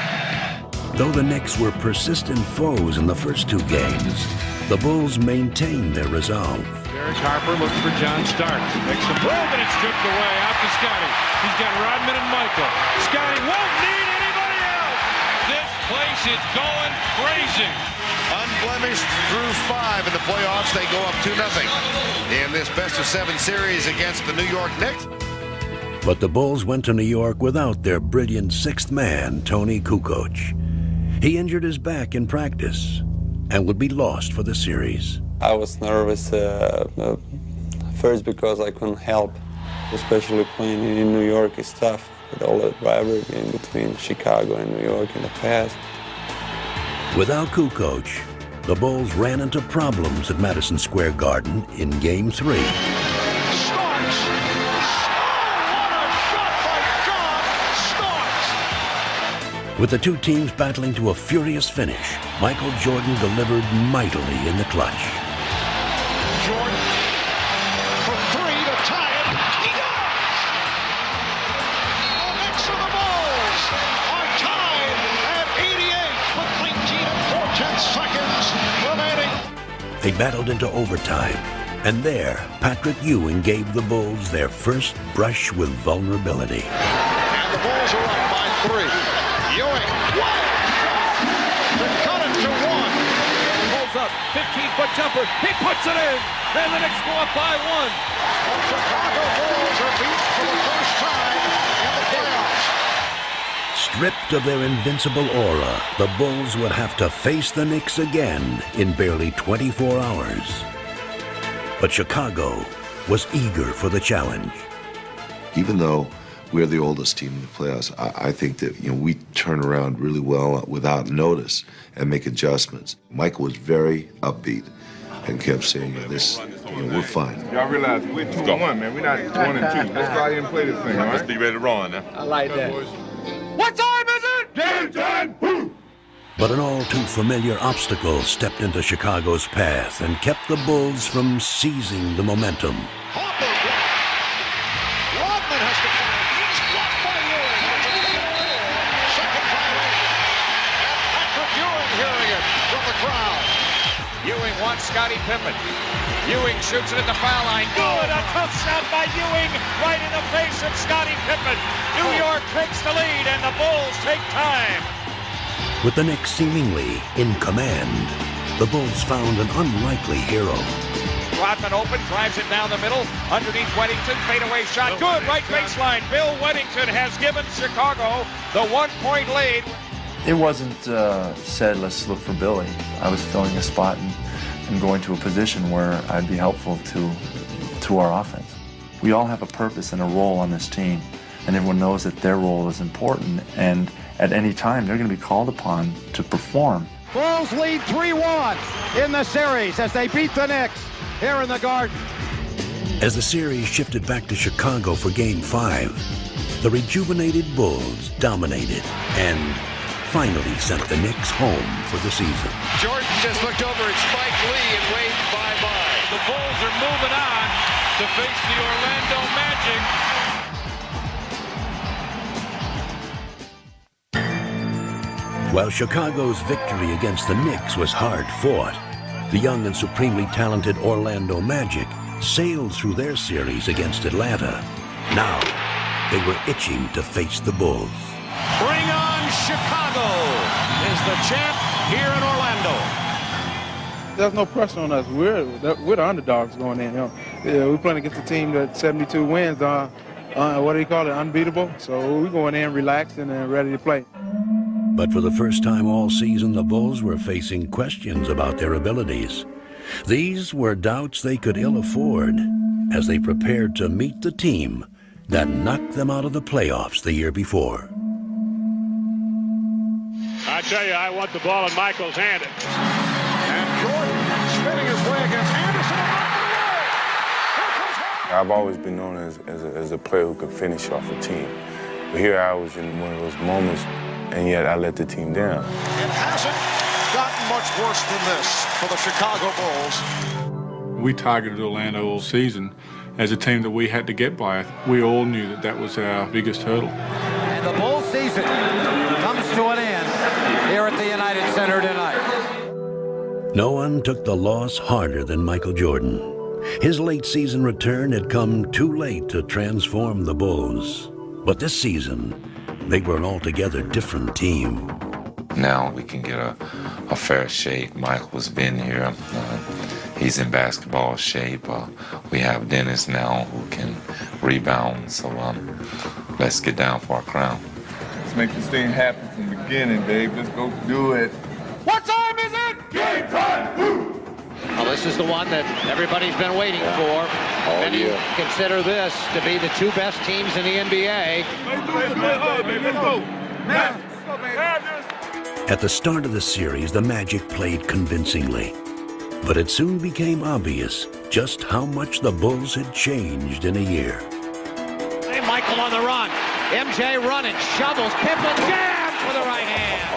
Though the Knicks were persistent foes in the first two games, the Bulls maintained their resolve. There's Harper looking for John Starks. Makes a move and it's stripped away out to Scottie. He's got Rodman and Michael. Scottie won't need anybody else. This place is going crazy. Unblemished through 5 in the playoffs. They go up 2-0 in this best-of-7 series against the New York Knicks. But the Bulls went to New York without their brilliant sixth man, Toni Kukoc. He injured his back in practice and would be lost for the series. I was nervous first because I couldn't help, especially playing in New York is tough with all that rivalry in between Chicago and New York in the past. Without Kukoc, the Bulls ran into problems at Madison Square Garden in Game 3. Starks. Oh, what a With the two teams battling to a furious finish, Michael Jordan delivered mightily in the clutch. Jordan from three to tie it. He does! The Knicks and the Bulls are tied at 88 with 19 and 4/10 seconds remaining. They battled into overtime, and there, Patrick Ewing gave the Bulls their first brush with vulnerability. And the Bulls are up by 3. Ewing, to cut it to 1. Pulls up, 15-foot jumper, he puts it in, and the Knicks go up by 1. The Chicago Bulls are beat for the first time in the playoffs. Stripped of their invincible aura, the Bulls would have to face the Knicks again in barely 24 hours. But Chicago was eager for the challenge. Even though we're the oldest team in the playoffs, I think that we turn around really well without notice and make adjustments. Michael was very upbeat and kept saying, "This, we're fine." Y'all realize we're 2-1, man. We're not 1-2. Let's go out here and play this thing, all right? Let's be ready to run now. I like that. What time is it? Game time! Woo! But an all too familiar obstacle stepped into Chicago's path and kept the Bulls from seizing the momentum. Harper blocked. Rodman has to fight. He's blocked by Ewing. Second violation. And Patrick Ewing hearing it from the crowd. Ewing wants Scottie Pippen. Ewing shoots it at the foul line. Good, a tough shot by Ewing right in the face of Scottie Pippen. New York takes the lead and the Bulls take time. With the Knicks seemingly in command, the Bulls found an unlikely hero. Rodman open, drives it down the middle, underneath Weddington, fadeaway shot, good, right baseline. Bill Weddington has given Chicago the 1-point lead. It wasn't said, let's look for Billy. I was filling a spot and going to a position where I'd be helpful to our offense. We all have a purpose and a role on this team, and everyone knows that their role is important, and at any time they're going to be called upon to perform. Bulls lead 3-1 in the series as they beat the Knicks here in the Garden. As the series shifted back to Chicago for Game 5, the rejuvenated Bulls dominated and finally sent the Knicks home for the season. Jordan just looked over at Spike Lee and waved bye-bye. The Bulls are moving on to face the Orlando Magic. While Chicago's victory against the Knicks was hard-fought, the young and supremely talented Orlando Magic sailed through their series against Atlanta. Now, they were itching to face the Bulls. Bring on Chicago is the champ here in Orlando. There's no pressure on us. We're the underdogs going in. We're playing against a team that 72 wins. What do you call it? Unbeatable. So we're going in relaxed and ready to play. But for the first time all season, the Bulls were facing questions about their abilities. These were doubts they could ill afford as they prepared to meet the team that knocked them out of the playoffs the year before. I tell you, I want the ball in Michael's hand. And Jordan spinning his way against Anderson. I've always been known as a player who could finish off a team. But here I was in one of those moments, and yet I let the team down. It hasn't gotten much worse than this for the Chicago Bulls. We targeted Orlando all season as a team that we had to get by. We all knew that was our biggest hurdle. And the Bulls season comes to an end here at the United Center tonight. No one took the loss harder than Michael Jordan. His late season return had come too late to transform the Bulls. But this season, they were an altogether different team. Now we can get a fair shake. Michael's been here. He's in basketball shape. We have Dennis now who can rebound. So let's get down for our crown. Let's make this thing happen from the beginning, babe. Let's go do it. What time is it? Game time! Woo! Well, this is the one that everybody's been waiting for. And you consider this to be the two best teams in the NBA. At the start of the series, the Magic played convincingly. But it soon became obvious just how much the Bulls had changed in a year. Hey, Michael on the run. MJ running, shovels, Pippen, jam, with a right hand.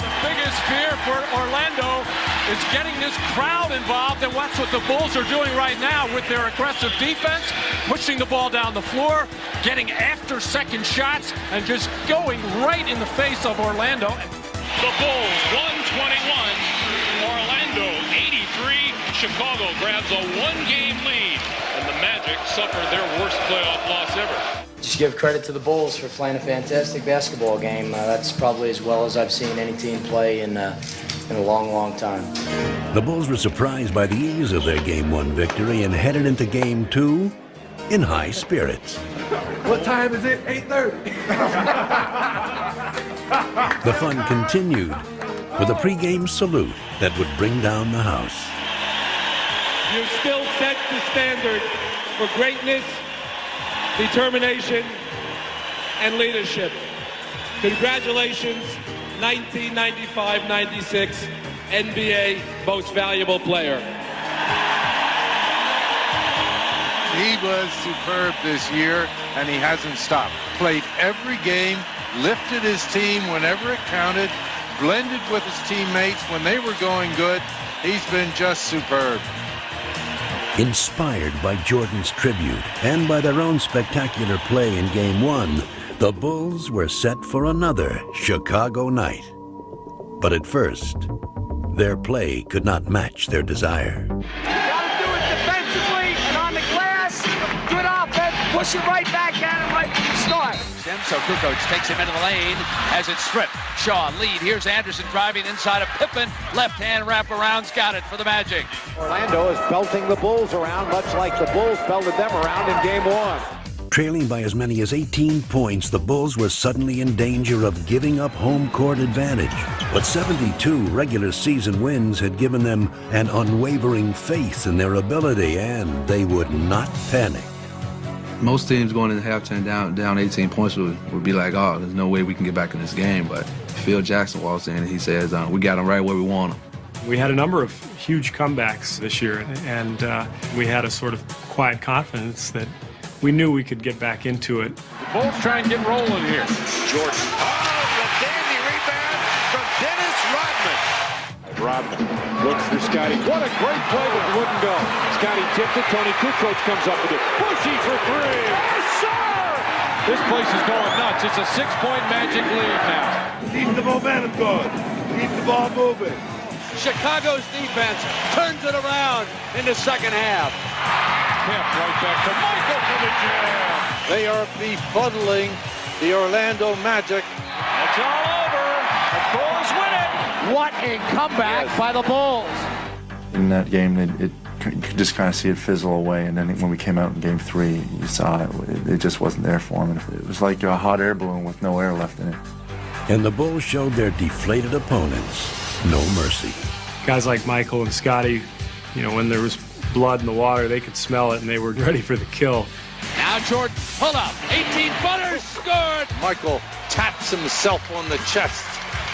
The biggest fear for Orlando is getting this crowd involved, and that's what the Bulls are doing right now with their aggressive defense, pushing the ball down the floor, getting after second shots, and just going right in the face of Orlando. The Bulls 121, Orlando 83. Chicago grabs a one-game lead, and the Magic suffer their worst playoff loss ever. Just give credit to the Bulls for playing a fantastic basketball game. That's probably as well as I've seen any team play in a long, long time. The Bulls were surprised by the ease of their Game 1 victory and headed into Game 2 in high spirits. What time is it? 8:30. The fun continued with a pregame salute that would bring down the house. You still set the standard for greatness, determination, and leadership. Congratulations, 1995-96 NBA Most Valuable Player. He was superb this year, and he hasn't stopped. Played every game, lifted his team whenever it counted, blended with his teammates when they were going good. He's been just superb. Inspired by Jordan's tribute and by their own spectacular play in Game 1, the Bulls were set for another Chicago night. But at first, their play could not match their desire. You gotta do it defensively and on the glass. Good offense. Push it right back at him right from the start. So Kukoc takes him into the lane, has it stripped. Shaw lead. Here's Anderson driving inside of Pippen. Left hand wraparound's got it for the Magic. Orlando is belting the Bulls around, much like the Bulls belted them around in Game 1. Trailing by as many as 18 points, the Bulls were suddenly in danger of giving up home court advantage. But 72 regular season wins had given them an unwavering faith in their ability, and they would not panic. Most teams going into halftime down 18 points would be like, oh, there's no way we can get back in this game. But Phil Jackson walks in and he says, we got them right where we want them. We had a number of huge comebacks this year, and we had a sort of quiet confidence that we knew we could get back into it. The Bulls try and get rolling here. Jordan. Oh, the dandy rebound from Dennis Rodman. Rodman looks for Scottie. What a great play, but it wouldn't go. Scottie tipped it. Toni Kukoc comes up with it. Bushy for three. Yes, sir! This place is going nuts. It's a 6-point Magic lead now. Keep the momentum going. Keep the ball moving. Chicago's defense turns it around in the second half. Pip right back to Michael for the jam. They are befuddling the Orlando Magic. It's all over. The Bulls win it. What a comeback by the Bulls. In that game, you could just kind of see it fizzle away, and then when we came out in Game 3, you saw it just wasn't there for them. It was like a hot air balloon with no air left in it. And the Bulls showed their deflated opponents no mercy. Guys like Michael and Scottie, when there was blood in the water, they could smell it and they were ready for the kill. Now Jordan, pull up, 18-footers, scored! Michael taps himself on the chest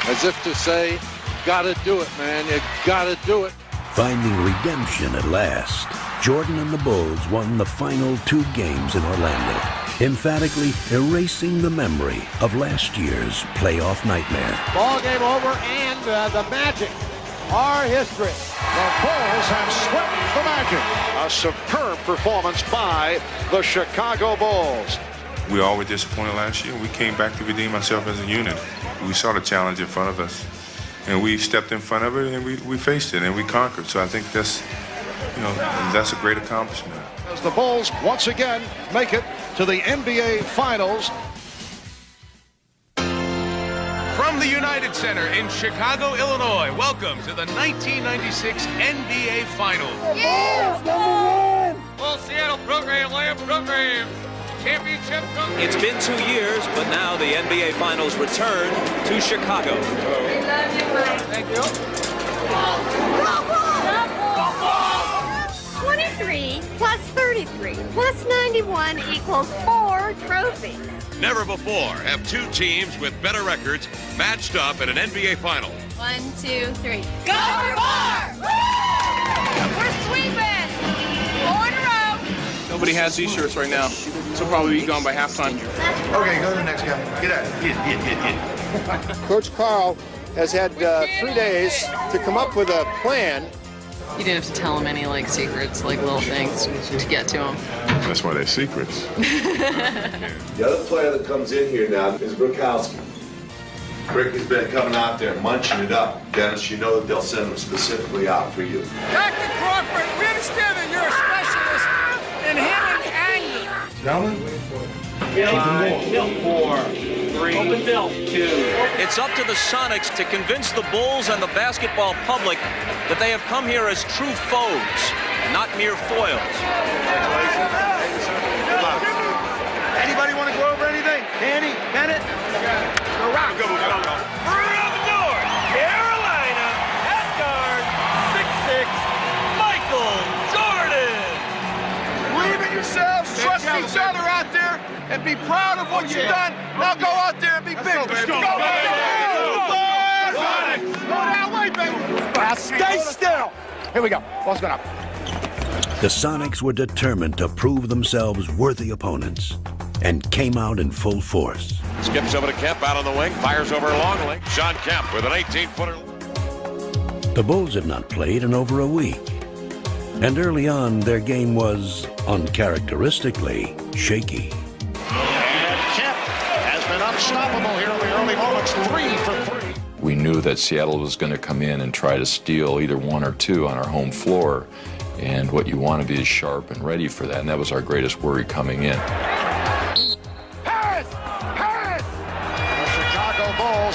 as if to say, gotta do it, man, you gotta do it. Finding redemption at last, Jordan and the Bulls won the final 2 games in Orlando, emphatically erasing the memory of last year's playoff nightmare. Ball game over, and the Magic are history. The Bulls have swept the Magic. A superb performance by the Chicago Bulls. We all were disappointed last year. We came back to redeem ourselves as a unit. We saw the challenge in front of us, and we stepped in front of it, and we faced it, and we conquered. So I think that's a great accomplishment. As the Bulls once again make it to the NBA Finals. From the United Center in Chicago, Illinois, welcome to the 1996 NBA Finals. Yeah! Well, Seattle program, layup program. Championship program. It's been 2 years, but now the NBA Finals return to Chicago. We love you, Mike. Thank you. 23 plus 33 plus 91 equals 4 trophies. Never before have 2 teams with better records matched up at an NBA Final. 1, 2, 3. Go for 4! We're sweeping! 4 in a row. Nobody has these shirts right now, so probably be gone by halftime. Okay, go to the next guy. Get out. Get. Coach Carl has had 3 days to come up with a plan. You didn't have to tell him any like secrets, like little things to get to him. That's why they're secrets. The other player that comes in here now is Brokowski. Ricky's been coming out there munching it up. Dennis, you know that they'll send him specifically out for you. Dr. Crawford, we understand that you're a specialist in hitting anger. Gentlemen, Open Bill. 2. It's up to the Sonics to convince the Bulls and the basketball public that they have come here as true foes, not mere foils. Anybody want to go over anything? Danny, Bennett? Go around. Go. Around the door. Carolina, at guard, 6'6", Michael Jordan. Believe in yourselves, trust each other out there, and be proud of what you've done. Now go out there and be big. Let's go. Go that way, baby. Now stay still. Here we go. What's going on? The Sonics were determined to prove themselves worthy opponents and came out in full force. Skips over to Kemp out on the wing, fires over Longley. Sean Kemp with an 18-footer. The Bulls had not played in over a week, and early on their game was uncharacteristically shaky. And Kemp has been unstoppable here in the early moments. 3 for 3. We knew that Seattle was going to come in and try to steal either 1 or 2 on our home floor, and what you want to be is sharp and ready for that, and that was our greatest worry coming in.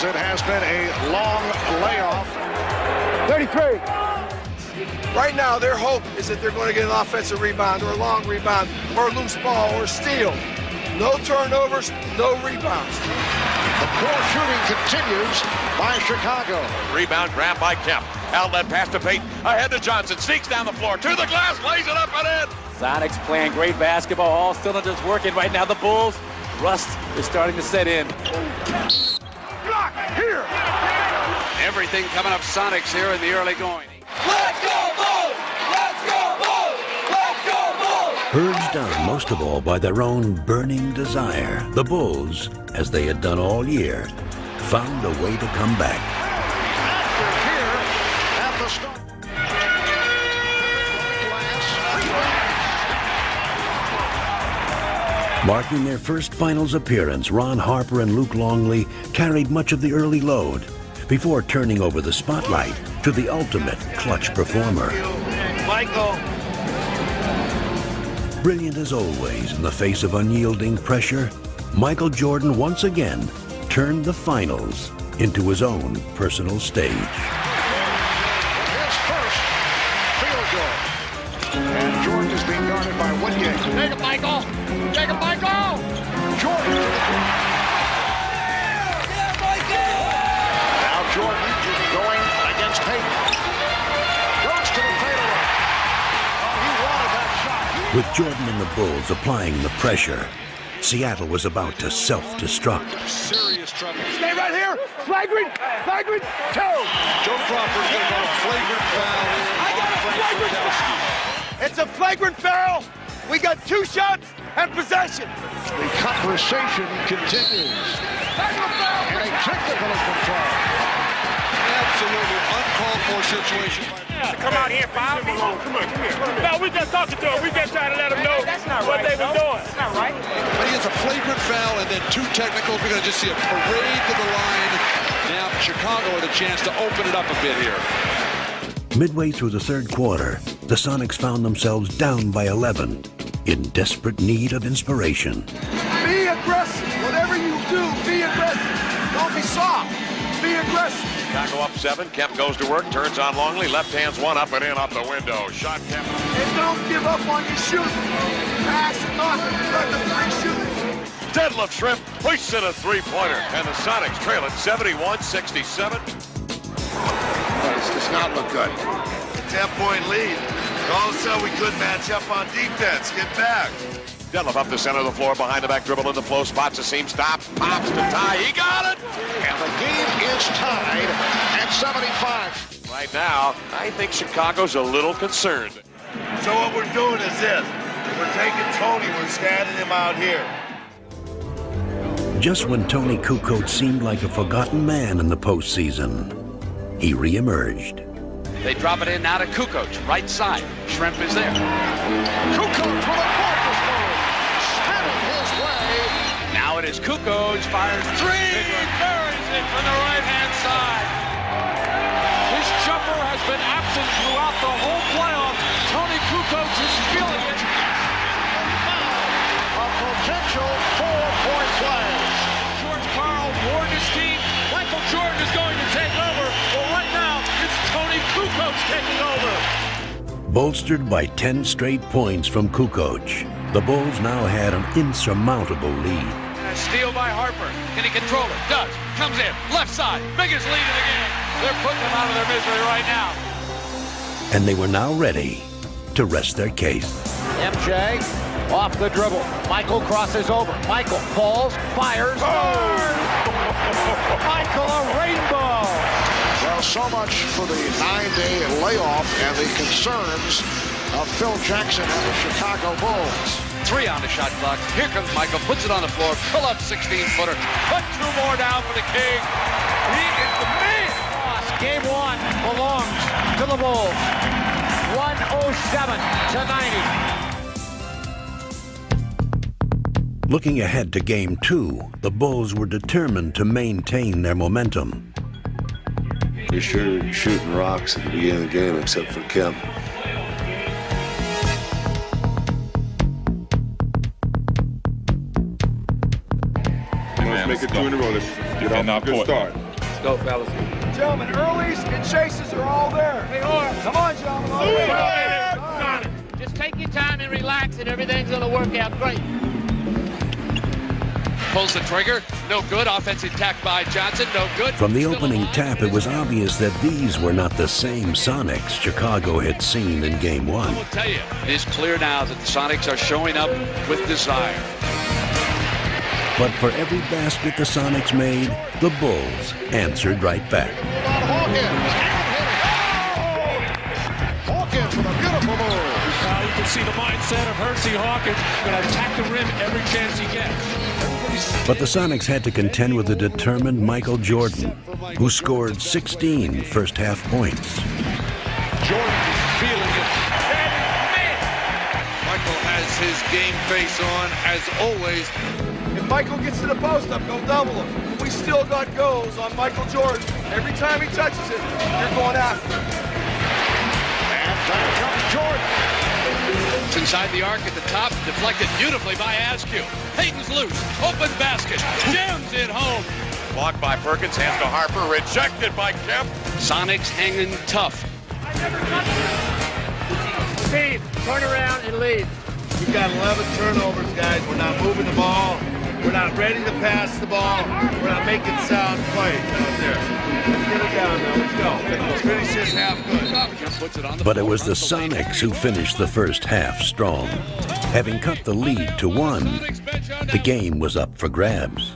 It has been a long layoff. 33. Right now, their hope is that they're going to get an offensive rebound or a long rebound or a loose ball or a steal. No turnovers, no rebounds. The poor shooting continues by Chicago. Rebound grab by Kemp. Outlet pass to Payton. Ahead to Johnson. Sneaks down the floor. To the glass. Lays it up and in. Sonics playing great basketball. All cylinders working right now. The Bulls. Rust is starting to set in. Block here. Everything coming up Sonics here in the early going. Let's go Bulls! Let's go Bulls! Let's go Bulls! Urged on most of all by their own burning desire, the Bulls, as they had done all year, found a way to come back. At the start. Marking their first finals appearance, Ron Harper and Luke Longley carried much of the early load before turning over the spotlight to the ultimate clutch performer. Michael. Brilliant as always in the face of unyielding pressure, Michael Jordan once again turned the finals into his own personal stage. His first field goal. And Jordan is being guarded by Woodgate. Take it, Michael. Take it, Michael. Jordan. Now Jordan going against Payton. Goes to the fadeaway. Oh, he wanted that shot. With Jordan and the Bulls applying the pressure, Seattle was about to self-destruct. Serious trouble. Stay right here. Flagrant. 2. Joe Crawford's going to go a flagrant foul. I got a flagrant foul. It's a flagrant foul. We got 2 shots and possession. The conversation continues. And a technical control. Absolutely uncalled for situation. Come out here, Bob. Come on. No, we just talking to him. We just trying to let him know what they've been doing. That's not right. But he has a flagrant foul and then 2 technicals. We're going to just see a parade to the line. Now Chicago with a chance to open it up a bit here. Midway through the third quarter, the Sonics found themselves down by 11, in desperate need of inspiration. Be aggressive. Whatever you do, be aggressive. Don't be soft. Be aggressive. Chicago up 7. Kemp goes to work. Turns on Longley. Left hands one up and in off the window. Shot Kemp. And don't give up on your shooting. Pass it off and let the 3 shooters. Deadlift Shrimp pushes in a 3-pointer. And the Sonics trail it 71-67. This does not look good. 10-point lead. All of a sudden we couldn't match up on defense. Get back. Deadlift up the center of the floor, behind the back dribble in the flow, spots a seam, stops, pops to tie. He got it! And the game is tied at 75. Right now, I think Chicago's a little concerned. So what we're doing is this. We're taking Toni, we're standing him out here. Just when Toni Kukoc seemed like a forgotten man in the postseason, he reemerged. They drop it in now to Kukoc, right side. Shrimp is there. Kukoc with a focus move, spinning his way. Now it is Kukoc, fires three, buries it from the right-hand side. His jumper has been absent throughout the whole playoff. Toni Kukoc is feeling it. A potential 4-point play. George Karl warned his team. Michael Jordan is going to take over. Well, right now, it's Toni Kukoc taking over. Bolstered by 10 straight points from Kukoc, the Bulls now had an insurmountable lead. A steal by Harper. Can he control it? Does. Comes in. Left side. Biggest lead of the game. They're putting them out of their misery right now. And they were now ready to rest their case. MJ off the dribble. Michael crosses over. Michael falls, fires. Michael, a rainbow. Well, so much for the 9-day layoff and the concerns of Phil Jackson and the Chicago Bulls. 3 on the shot clock. Here comes Michael. Puts it on the floor. Pull up 16-footer. Put 2 more down for the King. He is the man. Game 1 belongs to the Bulls. 107 to 90. Looking ahead to Game 2, the Bulls were determined to maintain their momentum. We sure shooting rocks at the beginning of the game, except for Kemp. Let's make it 2 in a row. Let's get off a good start. Let's go, fellas. Gentlemen, earlies and chases are all there. Hey, come on, gentlemen. All right. Just take your time and relax, and everything's going to work out great. Pulls the trigger. No good. Offensive attack by Johnson. No good. From the opening tap, it was obvious that these were not the same Sonics Chicago had seen in Game 1. I will tell you, it is clear now that the Sonics are showing up with desire. But for every basket the Sonics made, the Bulls answered right back. Hawkins with a beautiful move. You can see the mindset of Hersey Hawkins. Going to attack the rim every chance he gets. But the Sonics had to contend with a determined Michael Jordan, who scored 16 first-half points. Jordan is feeling it. Michael has his game face on, as always. If Michael gets to the post up, go double him. We still got goals on Michael Jordan. Every time he touches it, you're going after him. And down comes Jordan. It's inside the arc at the top, deflected beautifully by Askew. Hayden's loose, open basket, jams it home. Blocked by Perkins, hands to Harper, rejected by Kemp. Sonics hanging tough. Steve, turn around and leave. We've got 11 turnovers, guys. We're not moving the ball. We're not ready to pass the ball. We're not making sound plays out there. Let's get it down now. Let's go. Let's finish this half good. But it was the Sonics who finished the first half strong. Having cut the lead to 1, the game was up for grabs.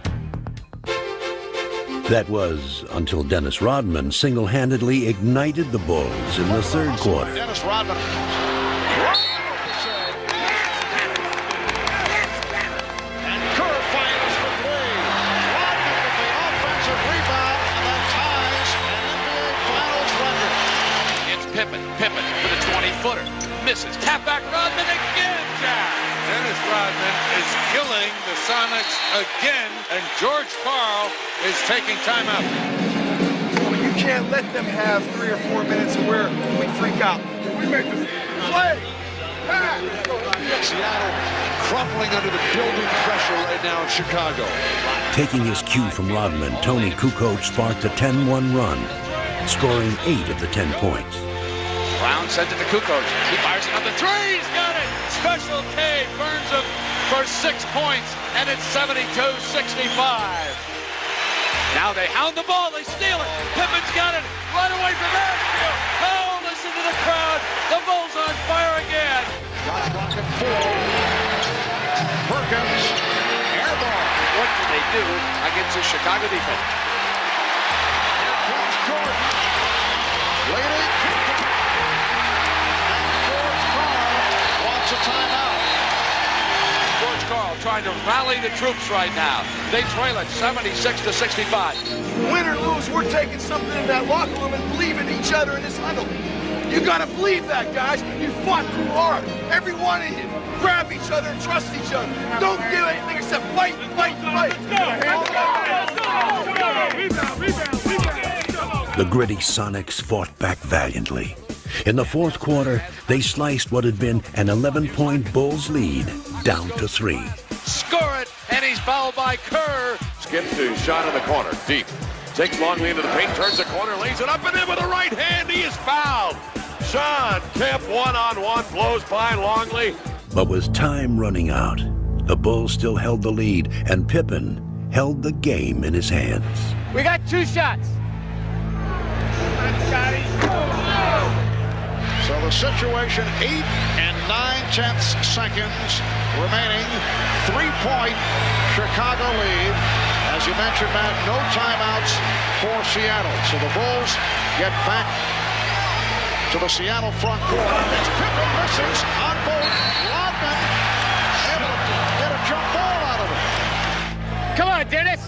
That was until Dennis Rodman single-handedly ignited the Bulls in the third quarter. Dennis Rodman. And Kerr fires for 3. Rodman with the offensive rebound, and that ties an NBA Finals record. It's Pippen with a 20-footer. Misses. Tap back Rodman again, Jack. Dennis Rodman is killing the Sonics again, and George Karl is taking timeout. Well, you can't let them have 3 or 4 minutes where we freak out. We make this play. Seattle crumbling under the building pressure right now in Chicago. Taking his cue from Rodman, Toni Kukoc sparked a 10-1 run, scoring 8 of the 10 points. Brown sends it to Kukoc. He fires another 3. He's got it. Special K burns him for 6 points, and it's 72-65. Now they hound the ball. They steal it. Pippen's got it. Right away from Askew. Oh, listen to the crowd. The Bulls on fire again. Shot clock at 4. Perkins, air ball. What do they do against the Chicago defense? Here comes Jordan. Leading. And George Karl wants a timeout. George Karl trying to rally the troops right now. They trail it 76-65. Win or lose, we're taking something in that locker room and believe in each other in this huddle. You gotta believe that, guys. You fought too hard. Every one of you. Grab each other and trust each other. Don't do anything except fight, fight, fight. The gritty Sonics fought back valiantly. In the fourth quarter, they sliced what had been an 11-point Bulls lead down to 3. Score it, and he's fouled by Kerr. Skips to shot in the corner, deep. Takes Longley into the paint, turns the corner, lays it up and in with the right hand. He is fouled. Sean Kemp one-on-one blows by Longley. But with time running out, the Bulls still held the lead, and Pippen held the game in his hands. We got 2 shots. Scottie. So the situation, 8 9/10 seconds remaining. 3-point Chicago lead. As you mentioned, Matt, no timeouts for Seattle. So the Bulls get back to the Seattle front court. As Pippen misses on both. Rodman able to get a jump ball out of it. Come on, Dennis.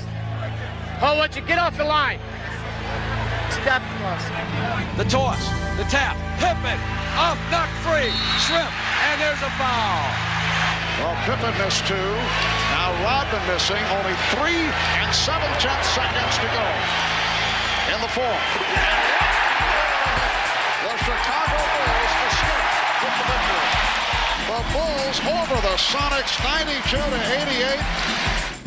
Oh, why don't you get off the line? Step close. The toss, the tap, Pippen, off, knock free, Shrimp, and there's a foul. Well, Pippen missed 2. Now Rodman missing. Only 3 7/10 seconds to go in the fourth. The Chicago Bulls escape with the victory. The Bulls over the Sonics 92-88.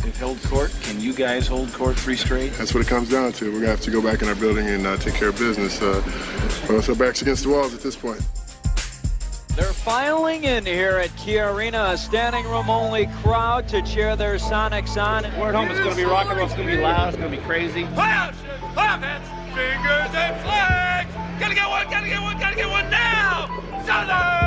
They've held court. Can you guys hold court 3 straight? That's what it comes down to. We're going to have to go back in our building and take care of business. So backs against the walls at this point. They're filing in here at Key Arena, a standing room only crowd to cheer their Sonics on. We're at home, it's going to be rock and roll, it's going to be loud, it's going to be crazy. Playoff hands, fingers and flags. Gotta get one, gotta get one, gotta get one now. Sonics!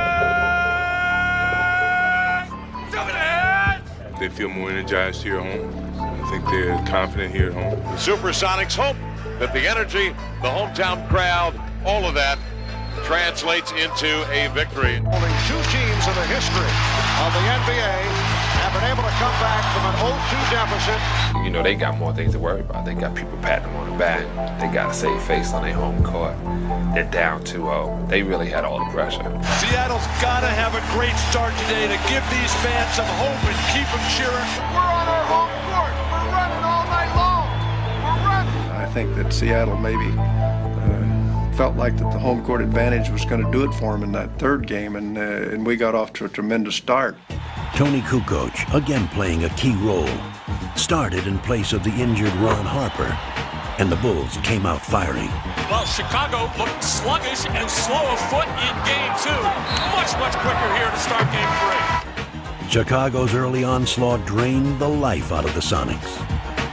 They feel more energized here at home. I think they're confident here at home. The Supersonics hope that the energy, the hometown crowd, all of that translates into a victory. Only 2 teams in the history of the NBA have been able to come back from an 0-2 deficit. You know, they got more things to worry about. They got people patting them on the back. They got to save face on their home court. They're down 2-0. They really had all the pressure. Seattle's got to have a great start today to give these fans some hope and keep them cheering. We're on our home court. We're running all night long. We're running. I think that Seattle maybe felt like that the home court advantage was going to do it for them in that third game, and we got off to a tremendous start. Toni Kukoc, again playing a key role, started in place of the injured Ron Harper, and the Bulls came out firing. Well, Chicago looked sluggish and slow of foot in Game 2. Much quicker here to start Game 3. Chicago's early onslaught drained the life out of the Sonics.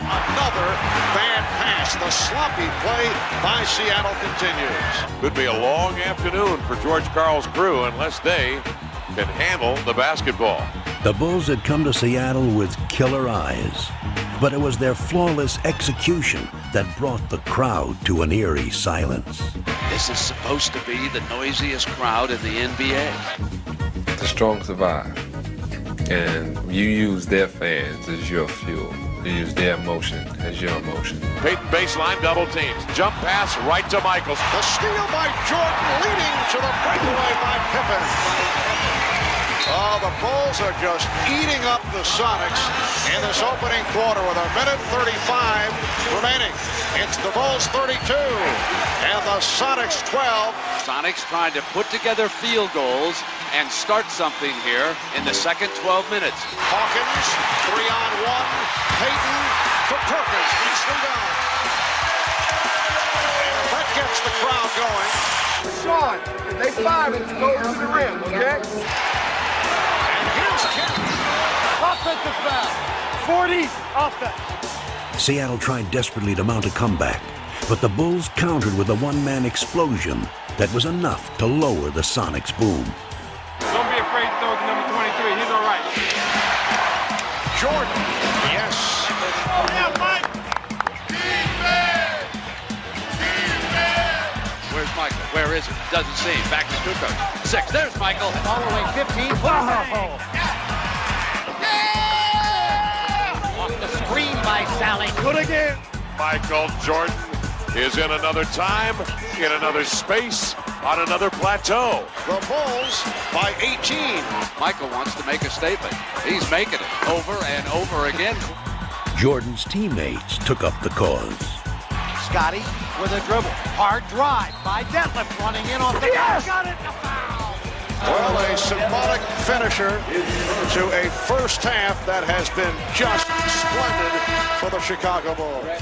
Another bad pass. The sloppy play by Seattle continues. Could be a long afternoon for George Karl's crew unless they can handle the basketball. The Bulls had come to Seattle with killer eyes, but it was their flawless execution that brought the crowd to an eerie silence. This is supposed to be the noisiest crowd in the NBA. The strong survive. And you use their fans as your fuel. You use their emotion as your emotion. Peyton baseline double teams. Jump pass right to Michaels. The steal by Jordan leading to the breakaway by Pippen. Oh, the Bulls are just eating up the Sonics in this opening quarter with 1:35 remaining. It's the Bulls 32 and the Sonics 12. Sonics trying to put together field goals and start something here in the second 12 minutes. Hawkins, 3-on-1. Peyton to Perkins. Beats them down. And that gets the crowd going. Sean, they 5 and go to the rim, okay? Offensive foul. 40 offense. Seattle tried desperately to mount a comeback, but the Bulls countered with a one-man explosion that was enough to lower the Sonics' boom. Don't be afraid to throw to number 23. He's all right. Jordan. Yes. Oh, yeah, Mike. Where's Michael? Where is it? Doesn't see him. Back to Kukoc. 6. There's Michael. Following 15. Wow. Michael Jordan is in another time, in another space, on another plateau. The Bulls by 18. Michael wants to make a statement. He's making it over and over again. Jordan's teammates took up the cause. Scottie with a dribble. Hard drive by Detlef running in off the Yes! Got it. Well, a symbolic finisher to a first half that has been just splendid for the Chicago Bulls.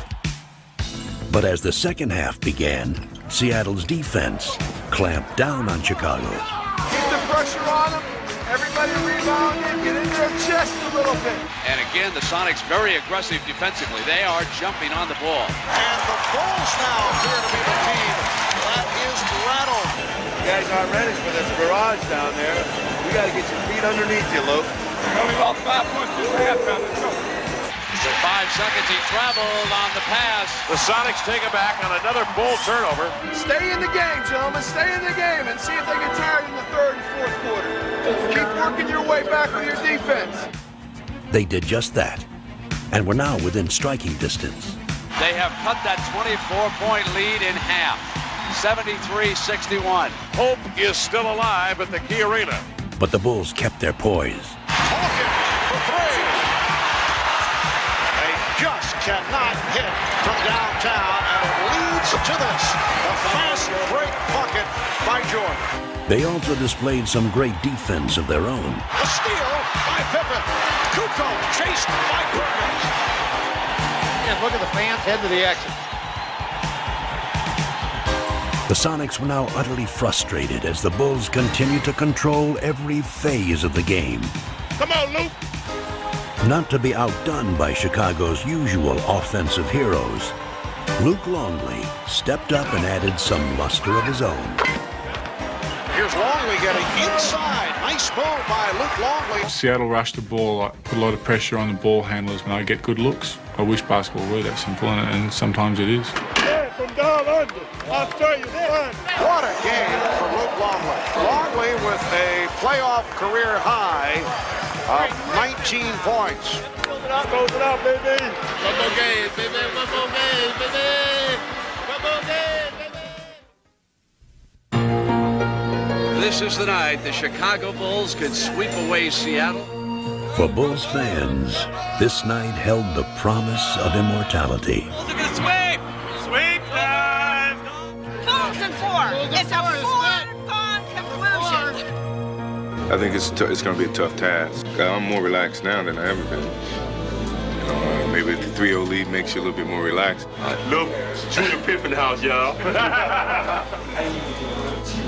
But as the second half began, Seattle's defense clamped down on Chicago. Keep the pressure on them. Everybody rebound and get in their chest a little bit. And again, the Sonics very aggressive defensively. They are jumping on the ball. And the Bulls now appear to be the team that is rattled. You guys aren't ready for this barrage down there. You got to get your feet underneath you, Luke. Only lost 5 points this half. Let's go. For 5 seconds, he traveled on the pass. The Sonics take it back on another Bull turnover. Stay in the game, gentlemen. Stay in the game and see if they get tired in the third and fourth quarter. Keep working your way back with your defense. They did just that, and were now within striking distance. They have cut that 24-point lead in half. 73-61. Hope is still alive at the Key Arena. But the Bulls kept their poise. Hawkins for three. They just cannot hit from downtown, and it leads to this. A fast break bucket by Jordan. They also displayed some great defense of their own. A steal by Pippen. Kukoc chased by Perkins. And look at the fans head to the exit. The Sonics were now utterly frustrated as the Bulls continued to control every phase of the game. Come on, Luke. Not to be outdone by Chicago's usual offensive heroes, Luke Longley stepped up and added some luster of his own. Here's Longley getting inside. Nice move by Luke Longley. Seattle rushed the ball, put a lot of pressure on the ball handlers when I get good looks. I wish basketball were that simple, and sometimes it is. Yeah, from down under. I'll tell you that. What a game for Luke Longley. Longley with a playoff career high of 19 points. Close it out, baby. One more game, baby. One more game, baby. One more game, baby. This is the night the Chicago Bulls could sweep away Seattle. For Bulls fans, this night held the promise of immortality. Bulls are going to sweep. Sweep time. Bulls in 4. It's a foregone conclusion. I think it's going to be a tough task. I'm more relaxed now than I ever been. Maybe the 3-0 lead makes you a little bit more relaxed. Look, Junior Pippen house, y'all.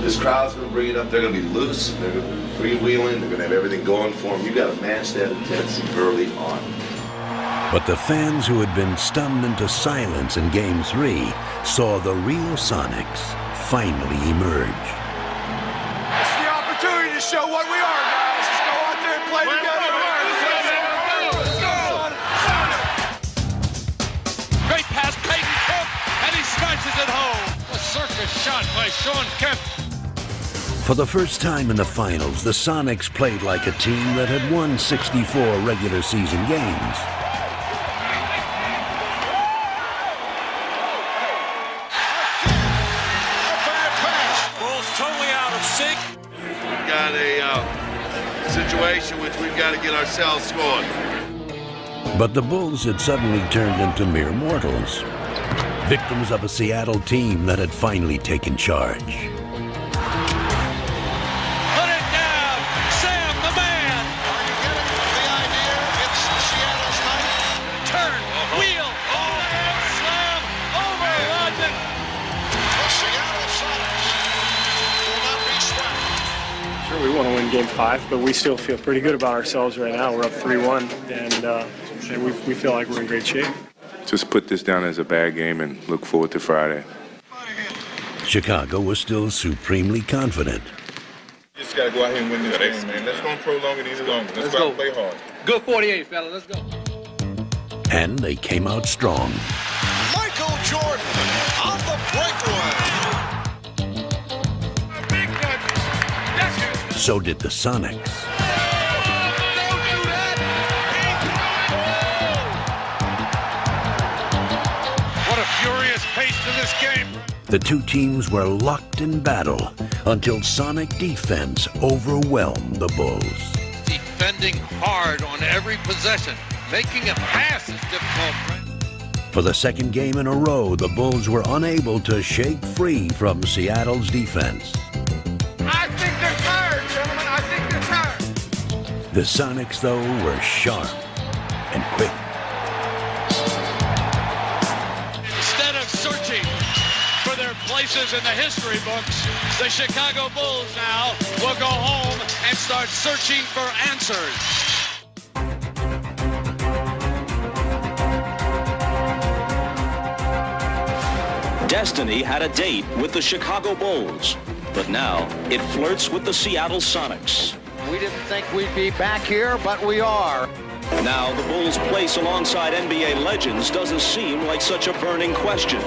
This crowd's going to bring it up. They're going to be loose. They're going to be freewheeling. They're going to have everything going for them. You got to match that intensity early on. But the fans who had been stunned into silence in Game 3 saw the real Sonics finally emerge. It's the opportunity to show what we are, guys. Let's go out there and play together. Great pass, Peyton Kemp, and he smashes it home. A circus shot by Sean Kemp. For the first time in the finals, the Sonics played like a team that had won 64 regular season games. Bulls totally out of sync. We've got a situation which we've got to get ourselves scored. But the Bulls had suddenly turned into mere mortals, victims of a Seattle team that had finally taken charge. Put it down, Sam the man. Are you getting the idea? It's Seattle's night. Turn, wheel, overhand slam, over Rodman. The Seattle Sonics will not be swept. Sure, we want to win Game 5, but we still feel pretty good about ourselves right now. We're up 3-1, and we feel like we're in great shape. Just put this down as a bad game and look forward to Friday. Chicago was still supremely confident. You just got to go out here and win this game, man. Let's don't prolong it any longer. Let's go out and play hard. Good 48, fella. Let's go. And they came out strong. Michael Jordan on the breakaway. So did the Sonics. this game. The two teams were locked in battle until Sonic defense overwhelmed the Bulls. Defending hard on every possession. Making a pass is difficult. For the second game in a row, the Bulls were unable to shake free from Seattle's defense. I think they're tired, gentlemen. I think they're tired. The Sonics, though, were sharp and quick. Instead of searching for their places in the history books, the Chicago Bulls now will go home and start searching for answers. Destiny had a date with the Chicago Bulls, but now it flirts with the Seattle Sonics. We didn't think we'd be back here, but we are. Now the Bulls' place alongside NBA legends doesn't seem like such a burning question.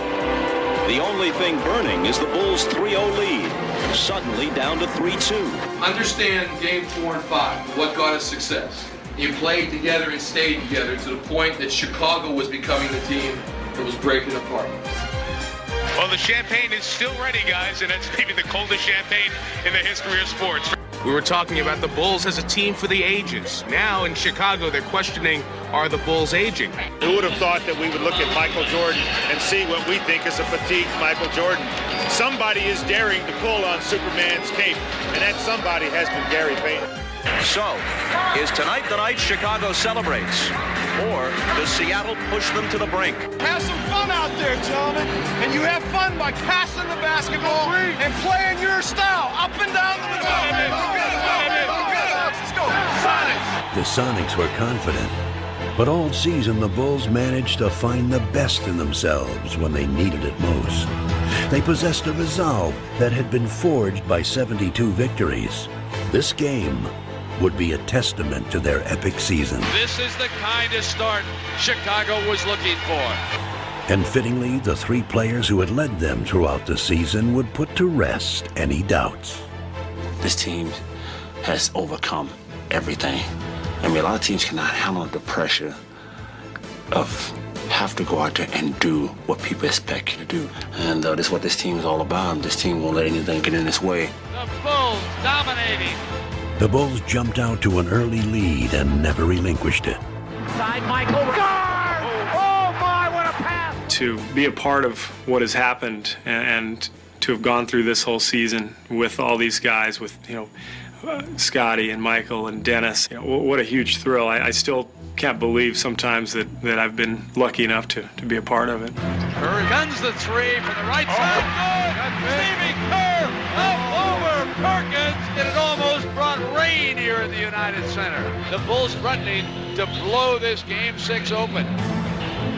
The only thing burning is the Bulls' 3-0 lead, suddenly down to 3-2. Understand game 4 and 5, what got us success. You played together and stayed together to the point that Chicago was becoming the team that was breaking apart. Well, the champagne is still ready, guys, and it's maybe the coldest champagne in the history of sports. We were talking about the Bulls as a team for the ages. Now in Chicago, they're questioning, are the Bulls aging? Who would have thought that we would look at Michael Jordan and see what we think is a fatigued Michael Jordan? Somebody is daring to pull on Superman's cape, and that somebody has been Gary Payton. So, is tonight the night Chicago celebrates? Or does Seattle push them to the brink? Have some fun out there, gentlemen, and you have fun by passing the basketball and playing your style up and down the middle. Let's go, Sonics! The Sonics were confident, but all season the Bulls managed to find the best in themselves when they needed it most. They possessed a resolve that had been forged by 72 victories. This game would be a testament to their epic season. This is the kind of start Chicago was looking for. And fittingly, the three players who had led them throughout the season would put to rest any doubts. This team has overcome everything. I mean, a lot of teams cannot handle the pressure of have to go out there and do what people expect you to do. And this is what this team is all about. This team won't let anything get in its way. The Bulls dominating. The Bulls jumped out to an early lead and never relinquished it. Side Michael. Guard! Oh my, what a pass! To be a part of what has happened and to have gone through this whole season with all these guys, with Scottie and Michael and Dennis, what a huge thrill. I still can't believe sometimes that I've been lucky enough to be a part of it. Kerr guns the three from the right side. Good. Stevie Kerr up over Perkins. And it almost brought rain here in the United Center. The Bulls threatening to blow this Game 6 open.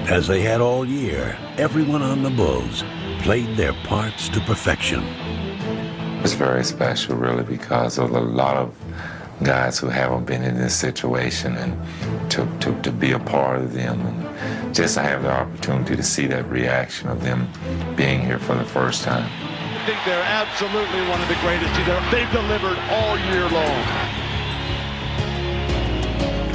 As they had all year, everyone on the Bulls played their parts to perfection. It's very special, really, because of a lot of guys who haven't been in this situation, and to be a part of them, and just to have the opportunity to see that reaction of them being here for the first time. I think they're absolutely one of the greatest. They've delivered all year long.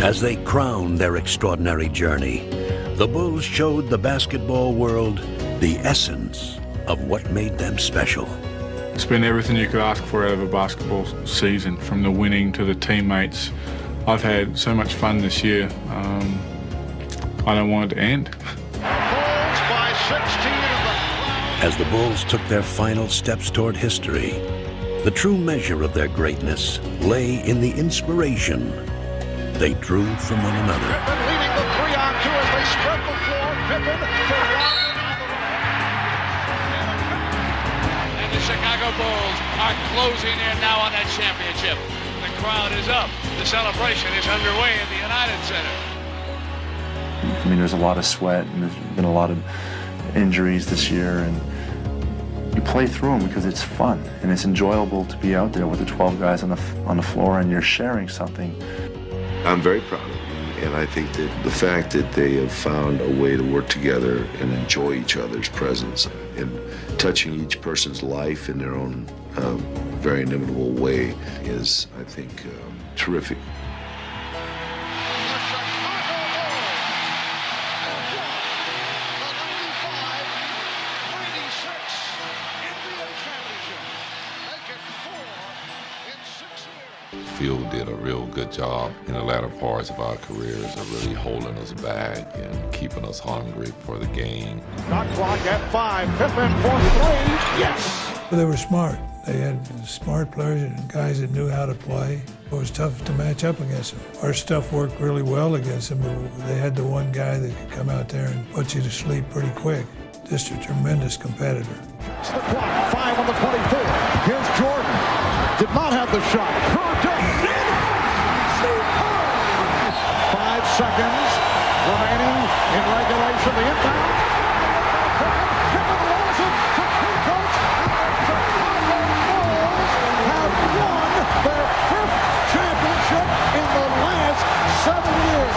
As they crowned their extraordinary journey, the Bulls showed the basketball world the essence of what made them special. It's been everything you could ask for out of a basketball season, from the winning to the teammates. I've had so much fun this year. I don't want it to end. Bulls by 16 of them. As the Bulls took their final steps toward history, the true measure of their greatness lay in the inspiration they drew from one another. Pippen leading the 3-on-2 as they spread the floor. Pippen to Rodman. And the Chicago Bulls are closing in now on that championship. The crowd is up. The celebration is underway in the United Center. I mean, there's a lot of sweat, and there's been a lot of injuries this year, and you play through them because it's fun and it's enjoyable to be out there with the 12 guys on the floor, and you're sharing something. I'm very proud of them, and I think that the fact that they have found a way to work together and enjoy each other's presence and touching each person's life in their own very inimitable way is, I think, terrific. field did a real good job in the latter parts of our careers of really holding us back and keeping us hungry for the game. Shot clock at 5. Pippen for 3. Yes. They were smart. They had smart players and guys that knew how to play. It was tough to match up against them. Our stuff worked really well against them, but they had the one guy that could come out there and put you to sleep pretty quick. Just a tremendous competitor. It's the clock, 5 on the 24. Here's Jordan. Did not have the shot. Kerr does. 5 seconds remaining in regulation. The inbound. Pippen rolls it to Kukoc. Have won their 5th championship in the last 7 years.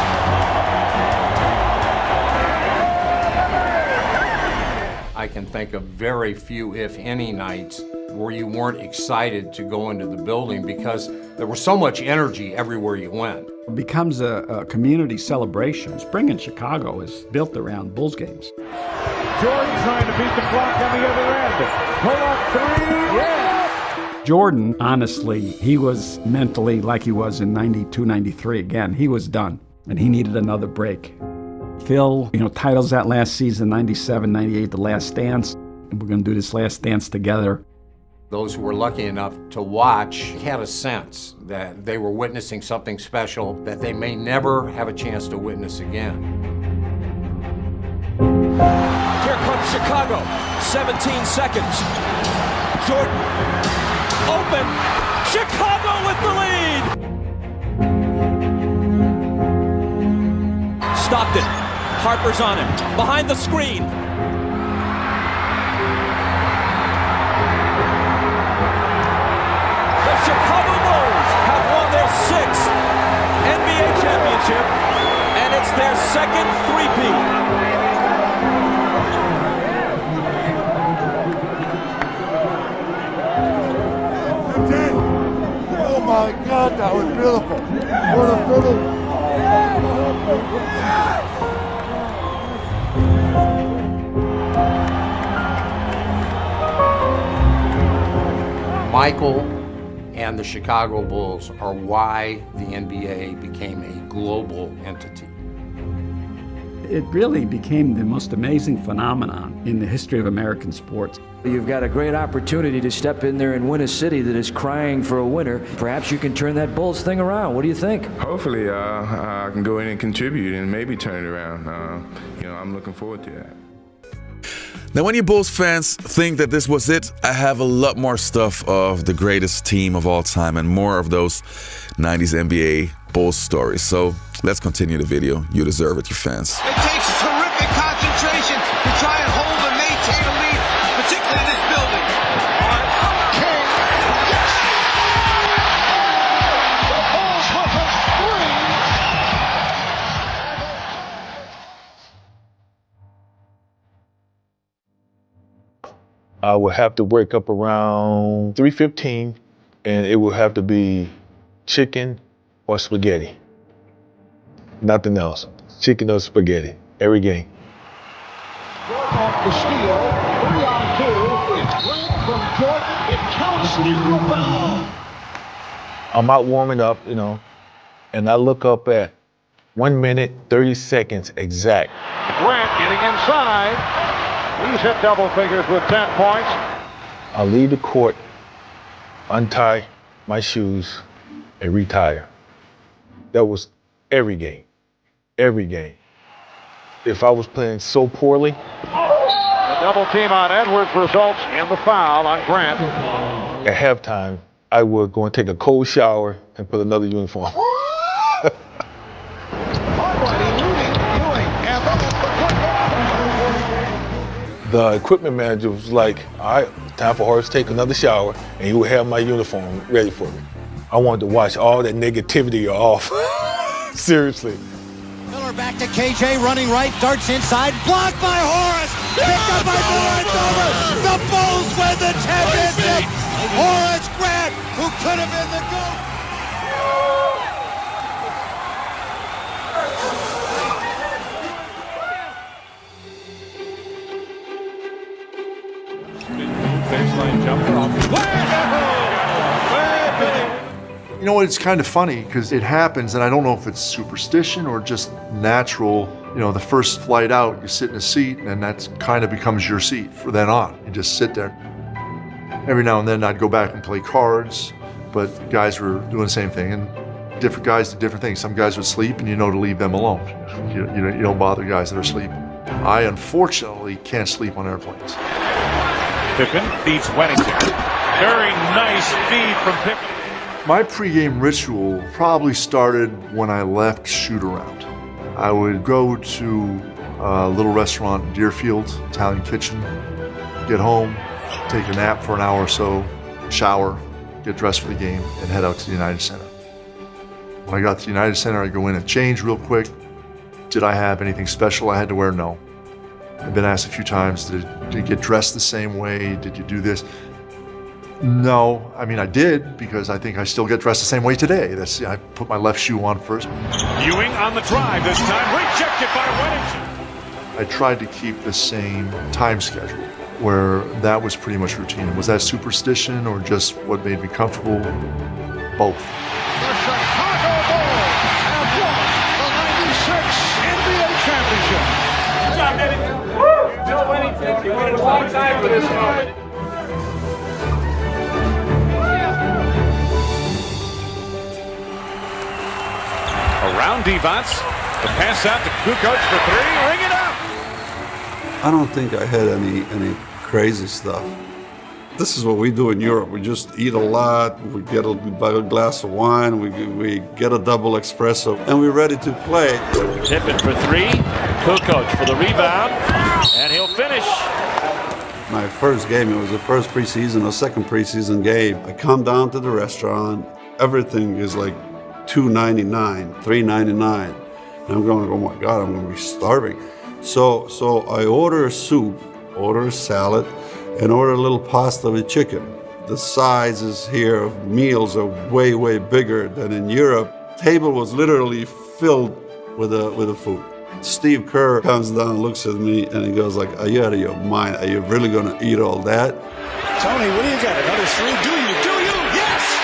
I can think of very few, if any, nights where you weren't excited to go into the building because there was so much energy everywhere you went. It becomes a community celebration. Spring in Chicago is built around Bulls games. Jordan trying to beat the clock on the other end. Pull up 3. Yeah. Jordan, honestly, he was mentally like he was in 92, 93. Again, he was done, and he needed another break. Phil, titles that last season, 97, 98, The Last Dance. And we're going to do this last dance together. Those who were lucky enough to watch had a sense that they were witnessing something special that they may never have a chance to witness again. Here comes Chicago, 17 seconds. Jordan, open, Chicago with the lead! Stockton, Harper's on him, behind the screen. The Chicago Bulls have won their 6th NBA championship, and it's their 2nd three-peat. Oh my God, that was beautiful. What a beautiful. Michael and the Chicago Bulls are why the NBA became a global entity. It really became the most amazing phenomenon in the history of American sports. You've got a great opportunity to step in there and win a city that is crying for a winner. Perhaps you can turn that Bulls thing around. What do you think? Hopefully, I can go in and contribute and maybe turn it around. I'm looking forward to that. Now, when you Bulls fans think that this was it, I have a lot more stuff of the greatest team of all time and more of those 90s NBA Bulls stories. So let's continue the video. You deserve it, you fans. It takes terrific concentration to try and hold and maintain a lead, particularly in this building. King, yes! The Bulls with a 3. I would have to wake up around 3:15, and it would have to be chicken or spaghetti. Nothing else. Chicken or spaghetti every game. Off the steal, 3-on-2. It's great from Jordan. It counts as a foul. I'm out warming up, and I look up at 1 minute, 30 seconds exact. Grant getting inside. He's hit double figures with 10 points. I leave the court, untie my shoes, and retire. That was every game. Every game. If I was playing so poorly. The double team on Edwards results in the foul on Grant. At halftime, I would go and take a cold shower and put another uniform. The equipment manager was like, all right, time for Horace to take another shower, and he would have my uniform ready for me. I wanted to wash all that negativity off. Seriously. Miller back to KJ, running right, darts inside, blocked by Horace, picked up by Miller, it's over. The Bulls win the championship. Horace Grant, who could have been the GOAT. Baseline jumper off. You know, it's kind of funny because it happens, and I don't know if it's superstition or just natural. The first flight out, you sit in a seat, and that kind of becomes your seat from then on. You just sit there. Every now and then I'd go back and play cards, but guys were doing the same thing, and different guys did different things. Some guys would sleep, and to leave them alone. You don't bother guys that are sleeping. I unfortunately can't sleep on airplanes. Pippen feeds Wennington. Very nice feed from Pippen. My pregame ritual probably started when I left shoot-around. I would go to a little restaurant in Deerfield, Italian kitchen, get home, take a nap for an hour or so, shower, get dressed for the game, and head out to the United Center. When I got to the United Center, I'd go in and change real quick. Did I have anything special I had to wear? No. I've been asked a few times, did you get dressed the same way? Did you do this? No, I did, because I think I still get dressed the same way today. I put my left shoe on first. Ewing on the drive this time, rejected by Wennington. I tried to keep the same time schedule, where that was pretty much routine. Was that superstition or just what made me comfortable? Both. The Chicago Bulls have won the 96 NBA championship. Good job, baby. Woo! Bill Wennington, you waited a long time for this moment. Around Devonts, the pass out to Kukoc for three, ring it up. I don't think I had any crazy stuff. This is what we do in Europe. We just eat a lot, we get a glass of wine, we get a double espresso, and we're ready to play. Pippen for three, Kukoc for the rebound, and he'll finish. My first game, it was the first preseason or second preseason game. I come down to the restaurant, everything is like $2.99, $3.99. And I'm going, oh my God, I'm going to be starving. So I order a soup, order a salad, and order a little pasta with chicken. The sizes here of meals are way, way bigger than in Europe. Table was literally filled with the food. Steve Kerr comes down, looks at me, and he goes like, are you out of your mind? Are you really going to eat all that? Toni, what do you got? Another three? Do you? Yes!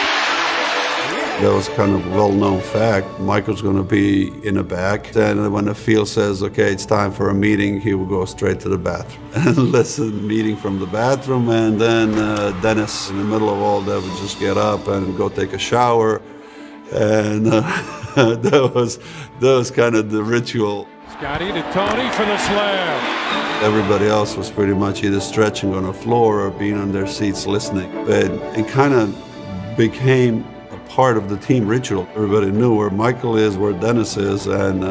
That was kind of a well-known fact. Michael's going to be in the back. And when the field says, okay, it's time for a meeting, he will go straight to the bathroom and listen meeting from the bathroom. And then Dennis, in the middle of all that, would just get up and go take a shower. And that was kind of the ritual. Scottie to Toni for the slam. Everybody else was pretty much either stretching on the floor or being on their seats listening. But it kind of became part of the team ritual. Everybody knew where Michael is, where Dennis is, and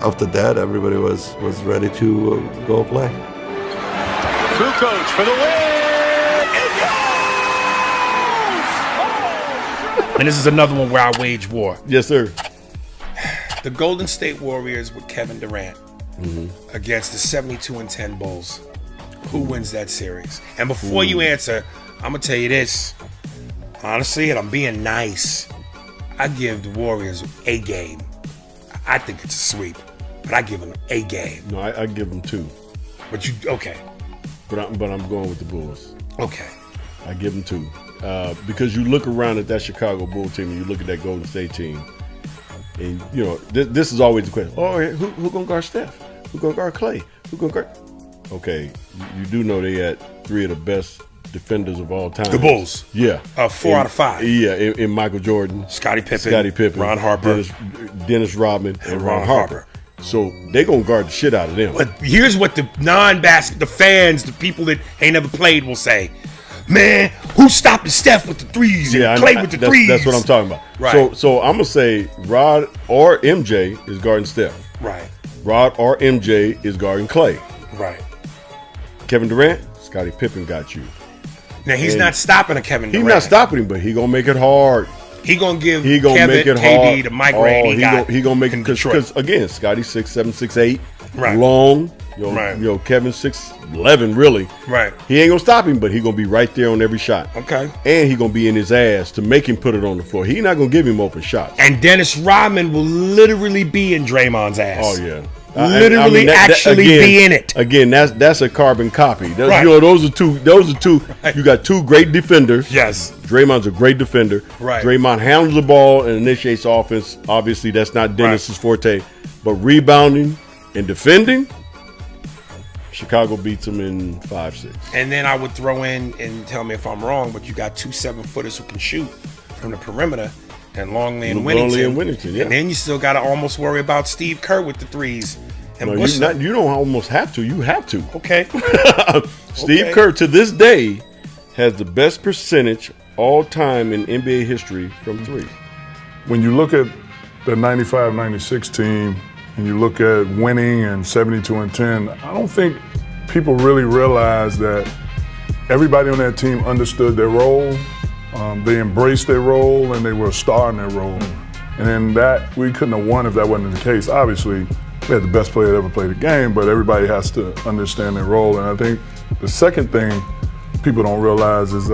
after that, everybody was ready to go play. Kukoc for the win! It goes! And this is another one where I wage war. Yes, sir. The Golden State Warriors with Kevin Durant against the 72-10 Bulls. Who wins that series? And before you answer, I'm going to tell you this. Honestly, and I'm being nice, I give the Warriors a game. I think it's a sweep, but I give them a game. No, I give them two. But you, okay. But I'm going with the Bulls. Okay. I give them two. Because you look around at that Chicago Bull team and you look at that Golden State team, and this is always the question. Oh, who gonna guard Steph? Who gonna guard Clay? Who gonna guard? Okay, you do know they had three of the best defenders of all time. The Bulls. Yeah. 4 out of 5. Yeah, in Michael Jordan, Scottie Pippen, Ron Harper, Dennis Rodman, and Ron Harper. So they gonna guard the shit out of them. But here's what the the fans, the people that ain't never played will say. Man, who's stopping Steph with the threes and Clay with the threes? That's what I'm talking about. Right. So I'm gonna say Rod or MJ is guarding Steph. Right. Rod or MJ is guarding Clay. Right. Kevin Durant, Scottie Pippen got you. Now he's not stopping a Kevin Durant. He's not stopping him, but he gonna make it hard. He gonna give Kevin, make it KD hard. The migraine he gonna make it because again, Scottie 6'7", 6'8", right. long. Right. Kevin 6'11", really. Right. He ain't gonna stop him, but he gonna be right there on every shot. Okay. And he gonna be in his ass to make him put it on the floor. He not gonna give him open shots. And Dennis Rodman will literally be in Draymond's ass. Oh yeah. Literally, actually be in it. Again, that's a carbon copy. Right. You know, those are two. Right. You got two great defenders. Yes. Draymond's a great defender. Right. Draymond handles the ball and initiates offense. Obviously, that's not Dennis's forte. But rebounding and defending, Chicago beats them in 5-6. And then I would throw in, and tell me if I'm wrong, but you got 2 7-footers who can shoot from the perimeter, and Longley and Whittington. Yeah. And then you still got to almost worry about Steve Kerr with the threes. And no, you don't almost have to. You have to. Okay. Steve Kerr, to this day, has the best percentage all time in NBA history from three. When you look at the 95-96 team, and you look at winning and 72-10, I don't think people really realize that everybody on that team understood their role. They embraced their role, and they were a star in their role. And then that, we couldn't have won if that wasn't the case. Obviously, we had the best player that ever played the game, but everybody has to understand their role. And I think the second thing people don't realize is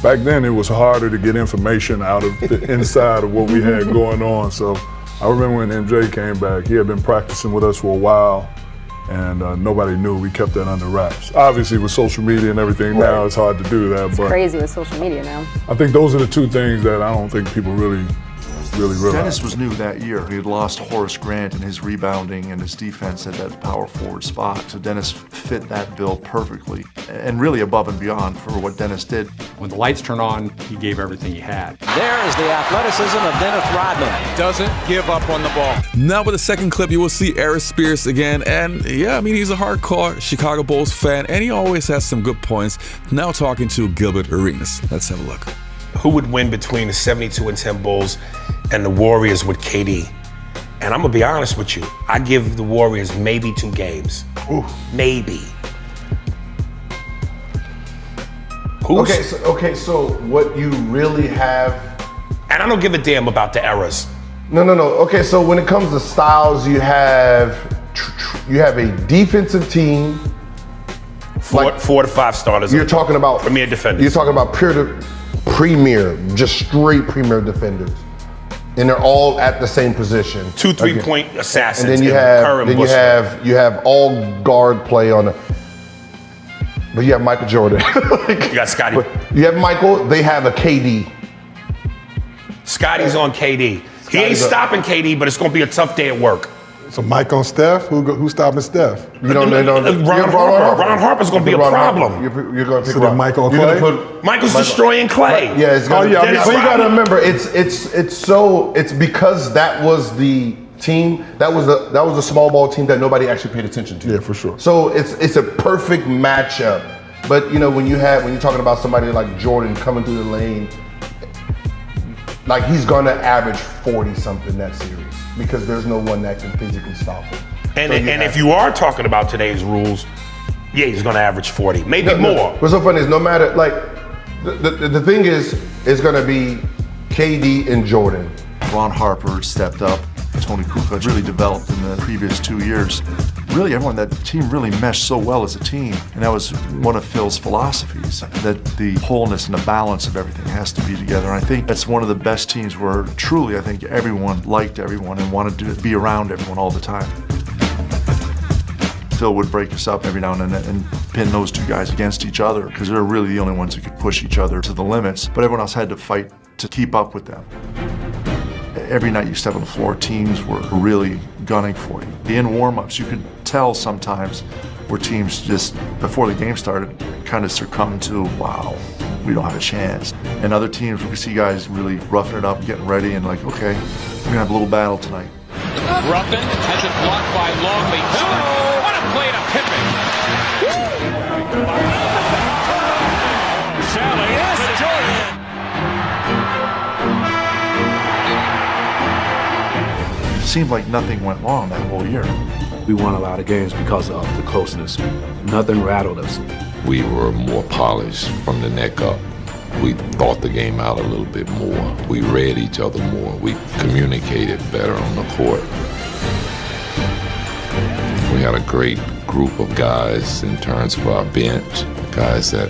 back then it was harder to get information out of the inside of what we had going on. So I remember when MJ came back, he had been practicing with us for a while, and nobody knew. We kept that under wraps. Obviously, with social media and everything now, it's hard to do that. It's crazy with social media now. I think those are the two things that I don't think people really realize. Dennis was new that year. He had lost Horace Grant in his rebounding and his defense at that power forward spot. So Dennis fit that bill perfectly, and really above and beyond for what Dennis did. When the lights turn on, he gave everything he had. There is the athleticism of Dennis Rodman. Doesn't give up on the ball. Now with the second clip, you will see Aris Spears again. And yeah, I mean, he's a hardcore Chicago Bulls fan, and he always has some good points. Now talking to Gilbert Arenas. Let's have a look. Who would win between the 72-10 Bulls and the Warriors with KD? And I'm gonna be honest with you, I give the Warriors maybe 2 games. Ooh. Maybe. Okay, so what you really have, and I don't give a damn about the eras. No. Okay, so when it comes to styles, you have a defensive team. 4 to 5 starters. You're talking about premier defenders. You're talking about just straight premier defenders, and they're all at the same position. 2 3-point assassins. And then you have all guard play on the. But you have Michael Jordan. You got Scottie. You have Michael. They have a KD. Scotty's on KD. He ain't stopping KD, but it's gonna be a tough day at work. So Mike on Steph? Who's stopping Steph? Ron Harper's gonna be a problem. You're gonna pick up Mike on Clay? Michael's destroying Clay. Yeah, it's gonna, but you gotta remember, it's because that was the team, that was a small ball team that nobody actually paid attention to. Yeah, for sure. So it's a perfect matchup. But you know, when you're talking about somebody like Jordan coming through the lane, like he's gonna average 40 something that series, because there's no one that can physically stop him. And if you are talking about today's rules, yeah, he's gonna average 40, maybe more. What's so funny is no matter, like, the thing is, it's gonna be KD and Jordan. Ron Harper stepped up. Toni Kukoc really developed in the previous 2 years. Really, everyone, that team really meshed so well as a team. And that was one of Phil's philosophies, that the wholeness and the balance of everything has to be together. And I think that's one of the best teams where truly, I think everyone liked everyone and wanted to be around everyone all the time. Phil would break us up every now and then and pin those two guys against each other, because they're really the only ones who could push each other to the limits. But everyone else had to fight to keep up with them. Every night you step on the floor, teams were really gunning for you. In warm-ups, you could tell sometimes where teams just, before the game started, kind of succumbed to, wow, we don't have a chance. And other teams, we could see guys really roughing it up, getting ready, and like, okay, we're gonna have a little battle tonight. Ruffin has it blocked by Longley. Oh, what a play to Pippen. Sally, yes, Jordan. It seemed like nothing went wrong that whole year. We won a lot of games because of the closeness. Nothing rattled us. We were more polished from the neck up. We thought the game out a little bit more. We read each other more. We communicated better on the court. We had a great group of guys in terms of our bench, guys that,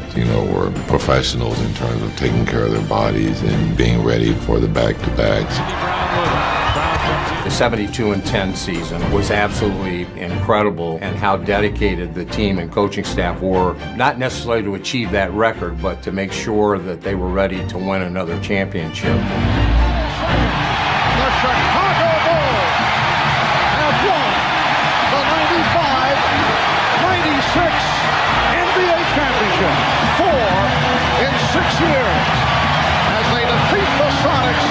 were professionals in terms of taking care of their bodies and being ready for the back-to-backs. Brown The 72-10 season was absolutely incredible, and how dedicated the team and coaching staff were, not necessarily to achieve that record, but to make sure that they were ready to win another championship. The Chicago Bulls have won the 95-96 NBA championship, 4 in 6 years, as they defeat the Sonics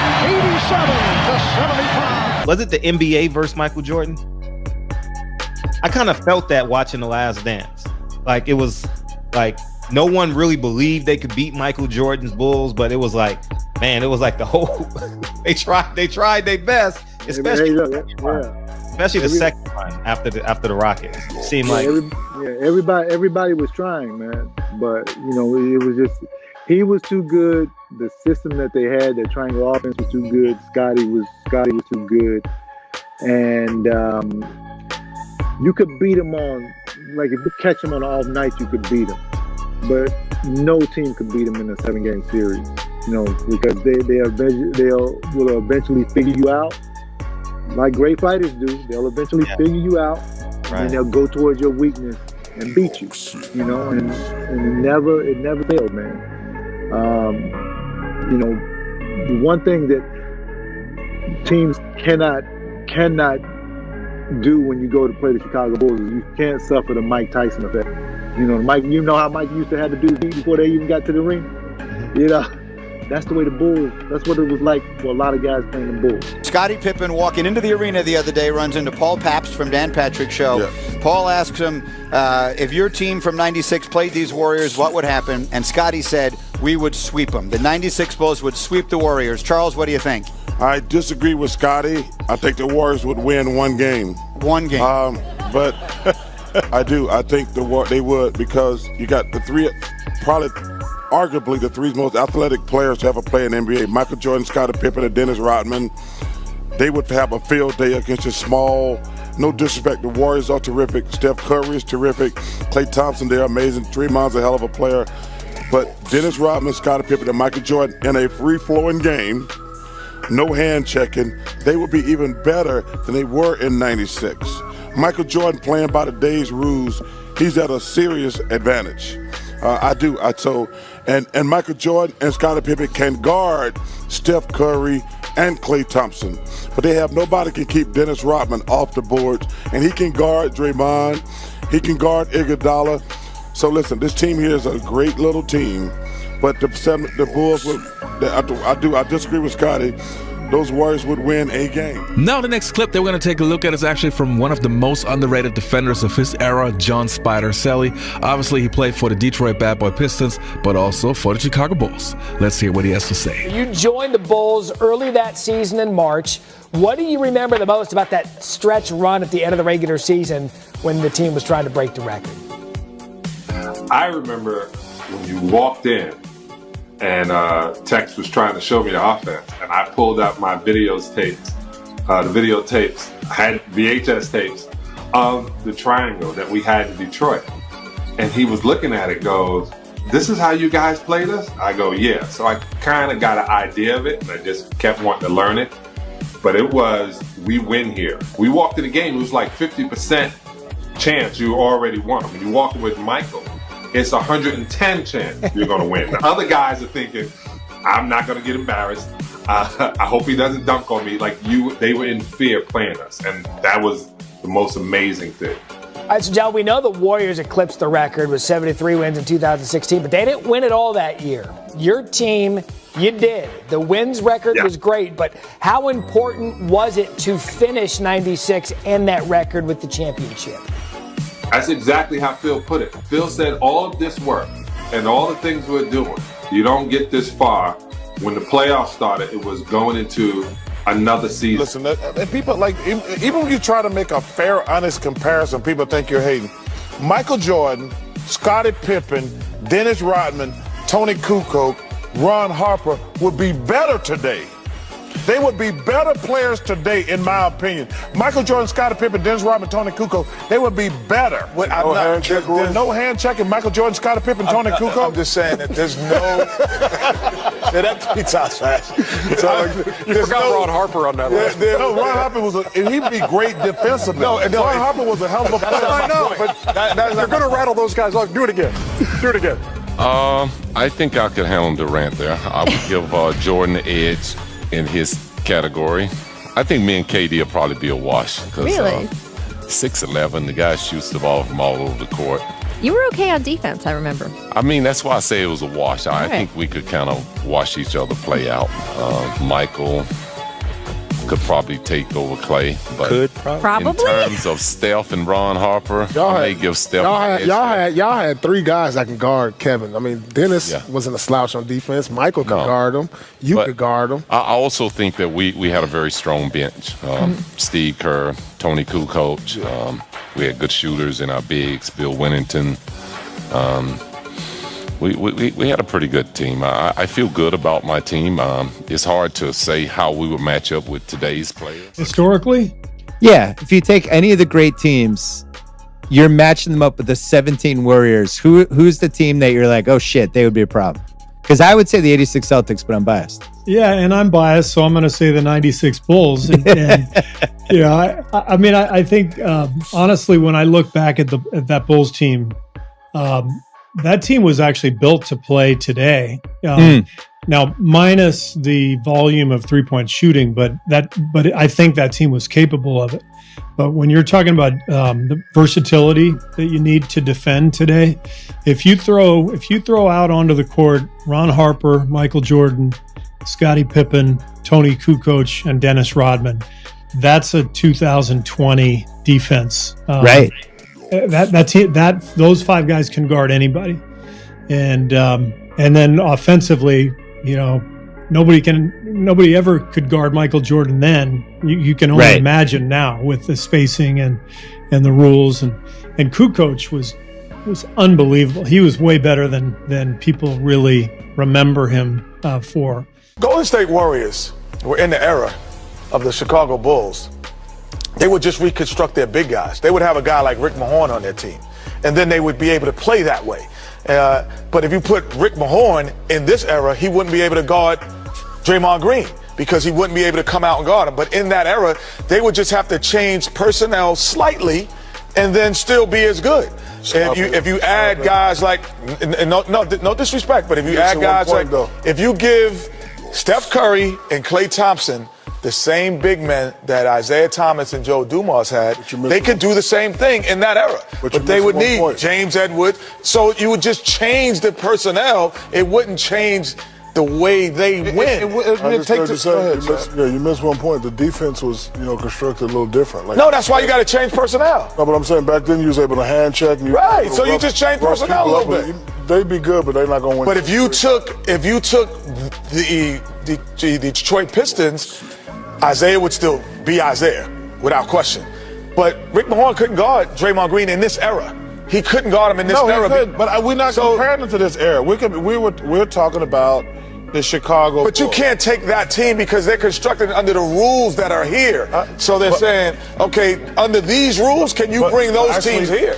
87-75. Was it the NBA versus Michael Jordan? I kind of felt that watching The Last Dance. Like, it was like no one really believed they could beat Michael Jordan's Bulls, but it was like, man, it was like the whole they tried their best, especially the second one after the Rockets. It seemed like everybody was trying, man. But it was just he was too good. The system that they had, their triangle offense was too good. Scottie was too good, and you could beat him on, like, if you catch him on off nights, you could beat him. But no team could beat him in a 7-game series, because they will eventually figure you out, like great fighters do. They'll eventually figure you out, and they'll go towards your weakness and beat you. And it never failed, man. The one thing that teams cannot do when you go to play the Chicago Bulls is you can't suffer the Mike Tyson effect. Mike, how Mike used to have to do before they even got to the ring? That's the way the Bulls, that's what it was like for a lot of guys playing the Bulls. Scottie Pippen walking into the arena the other day runs into Paul Pabst from Dan Patrick's show. Yeah. Paul asks him, if your team from 96 played these Warriors, what would happen? And Scottie said, we would sweep them. The 96 Bulls would sweep the Warriors. Charles, what do you think? I disagree with Scottie. I think the Warriors would win one game. One game. But I do. I think they would, because you got the three, probably arguably the three most athletic players to ever play in the NBA. Michael Jordan, Scottie Pippen, and Dennis Rodman. They would have a field day against the small. No disrespect, the Warriors are terrific. Steph Curry is terrific. Klay Thompson, they're amazing. Draymond's a hell of a player. But Dennis Rodman, Scottie Pippen, and Michael Jordan in a free-flowing game, no hand checking, they would be even better than they were in 96. Michael Jordan playing by the day's rules, he's at a serious advantage. And Michael Jordan and Scottie Pippen can guard Steph Curry and Klay Thompson. But they have nobody can keep Dennis Rodman off the boards. And he can guard Draymond. He can guard Iguodala. So listen, this team here is a great little team. But the Bulls, I disagree with Scottie. Those Warriors would win a game. Now the next clip that we're going to take a look at is actually from one of the most underrated defenders of his era, John Spider Selly. Obviously, he played for the Detroit Bad Boy Pistons, but also for the Chicago Bulls. Let's hear what he has to say. You joined the Bulls early that season in March. What do you remember the most about that stretch run at the end of the regular season when the team was trying to break the record? I remember when you walked in, and Tex was trying to show me the offense, and I pulled out my the video tapes, I had VHS tapes of the triangle that we had in Detroit. And he was looking at it, goes, this is how you guys played us? I go, yeah. So I kind of got an idea of it, and I just kept wanting to learn it. But it was, we win here. We walked in the game, it was like 50% chance you already won. When you walk with Michael, it's 110 chance you're going to win. The other guys are thinking, I'm not going to get embarrassed. I hope he doesn't dunk on me. They were in fear playing us. And that was the most amazing thing. All right, so John, we know the Warriors eclipsed the record with 73 wins in 2016, but they didn't win it all that year. Your team, you did. The wins record was great, but how important was it to finish 96 and that record with the championship? That's exactly how Phil put it. Phil said all of this work and all the things we're doing, you don't get this far. When the playoffs started, it was going into another season. Listen, and people even when you try to make a fair, honest comparison, people think you're hating. Michael Jordan, Scottie Pippen, Dennis Rodman, Toni Kukoc, Ron Harper would be better today. They would be better players today, in my opinion. Michael Jordan, Scottie Pippen, Dennis Rodman, Toni Kukoc, they would be better. There's no hand checking. Michael Jordan, Scottie Pippen, Toni Kukoc. I'm just saying that there's no. Yeah, that tweet's out fast. You forgot Ron Harper on that list. No, Ron Harper and he'd be great defensively. Ron Harper was a hell of a player. I know, but you're going to rattle those guys off. Do it again. Do it again. I think I could handle Durant there. I would give Jordan the edge in his category. I think me and KD will probably be a wash. Really? 6'11", the guy shoots the ball from all over the court. You were okay on defense, I remember. I mean, that's why I say it was a wash. I think we could kind of watch each other play out. Michael could probably take over Clay. But in terms of Steph and Ron Harper, I may give Steph y'all had three guys that can guard Kevin. I mean, Dennis wasn't a slouch on defense. Michael could guard him. You could guard him. I also think that we had a very strong bench. Steve Kerr, Toni Kukoc. We had good shooters in our bigs, Bill Winnington. We had a pretty good team. I feel good about my team. It's hard to say how we would match up with today's players. Historically? Yeah, if you take any of the great teams, you're matching them up with the 17 Warriors. Who's the team that you're like, oh shit, they would be a problem? Because I would say the 86 Celtics, but I'm biased. Yeah, and I'm biased, so I'm going to say the 96 Bulls. And I mean, I think, honestly, when I look back at that Bulls team, that team was actually built to play today. Now, minus the volume of three-point shooting, but I think that team was capable of it. But when you're talking about the versatility that you need to defend today, if you throw out onto the court Ron Harper, Michael Jordan, Scottie Pippen, Toni Kukoc, and Dennis Rodman, that's a 2020 defense. Right. Those five guys can guard anybody, and then offensively, nobody ever could guard Michael Jordan then. You can only imagine now with the spacing and the rules, and Kukoc was unbelievable. He was way better than people really remember him for. Golden State Warriors were in the era of the Chicago Bulls. They would just reconstruct their big guys. They would have a guy like Rick Mahorn on their team, and then they would be able to play that way. But if you put Rick Mahorn in this era, he wouldn't be able to guard Draymond Green because he wouldn't be able to come out and guard him. But in that era, they would just have to change personnel slightly and then still be as good. If you add guys like, no disrespect, but if you add guys like, if you give Steph Curry and Klay Thompson the same big men that Isaiah Thomas and Joe Dumars had, they could do the same thing in that era. But they would need James Edwards. So you would just change the personnel. It wouldn't change the way they win. You missed one point. The defense was, constructed a little different. No, that's why you got to change personnel. No, but I'm saying back then you was able to hand check. And so you just change personnel a little bit. They'd be good, but they're not going to win. But if you took the Detroit Pistons, Isaiah would still be Isaiah, without question. But Rick Mahorn couldn't guard Draymond Green in this era. He couldn't guard him in this era. No, he could, but we're not comparing him to this era. We're talking about the Chicago. But you can't take that team because they're constructed under the rules that are here. So they're saying, okay, under these rules, can you bring those teams here?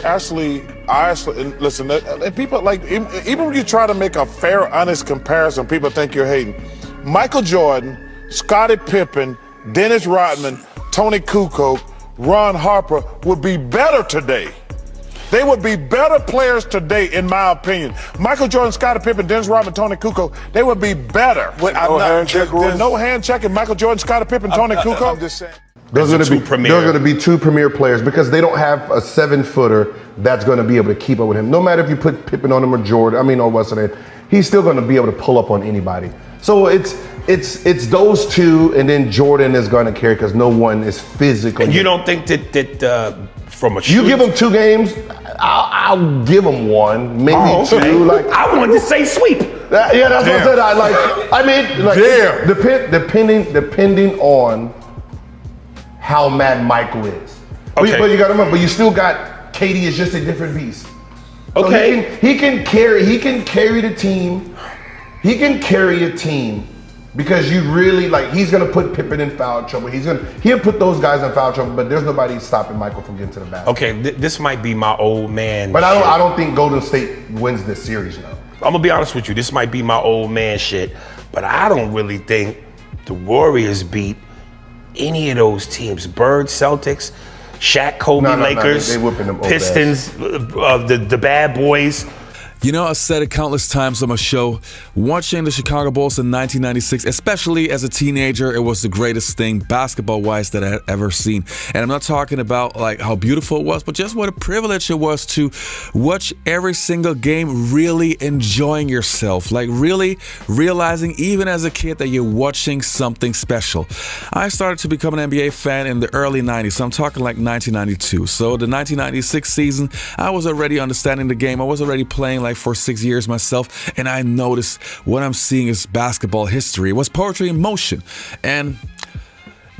Listen, and people even when you try to make a fair, honest comparison, people think you're hating. Michael Jordan, Scottie Pippen, Dennis Rodman, Toni Kukoc, Ron Harper would be better today. They would be better players today, in my opinion. Michael Jordan, Scottie Pippen, Dennis Rodman, Toni Kukoc, they would be better. There's no hand checking Michael Jordan, Scottie Pippen, Toni Kukoc. I'm just saying. Those are going to be two premier players because they don't have a 7-footer that's going to be able to keep up with him. No matter if you put Pippen on him or Jordan, or what's it, he's still going to be able to pull up on anybody. So it's those two, and then Jordan is going to carry because no one is physical. And you don't think that from a you give him 2 games, I'll give him 1, maybe 2. I wanted to say sweep. Yeah, that's what I said. Depending on how mad Michael is. Okay. But you got to remember, you still got KD is just a different beast. So Okay. He can carry the team. He can carry a team because you really he's gonna put Pippen in foul trouble. He'll put those guys in foul trouble, but there's nobody stopping Michael from getting to the basket. Okay, this might be my old man. But I don't think Golden State wins this series now. I'm gonna be honest with you. This might be my old man shit. But I don't really think the Warriors beat any of those teams. Bird, Celtics, Shaq, Kobe, Lakers, they whooping them old Pistons, the bad boys. You know, I said it countless times on my show, watching the Chicago Bulls in 1996, especially as a teenager, it was the greatest thing basketball-wise that I had ever seen. And I'm not talking about like how beautiful it was, but just what a privilege it was to watch every single game, really enjoying yourself, like really realizing even as a kid that you're watching something special. I started to become an NBA fan in the early 90s, so I'm talking like 1992. So the 1996 season, I was already understanding the game. I was already playing like for 6 years myself, and I noticed what I'm seeing is basketball history. It was poetry in motion, and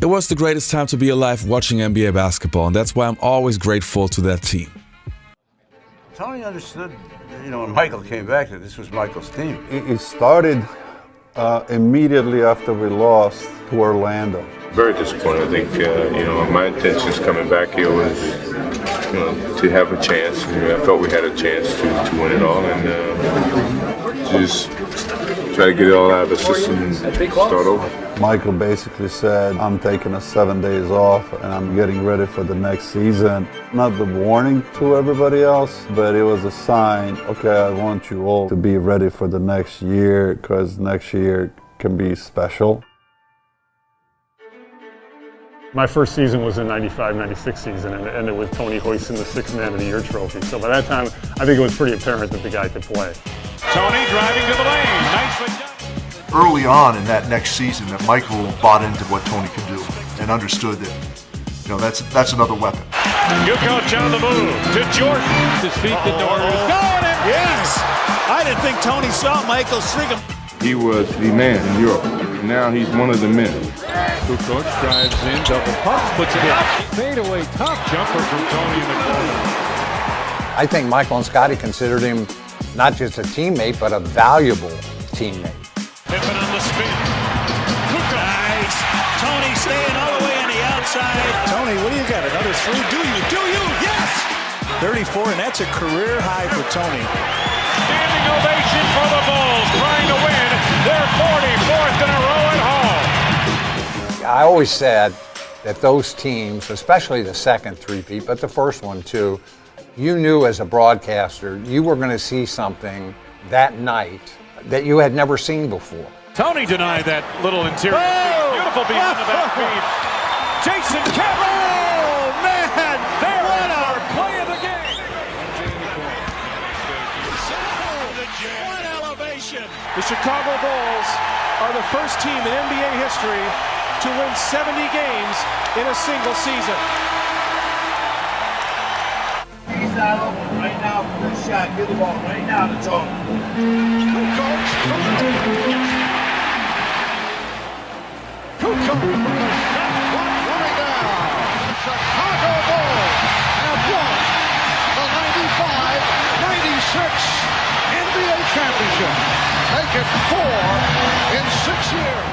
it was the greatest time to be alive watching NBA basketball, and that's why I'm always grateful to that team. Tony understood, when Michael came back, that this was Michael's team. It started immediately after we lost to Orlando. Very disappointed. I think, my intentions coming back here was, to have a chance. I felt we had a chance to win it all, and just try to get it all out of the system and start over. Michael basically said, I'm taking 7 days off and I'm getting ready for the next season. Not the warning to everybody else, but it was a sign, okay, I want you all to be ready for the next year, because next year can be special. My first season was the 95-96 season, and it ended with Toni hoisting the Sixth Man of the Year trophy. So by that time, I think it was pretty apparent that the guy could play. Toni driving to the lane. Nicely done. Early on in that next season, that Michael bought into what Toni could do and understood that, that's another weapon. Kukoc on the move to Jordan. His feet the door is going in. Yes! I didn't think Toni saw Michael string him. He was the man in Europe. Now he's one of the men. Kukoc drives in, double pump, puts it in. Fadeaway top jumper from Toni in the corner. I think Michael and Scottie considered him not just a teammate, but a valuable teammate. Pippen on the spin. Kukoc. Nice. Toni staying all the way on the outside. Toni, what do you got? Another three? Do you? Yes! 34, and that's a career high for Toni. Standing ovation for the Bulls, trying to win their 44th in a row at home. I always said that those teams, especially the second three-peat, but the first one too, you knew as a broadcaster you were going to see something that night that you had never seen before. Toni denied that little interior. Beautiful behind the back feed. Jason Kerr. Oh, man! There is our play of the game. What elevation! The Chicago Bulls are the first team in NBA history to win 70 games in a single season. He's not open right now for this shot. Give the ball right now to Toni. Kukoc. Running down. Chicago Bulls have won the 95-96 NBA championship. Make it 4 in 6 years.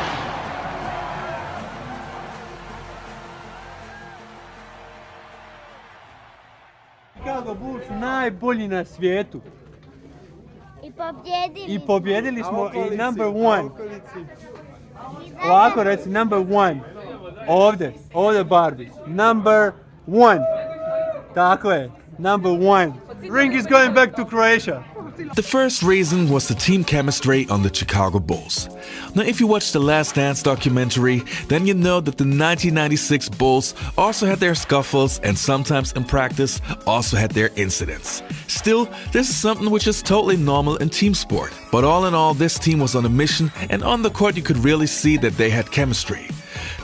Chicago Bulls najbolji na svijetu. I pobjedili smo i number one. Ovako reci, number one. Ovdje Barbie. Number one. Tako je, number one. Ring is going back to Croatia. The first reason was the team chemistry on the Chicago Bulls. Now, if you watch the Last Dance documentary, then you know that the 1996 Bulls also had their scuffles and sometimes in practice also had their incidents. Still, this is something which is totally normal in team sport. But all in all, this team was on a mission, and on the court you could really see that they had chemistry.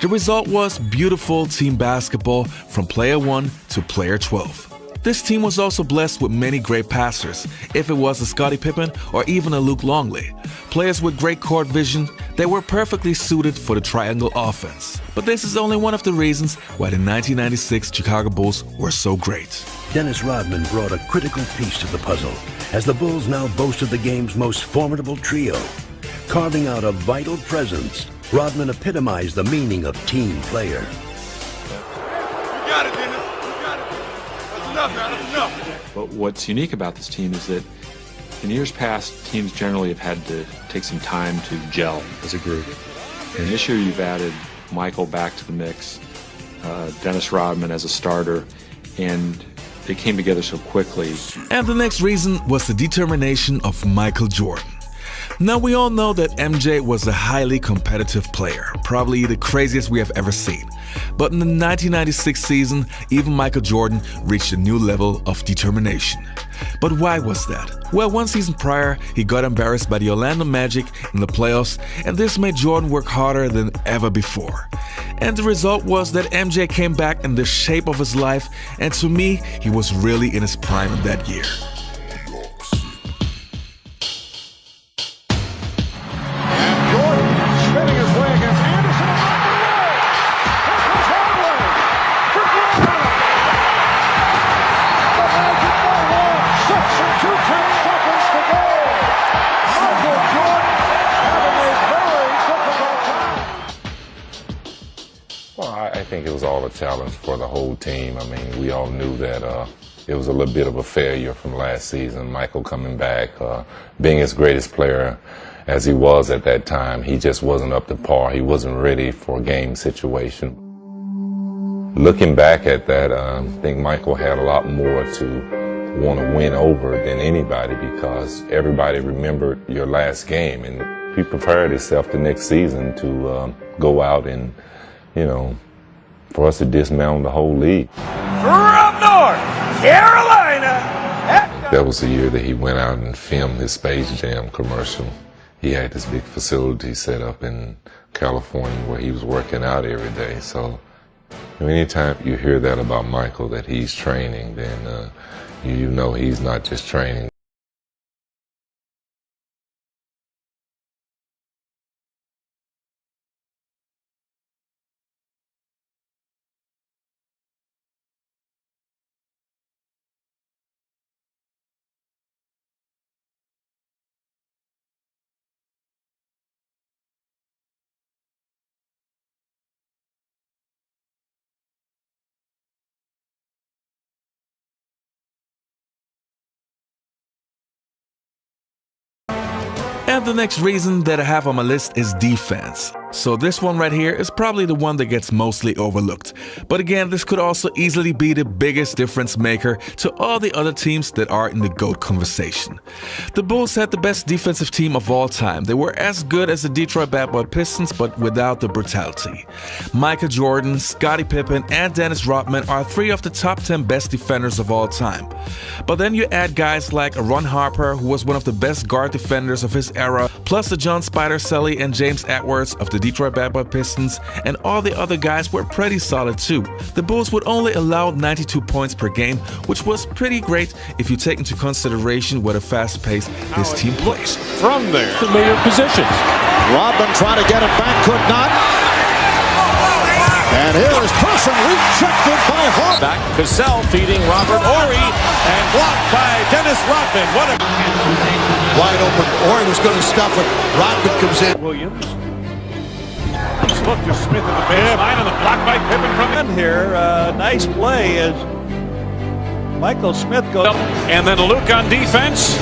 The result was beautiful team basketball from player 1 to player 12. This team was also blessed with many great passers, if it was a Scottie Pippen or even a Luke Longley. Players with great court vision, they were perfectly suited for the triangle offense. But this is only one of the reasons why the 1996 Chicago Bulls were so great. Dennis Rodman brought a critical piece to the puzzle, as the Bulls now boasted the game's most formidable trio. Carving out a vital presence, Rodman epitomized the meaning of team player. You got it, Dennis. You got it. That's enough, man. That's enough. But what's unique about this team is that In years past, teams generally have had to take some time to gel as a group. And this year you've added Michael back to the mix, Dennis Rodman as a starter, and they came together so quickly. And the next reason was the determination of Michael Jordan. Now, we all know that MJ was a highly competitive player, probably the craziest we have ever seen. But in the 1996 season, even Michael Jordan reached a new level of determination. But why was that? Well, one season prior, he got embarrassed by the Orlando Magic in the playoffs, and this made Jordan work harder than ever before. And the result was that MJ came back in the shape of his life, and to me, he was really in his prime in that year. I think it was all a challenge for the whole team. I mean, we all knew that it was a little bit of a failure from last season. Michael coming back, being his greatest player as he was at that time, he just wasn't up to par. He wasn't ready for a game situation. Looking back at that, I think Michael had a lot more to want to win over than anybody because everybody remembered your last game, and he prepared himself the next season to go out and, for us to dismantle the whole league. From North Carolina. That was the year that he went out and filmed his Space Jam commercial. He had this big facility set up in California where he was working out every day. So anytime you hear that about Michael, that he's training, then you know he's not just training. And the next reason that I have on my list is defense. So this one right here is probably the one that gets mostly overlooked. But again, this could also easily be the biggest difference maker to all the other teams that are in the GOAT conversation. The Bulls had the best defensive team of all time. They were as good as the Detroit Bad Boy Pistons, but without the brutality. Michael Jordan, Scottie Pippen, and Dennis Rodman are 3 of the top 10 best defenders of all time. But then you add guys like Ron Harper, who was one of the best guard defenders of his era, plus the John Spider Selly and James Edwards of the Detroit Bad Boy Pistons, and all the other guys were pretty solid too. The Bulls would only allow 92 points per game, which was pretty great if you take into consideration what a fast pace this team plays. From there, familiar positions. Rodman trying to get it back, could not. And here is Person rejected by Harper. Back Cassell feeding Robert Horry and blocked by Dennis Rodman. What a wide open. Horry was going to stuff it. Rodman comes in. Williams. Look to Smith in the baseline and the block by Pippen from in here. Nice play as Michael Smith goes up. And then Luke on defense.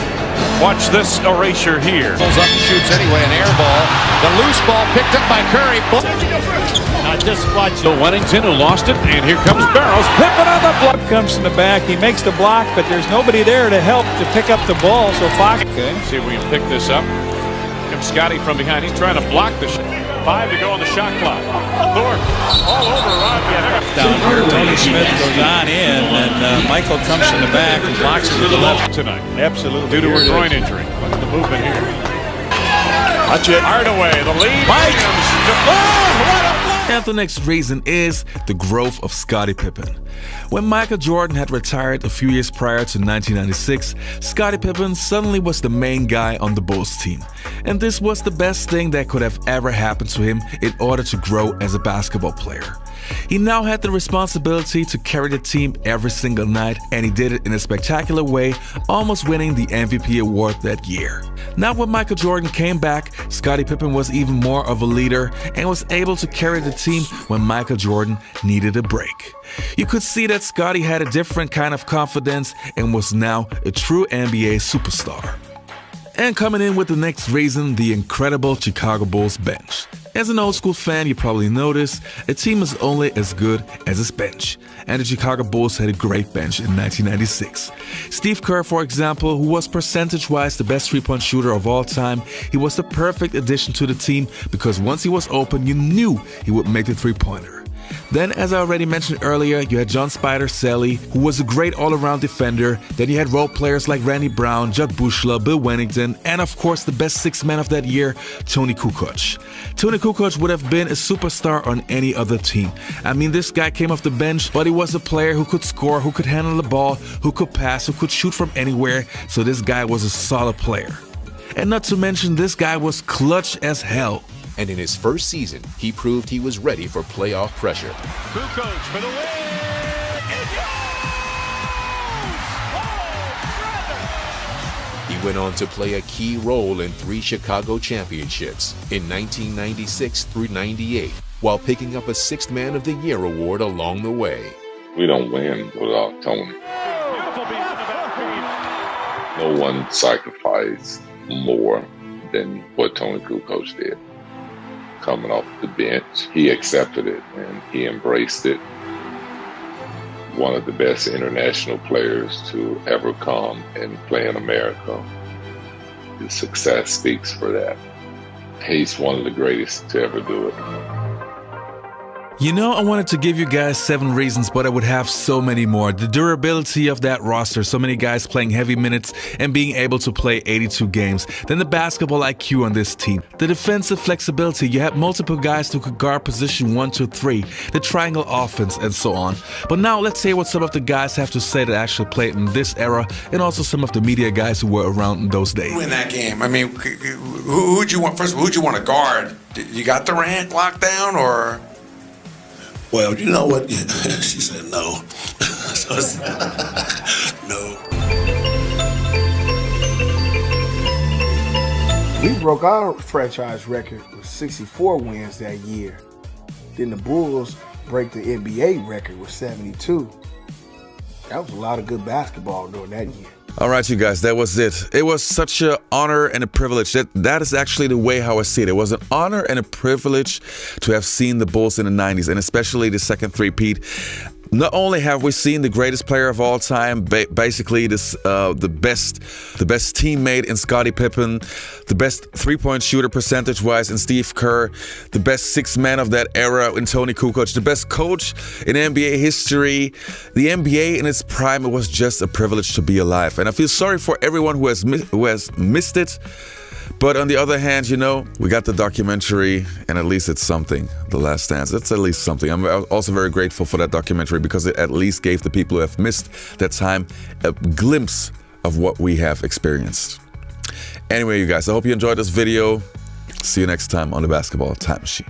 Watch this erasure here. Pulls up and shoots anyway, an air ball. The loose ball picked up by Curry. Just watch Bill Wennington who lost it, and here comes Barrows. Pippen on the block. Comes from the back. He makes the block, but there's nobody there to help to pick up the ball. So Fox. Okay, see if we can pick this up. Comes Scottie from behind. He's trying to block the shot. 5 to go on the shot clock. Thorpe all over Rodman. Down here, Toni Smith goes on in, and Michael comes from the back and blocks it to the left tonight. Absolutely. Due to a groin injury. What's the movement here? Watch it. Hardaway, the lead. And the next reason is the growth of Scottie Pippen. When Michael Jordan had retired a few years prior to 1996, Scottie Pippen suddenly was the main guy on the Bulls team. And this was the best thing that could have ever happened to him in order to grow as a basketball player. He now had the responsibility to carry the team every single night, and he did it in a spectacular way, almost winning the MVP award that year. Now when Michael Jordan came back, Scottie Pippen was even more of a leader and was able to carry the team when Michael Jordan needed a break. You could see that Scottie had a different kind of confidence and was now a true NBA superstar. And coming in with the next reason, the incredible Chicago Bulls bench. As an old school fan, you probably noticed a team is only as good as its bench. And the Chicago Bulls had a great bench in 1996. Steve Kerr, for example, who was percentage-wise the best three-point shooter of all time, he was the perfect addition to the team because once he was open, you knew he would make the three-pointer. Then, as I already mentioned earlier, you had John Spider Sally, who was a great all-around defender. Then you had role players like Randy Brown, Judd Bushla, Bill Wennington, and of course the best sixth man of that year, Toni Kukoc. Toni Kukoc would have been a superstar on any other team. I mean, this guy came off the bench, but he was a player who could score, who could handle the ball, who could pass, who could shoot from anywhere, so this guy was a solid player. And not to mention, this guy was clutch as hell. And in his first season, he proved he was ready for playoff pressure. Kukoc for the win. He went on to play a key role in 3 Chicago championships in 1996 through 98, while picking up a 6th Man of the Year award along the way. We don't win without Toni. No one sacrificed more than what Toni Kukoc did. Coming off the bench, he accepted it and he embraced it. One of the best international players to ever come and play in America. His success speaks for that. He's one of the greatest to ever do it. You know, I wanted to give you guys 7 reasons, but I would have so many more. The durability of that roster, so many guys playing heavy minutes and being able to play 82 games. Then the basketball IQ on this team. The defensive flexibility, you had multiple guys who could guard position 1, 2, 3. The triangle offense and so on. But now let's hear what some of the guys have to say that actually played in this era, and also some of the media guys who were around in those days. In that game, I mean, who'd you want, first of all, who'd you want to guard? You got Durant locked down, or? Well, you know what? She said no. No. We broke our franchise record with 64 wins that year. Then the Bulls break the NBA record with 72. That was a lot of good basketball during that year. All right, you guys, that was it. It was such an honor and a privilege. That is actually the way how I see it. It was an honor and a privilege to have seen the Bulls in the 90s, and especially the second three-peat. Not only have we seen the greatest player of all time, basically the best teammate in Scottie Pippen, the best three-point shooter percentage-wise in Steve Kerr, the best sixth man of that era in Toni Kukoc, the best coach in NBA history. The NBA in its prime, it was just a privilege to be alive. And I feel sorry for everyone who has missed it. But on the other hand, you know, we got the documentary, and at least it's something, The Last Dance. It's at least something. I'm also very grateful for that documentary because it at least gave the people who have missed that time a glimpse of what we have experienced. Anyway, you guys, I hope you enjoyed this video. See you next time on the Basketball Time Machine.